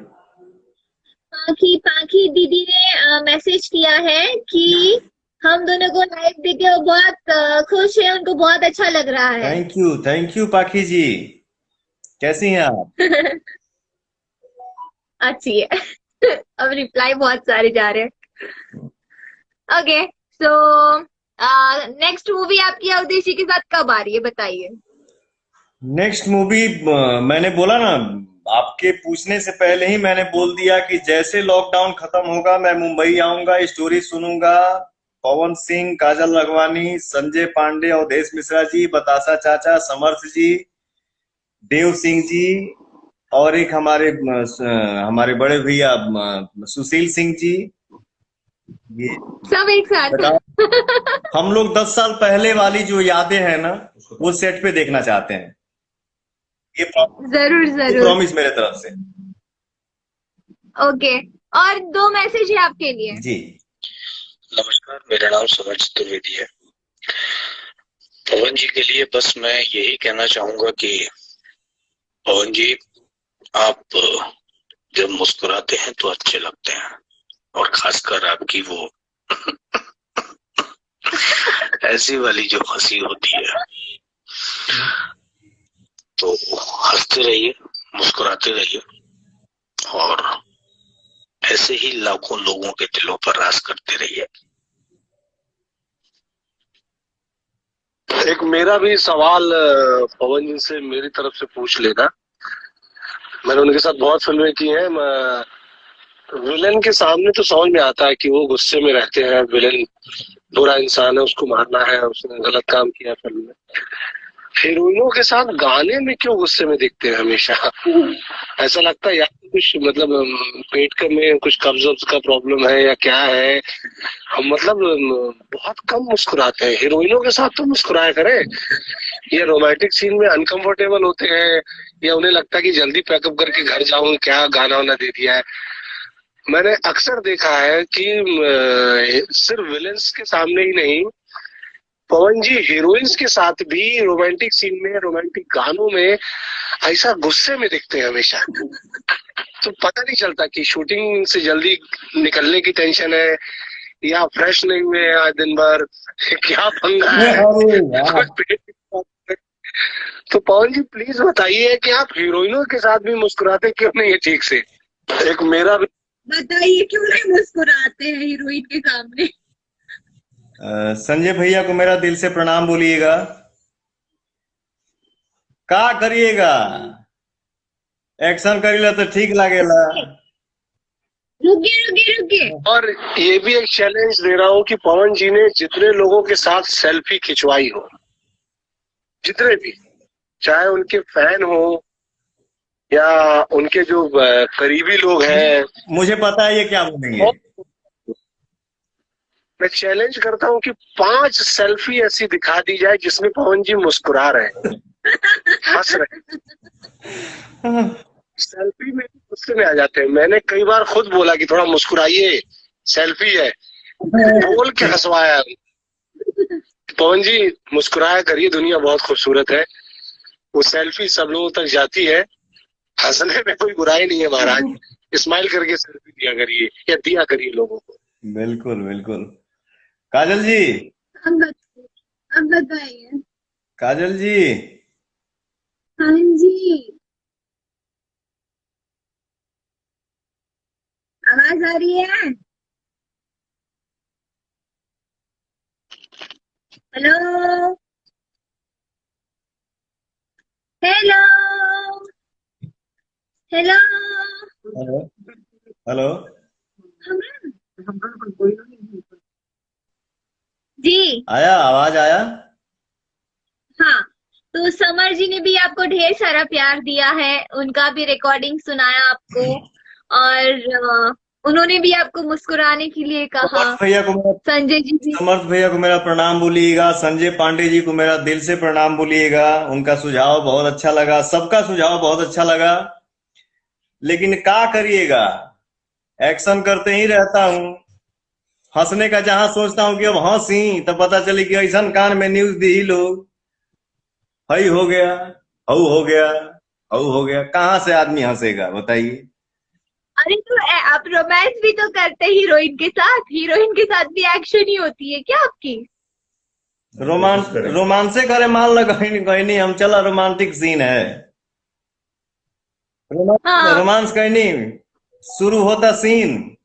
पाखी दीदी ने मैसेज किया है कि हम दोनों को लाइव देख के वो बहुत खुश है, उनको बहुत अच्छा लग रहा है। थैंक यू पाखी जी, कैसी हैं आप? अच्छी है। अब रिप्लाई बहुत सारे जा रहे हैं। ओके, सो नेक्स्ट मूवी आपकी अवधेश जी के साथ कब आ रही है बताइए? नेक्स्ट मूवी मैंने बोला ना, आपके पूछने से पहले ही मैंने बोल दिया कि जैसे लॉकडाउन खत्म होगा मैं मुंबई आऊंगा, स्टोरी सुनूंगा। पवन सिंह, काजल लखवानी, संजय पांडे, अवधेश मिश्रा जी, बतासा चाचा, समर्थ जी, देव सिंह जी, और एक हमारे बड़े भैया सुशील सिंह जी, ये सब एक साथ। हम लोग 10 साल पहले वाली जो यादें हैं ना, वो सेट पे देखना चाहते हैं। ये जरूर प्रॉमिस मेरे तरफ से। ओके, और 2 मैसेज है आपके लिए जी। नमस्कार, मेरा नाम सुमित चतुर्वेदी है। पवन जी के लिए बस मैं यही कहना चाहूंगा कि पवन जी, आप जब मुस्कुराते हैं तो अच्छे लगते हैं, और खासकर आपकी वो ऐसी वाली जो हंसी होती है, तो हंसते रहिए, मुस्कुराते रहिए, और ऐसे ही लाखों लोगों के दिलों पर राज करते रहिए। एक मेरा भी सवाल पवन जी से मेरी तरफ से पूछ लेना। मैंने उनके साथ बहुत फिल्में की हैं। विलन के सामने तो समझ में आता है कि वो गुस्से में रहते हैं, विलन बुरा इंसान है, उसको मारना है, उसने गलत काम किया फिल्म में। हीरोइनों के साथ गाने में क्यों गुस्से में दिखते हैं हमेशा? ऐसा लगता है या कुछ मतलब पेट का में कुछ कब्ज का प्रॉब्लम है या क्या है? हम मतलब बहुत कम मुस्कुराते हैं। हीरोइनों के साथ तो मुस्कुराया करें। ये रोमांटिक सीन में अनकंफर्टेबल होते हैं या उन्हें लगता है कि जल्दी पैकअप करके घर जाऊं, क्या गाना वाना दे दिया है। मैंने अक्सर देखा है कि सिर्फ विलेंस के सामने ही नहीं, पवन जी हीरोइंस के साथ भी रोमांटिक सीन में, रोमांटिक गानों में ऐसा गुस्से में दिखते हैं हमेशा। तो पता नहीं चलता कि शूटिंग से जल्दी निकलने की टेंशन है या फ्रेश नहीं हुए आज दिन भर, क्या पंगा है। तो पवन जी प्लीज बताइए कि आप हीरोइनों के साथ भी मुस्कुराते क्यों नहीं है ठीक से? एक मेरा भी बताइए, क्यों नहीं मुस्कुराते हैं हीरोइन के सामने? संजय भैया को मेरा दिल से प्रणाम बोलिएगा। का करिएगा, एक्शन करीला तो ठीक लागेला। रुकिए। और ये भी एक चैलेंज दे रहा हूँ कि पवन जी ने जितने लोगों के साथ सेल्फी खिंचवाई हो, जितने भी, चाहे उनके फैन हो या उनके जो करीबी लोग हैं, मुझे पता है ये क्या बोलेंगे। मैं चैलेंज करता हूँ कि 5 सेल्फी ऐसी दिखा दी जाए जिसमें पवन जी मुस्कुरा रहे हैं, हंस रहे हैं। सेल्फी में गुस्से में आ जाते हैं। मैंने कई बार खुद बोला कि थोड़ा मुस्कुराइए, सेल्फी है, बोल के हंसवाया। पवन जी मुस्कुराया करिए, दुनिया बहुत खूबसूरत है। वो सेल्फी सब लोगों तक जाती है, हंसने में कोई बुराई नहीं है महाराज। स्माइल करके सेल्फी दिया करिए या दिया करिए लोगों को। बिल्कुल बिल्कुल। काजल जी, अब बताइए। काजल जी। हाँ जी, आवाज आ रही है? हेलो हेलो हेलो हेलो जी, आया, आवाज आया? हाँ। तो समर जी ने भी आपको ढेर सारा प्यार दिया है, उनका भी रिकॉर्डिंग सुनाया आपको। और उन्होंने भी आपको मुस्कुराने के लिए कहा। संजय जी भी। समर्थ भैया को मेरा प्रणाम बोलिएगा, संजय पांडे जी को मेरा दिल से प्रणाम बोलिएगा, उनका सुझाव बहुत अच्छा लगा, सबका सुझाव बहुत अच्छा लगा। लेकिन क्या करिएगा, एक्शन करते ही रहता हूँ। हंसने का जहां सोचता हूँ कि अब हंसी, तो पता चली कि ऐसा कान में न्यूज दी ही लोग, हई हो गया, हऊ हो गया, हऊ हो गया। कहाँ से आदमी हंसेगा बताइए। अरे तो आप रोमांस भी तो करते हीरोइन के साथ भी एक्शन ही होती है क्या आपकी? रोमांस करे मान लो, कहीं नहीं हम चला, रोमांटिक सीन है। रोमांस कहीं नहीं, शुरू होता सीन,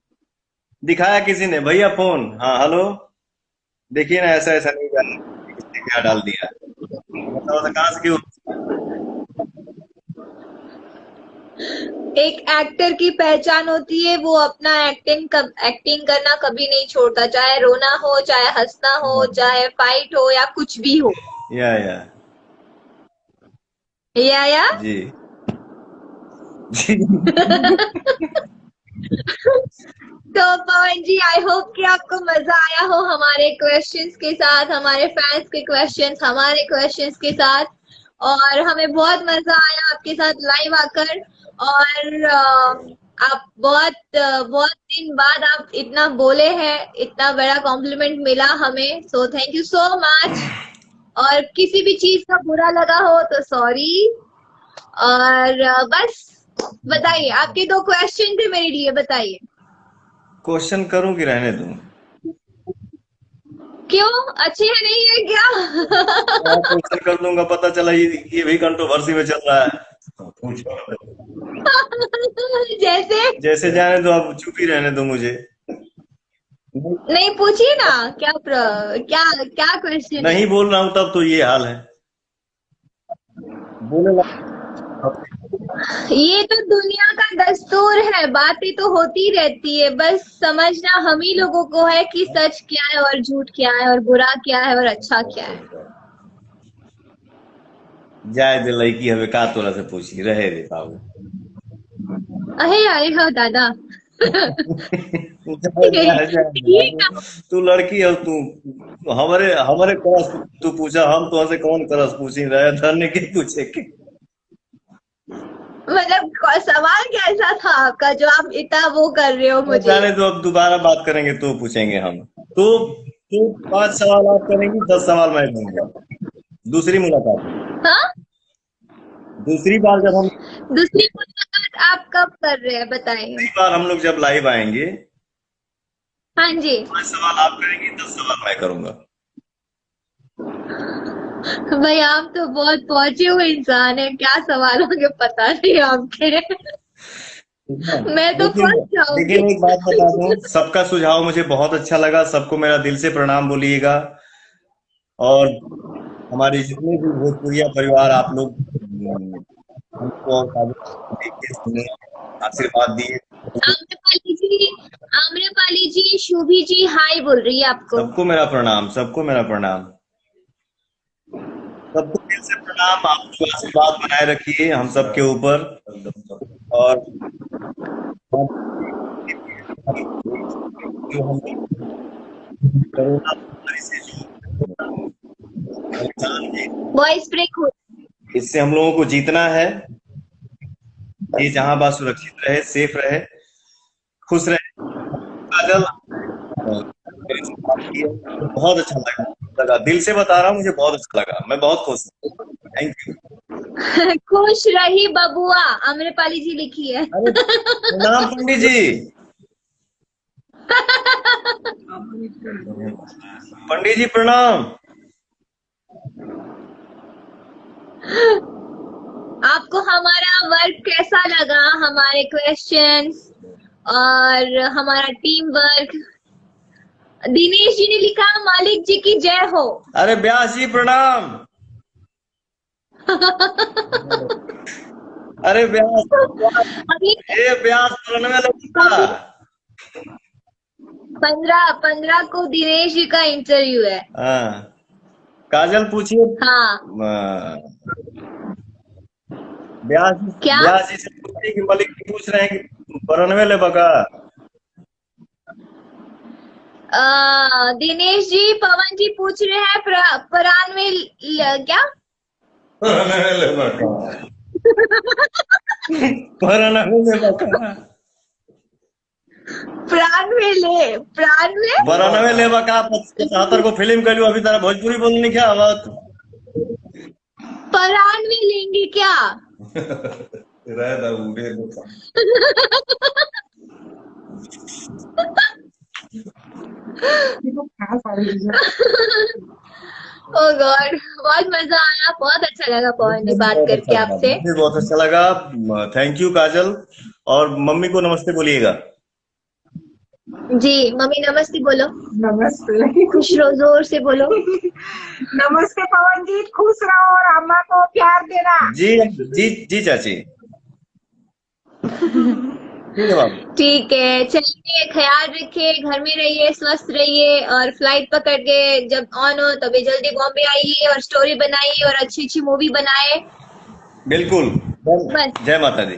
दिखाया किसी ने, भैया फोन, हाँ हेलो, देखिए ना ऐसा ऐसा नहीं डाला, किसने क्या डाल दिया, मतलब कहाँ से क्यों। एक एक्टर की पहचान होती है, वो अपना एक्टिंग करना कभी नहीं छोड़ता, चाहे रोना हो, चाहे हंसना हो, चाहे फाइट हो या कुछ भी हो। या जी तो पवन जी, आई होप कि आपको मजा आया हो हमारे क्वेश्चंस के साथ, हमारे फैंस के क्वेश्चंस, हमारे क्वेश्चंस के साथ, और हमें बहुत मजा आया आपके साथ लाइव आकर। और आप बहुत दिन बाद आप इतना बोले हैं, इतना बड़ा कॉम्प्लीमेंट मिला हमें, सो थैंक यू सो मच। और किसी भी चीज का बुरा लगा हो तो सॉरी। और बस बताइए, आपके 2 क्वेश्चन थे मेरे लिए, बताइए। क्वेश्चन करूं कि रहने दूं? क्यों, अच्छे है नहीं है क्या? क्वेश्चन कर दूंगा, पता चला ये भी कंट्रोवर्सी में चल रहा है। जैसे जाने दो, अब चुप ही रहने दो मुझे। नहीं पूछिए ना, क्या क्वेश्चन? नहीं बोल रहा हूँ तब तो ये हाल है, बोले ये तो दुनिया का दस्तूर है, बातें तो होती रहती है, बस समझना हम ही लोगों को है कि सच क्या है और झूठ क्या है, और बुरा क्या है और अच्छा क्या है। जाए दे, लड़की हमें का तोरा से पूछी, रहे दे बाबू। अहे हो दादा। तू लड़की है, तू हमारे करस तू पूछा, हम तो से कौन करस पूछी, रहे धरने के पूछे के। मतलब सवाल कैसा था आपका जो आप इतना वो कर रहे हो मुझे? जाने दो, अब दोबारा बात करेंगे तो पूछेंगे हम। तो 5 सवाल आप करेंगी, 10 सवाल मैं दूंगा। दूसरी मुलाकात। हाँ? दूसरी बार जब हम दूसरी मुलाकात आप कब कर रहे हैं बताइए? दूसरी बार हम लोग जब लाइव आएंगे, हाँ जी, 5 सवाल आप करेंगी, 10 सवाल मैं करूंगा। भाई आप तो बहुत पहुंचे हुए इंसान है, क्या सवाल होंगे पता नहीं आपके। मैं तो फंस जाऊंगी। लेकिन एक बात बता दूं, सबका सुझाव मुझे बहुत अच्छा लगा, सबको मेरा दिल से प्रणाम बोलिएगा। और हमारे जितने भी भोजपुरिया परिवार, आप लोग हमको आशीर्वाद दिए। आम्रपाली जी, शुभी जी हाय बोल रही है आपको। सबको मेरा प्रणाम, सबको मेरा प्रणाम, सबको दिल से प्रणाम। आप आशीर्वाद बनाए रखिए हम सबके ऊपर। और जो हम कोरोना से वॉइस ब्रेक हो, इससे हम लोगों को जीतना है। ये जहां बात सुरक्षित रहे, सेफ रहे, खुश रहे। काजल, बहुत अच्छा लगा, दिल से बता रहा हूँ, मुझे बहुत अच्छा लगा, मैं बहुत खुश हूँ। Thank you. खुश रही बबुआ, आम्रपाली जी लिखी है। प्रणाम पंडित जी। पंडित जी प्रणाम। आपको हमारा वर्क कैसा लगा, हमारे क्वेश्चंस और हमारा टीम वर्क? दिनेश जी ने लिखा मालिक जी की जय हो। अरे व्यास जी प्रणाम। अरे व्यास, ये व्यास 15 को दिनेश जी का इंटरव्यू है। हाँ, काजल पूछिए। हाँ, व्यास क्या? व्यास जी से पूछिए कि मलिक जी पूछ रहे हैं कि 92 ले बका। दिनेश जी, पवन जी पूछ रहे हैं परान में क्या बरानवे ले बका 75 को फिल्म करियो अभी तारा भोजपुरी बोलने क्या बात परान में लेंगे क्या ओ गॉड, बहुत मजा आया, बहुत अच्छा लगा पवन जी बात करके आपसे। बहुत अच्छा लगा, थैंक यू काजल। और मम्मी को नमस्ते बोलिएगा। जी मम्मी नमस्ते बोलो। नमस्ते। खुश रहो, जोर से बोलो। नमस्ते पवन जी, खुश रहो और अम्मा को प्यार देना। जी जी जी चाची। ठीक है, चलिए ख्याल रखिए, घर में रहिए, स्वस्थ रहिए और फ्लाइट पकड़ के जब ऑन हो तभी जल्दी बॉम्बे आइए और स्टोरी बनाइए और अच्छी अच्छी मूवी बनाए। बिल्कुल, जय माता दी।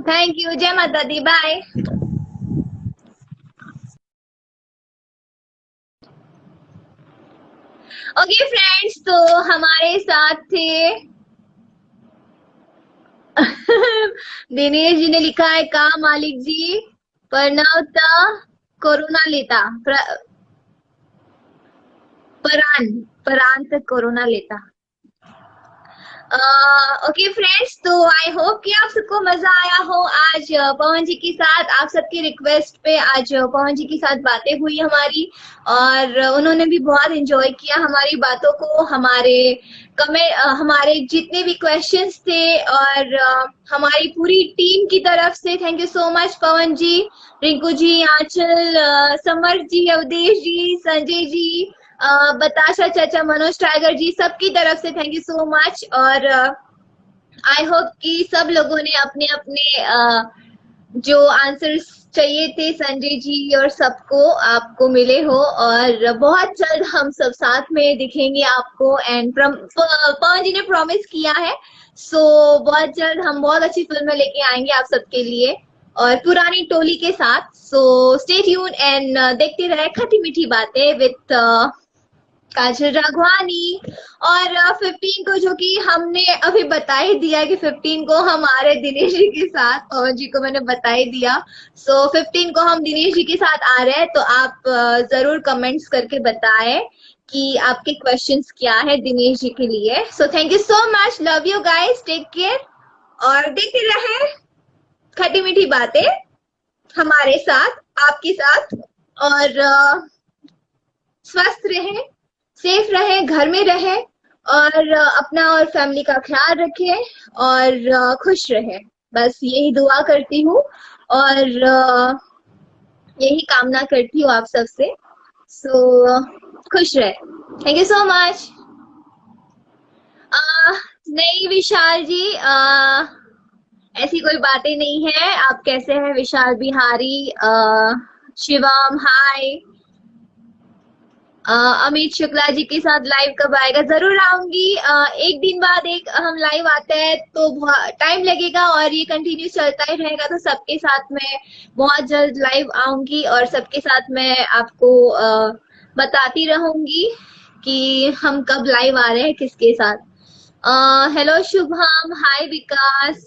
थैंक यू, जय माता दी, बाय। ओके फ्रेंड्स, तो हमारे साथ थे दिनेश जी ने लिखा है का मालिक जी परनावता कोरोना लेता परान तक कोरोना लेता। ओके फ्रेंड्स, तो आई होप कि आप सबको मजा आया हो आज पवन जी के साथ। आप सबकी रिक्वेस्ट पे आज पवन जी के साथ बातें हुई हमारी और उन्होंने भी बहुत एंजॉय किया हमारी बातों को, हमारे जितने भी क्वेश्चंस थे और हमारी पूरी टीम की तरफ से thank you so much Pawan ji, Rinku ji, Aanchal, Samar ji, Awadhesh ji, Sanjay ji, Batasha चाचा, मनोज टाइगर जी, सबकी तरफ से थैंक यू सो मच। और आई होप कि सब लोगों ने अपने अपने जो आंसर्स चाहिए थे संजय जी और सबको आपको मिले हो और बहुत जल्द हम सब साथ में दिखेंगे आपको। एंड पवन जी ने प्रॉमिस किया है, सो बहुत जल्द हम बहुत अच्छी फिल्में लेके आएंगे आप सबके लिए और पुरानी टोली के साथ। सो स्टे ट्यून एंड देखते रहे खट्टी मीठी बातें विद काजल राघवानी। और 15 को जो कि हमने अभी बता ही दिया कि 15 को हमारे दिनेश जी के साथ, पवन जी को मैंने बता ही दिया। सो 15 को हम दिनेश जी के साथ आ रहे हैं, तो आप जरूर कमेंट्स करके बताएं कि आपके क्वेश्चंस क्या है दिनेश जी के लिए। So thank you so much, love you guys, take care और देखते रहे खट्टी मीठी बातें हमारे साथ, आपके साथ। और स्वस्थ रहे, सेफ रहे, घर में रहे और अपना और फैमिली का ख्याल रखे और खुश रहे, बस यही दुआ करती हूँ और यही कामना करती हूँ आप सबसे। सो खुश रहे, थैंक यू सो मच। नहीं विशाल जी, ऐसी कोई बातें नहीं है। आप कैसे हैं विशाल बिहारी? शिवम हाय। अमित शुक्ला जी के साथ लाइव कब आएगा? जरूर आऊंगी, एक दिन बाद एक हम लाइव आते हैं तो टाइम लगेगा और ये कंटिन्यू चलता ही रहेगा, तो सबके साथ में बहुत जल्द लाइव आऊंगी और सबके साथ मैं आपको बताती रहूंगी कि हम कब लाइव आ रहे हैं किसके साथ। हेलो शुभम हाय, विकास,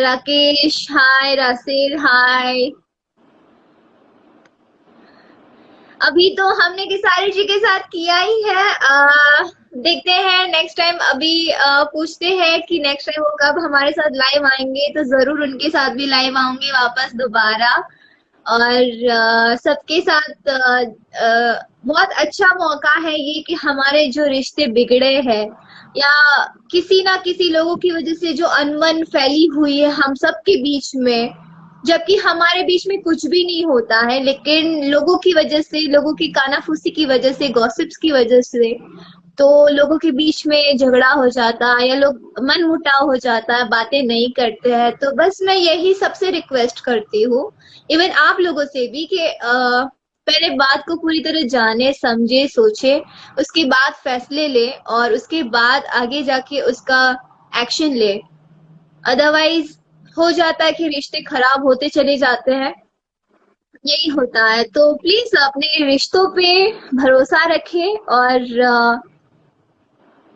राकेश हाय, रासेल हाय। अभी तो हमने किसारी जी के साथ किया ही है, देखते हैं नेक्स्ट टाइम। अभी पूछते हैं कि नेक्स्ट टाइम वो कब हमारे साथ लाइव आएंगे, तो जरूर उनके साथ भी लाइव आऊंगी वापस दोबारा और सबके साथ। बहुत अच्छा मौका है ये कि हमारे जो रिश्ते बिगड़े हैं या किसी ना किसी लोगों की वजह से जो अनबन फैली हुई है हम सब के बीच में, जबकि हमारे बीच में कुछ भी नहीं होता है, लेकिन लोगों की वजह से, लोगों की कानाफूसी की वजह से, गॉसिप्स की वजह से, तो लोगों के बीच में झगड़ा हो जाता है या लोग मन मुटाव हो जाता है, बातें नहीं करते हैं। तो बस मैं यही सबसे रिक्वेस्ट करती हूँ, इवन आप लोगों से भी, कि पहले बात को पूरी तरह जाने, समझे, सोचे, उसके बाद फैसले ले और उसके बाद आगे जाके उसका एक्शन ले। अदरवाइज हो जाता है कि रिश्ते खराब होते चले जाते हैं, यही होता है। तो प्लीज अपने रिश्तों पे भरोसा रखें, और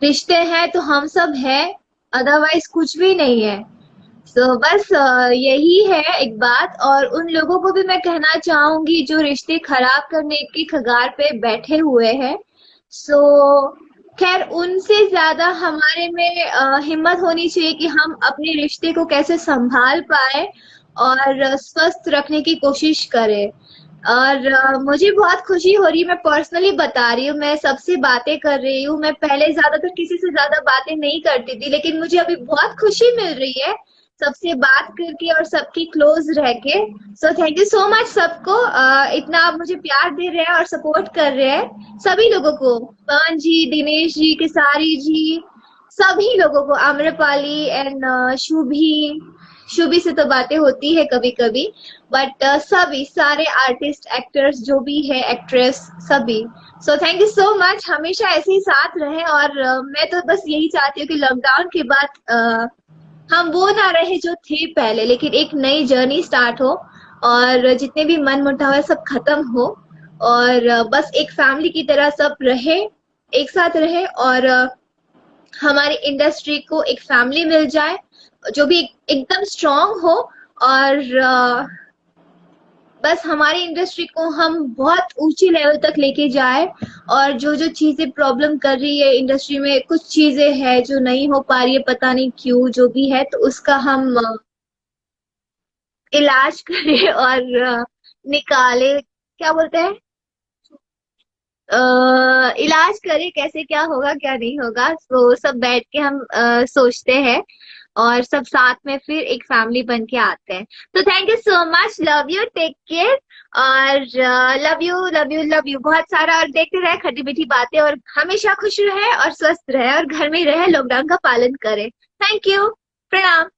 रिश्ते हैं तो हम सब हैं, अदरवाइज कुछ भी नहीं है। बस यही है एक बात। और उन लोगों को भी मैं कहना चाहूंगी जो रिश्ते खराब करने की कगार पे बैठे हुए हैं, खैर उनसे ज्यादा हमारे में हिम्मत होनी चाहिए कि हम अपने रिश्ते को कैसे संभाल पाए और स्वस्थ रखने की कोशिश करें। और मुझे बहुत खुशी हो रही है, मैं पर्सनली बता रही हूँ, मैं सबसे बातें कर रही हूँ। मैं पहले ज्यादातर किसी से ज्यादा बातें नहीं करती थी, लेकिन मुझे अभी बहुत खुशी मिल रही है सबसे बात करके और सबकी क्लोज रह के। सो थैंक यू सो मच सबको, इतना आप मुझे प्यार दे रहे हैं और सपोर्ट कर रहे हैं। सभी लोगों को, पवन जी, दिनेश जी, केसारी जी, सभी लोगों को, आम्रपाली एंड शुभी से तो बातें होती है कभी कभी, बट सभी सारे आर्टिस्ट, एक्टर्स जो भी है, एक्ट्रेस, सभी। सो थैंक यू सो मच, हमेशा ऐसे ही साथ रहे। और मैं तो बस यही चाहती हूँ कि लॉकडाउन के बाद हम वो ना रहे जो थे पहले, लेकिन एक नई जर्नी स्टार्ट हो और जितने भी मन मुटाव है सब खत्म हो, और बस एक फैमिली की तरह सब रहे, एक साथ रहे, और हमारी इंडस्ट्री को एक फैमिली मिल जाए जो भी एकदम स्ट्रांग हो, और बस हमारी इंडस्ट्री को हम बहुत ऊंची लेवल तक लेके जाए। और जो जो चीजें प्रॉब्लम कर रही है इंडस्ट्री में, कुछ चीजें हैं जो नहीं हो पा रही है, पता नहीं क्यों, जो भी है, तो उसका हम इलाज करें और निकाले, क्या बोलते हैं, इलाज करें कैसे, क्या होगा क्या नहीं होगा। तो सब बैठ के हम सोचते हैं और सब साथ में फिर एक फैमिली बन के आते हैं। तो thank you so much, love you, take care, और love you love you love you बहुत सारा। और देखते रहे खट्टी मीठी बातें, और हमेशा खुश रहे और स्वस्थ रहे और घर में रहे, लॉकडाउन का पालन करें। थैंक यू, प्रणाम।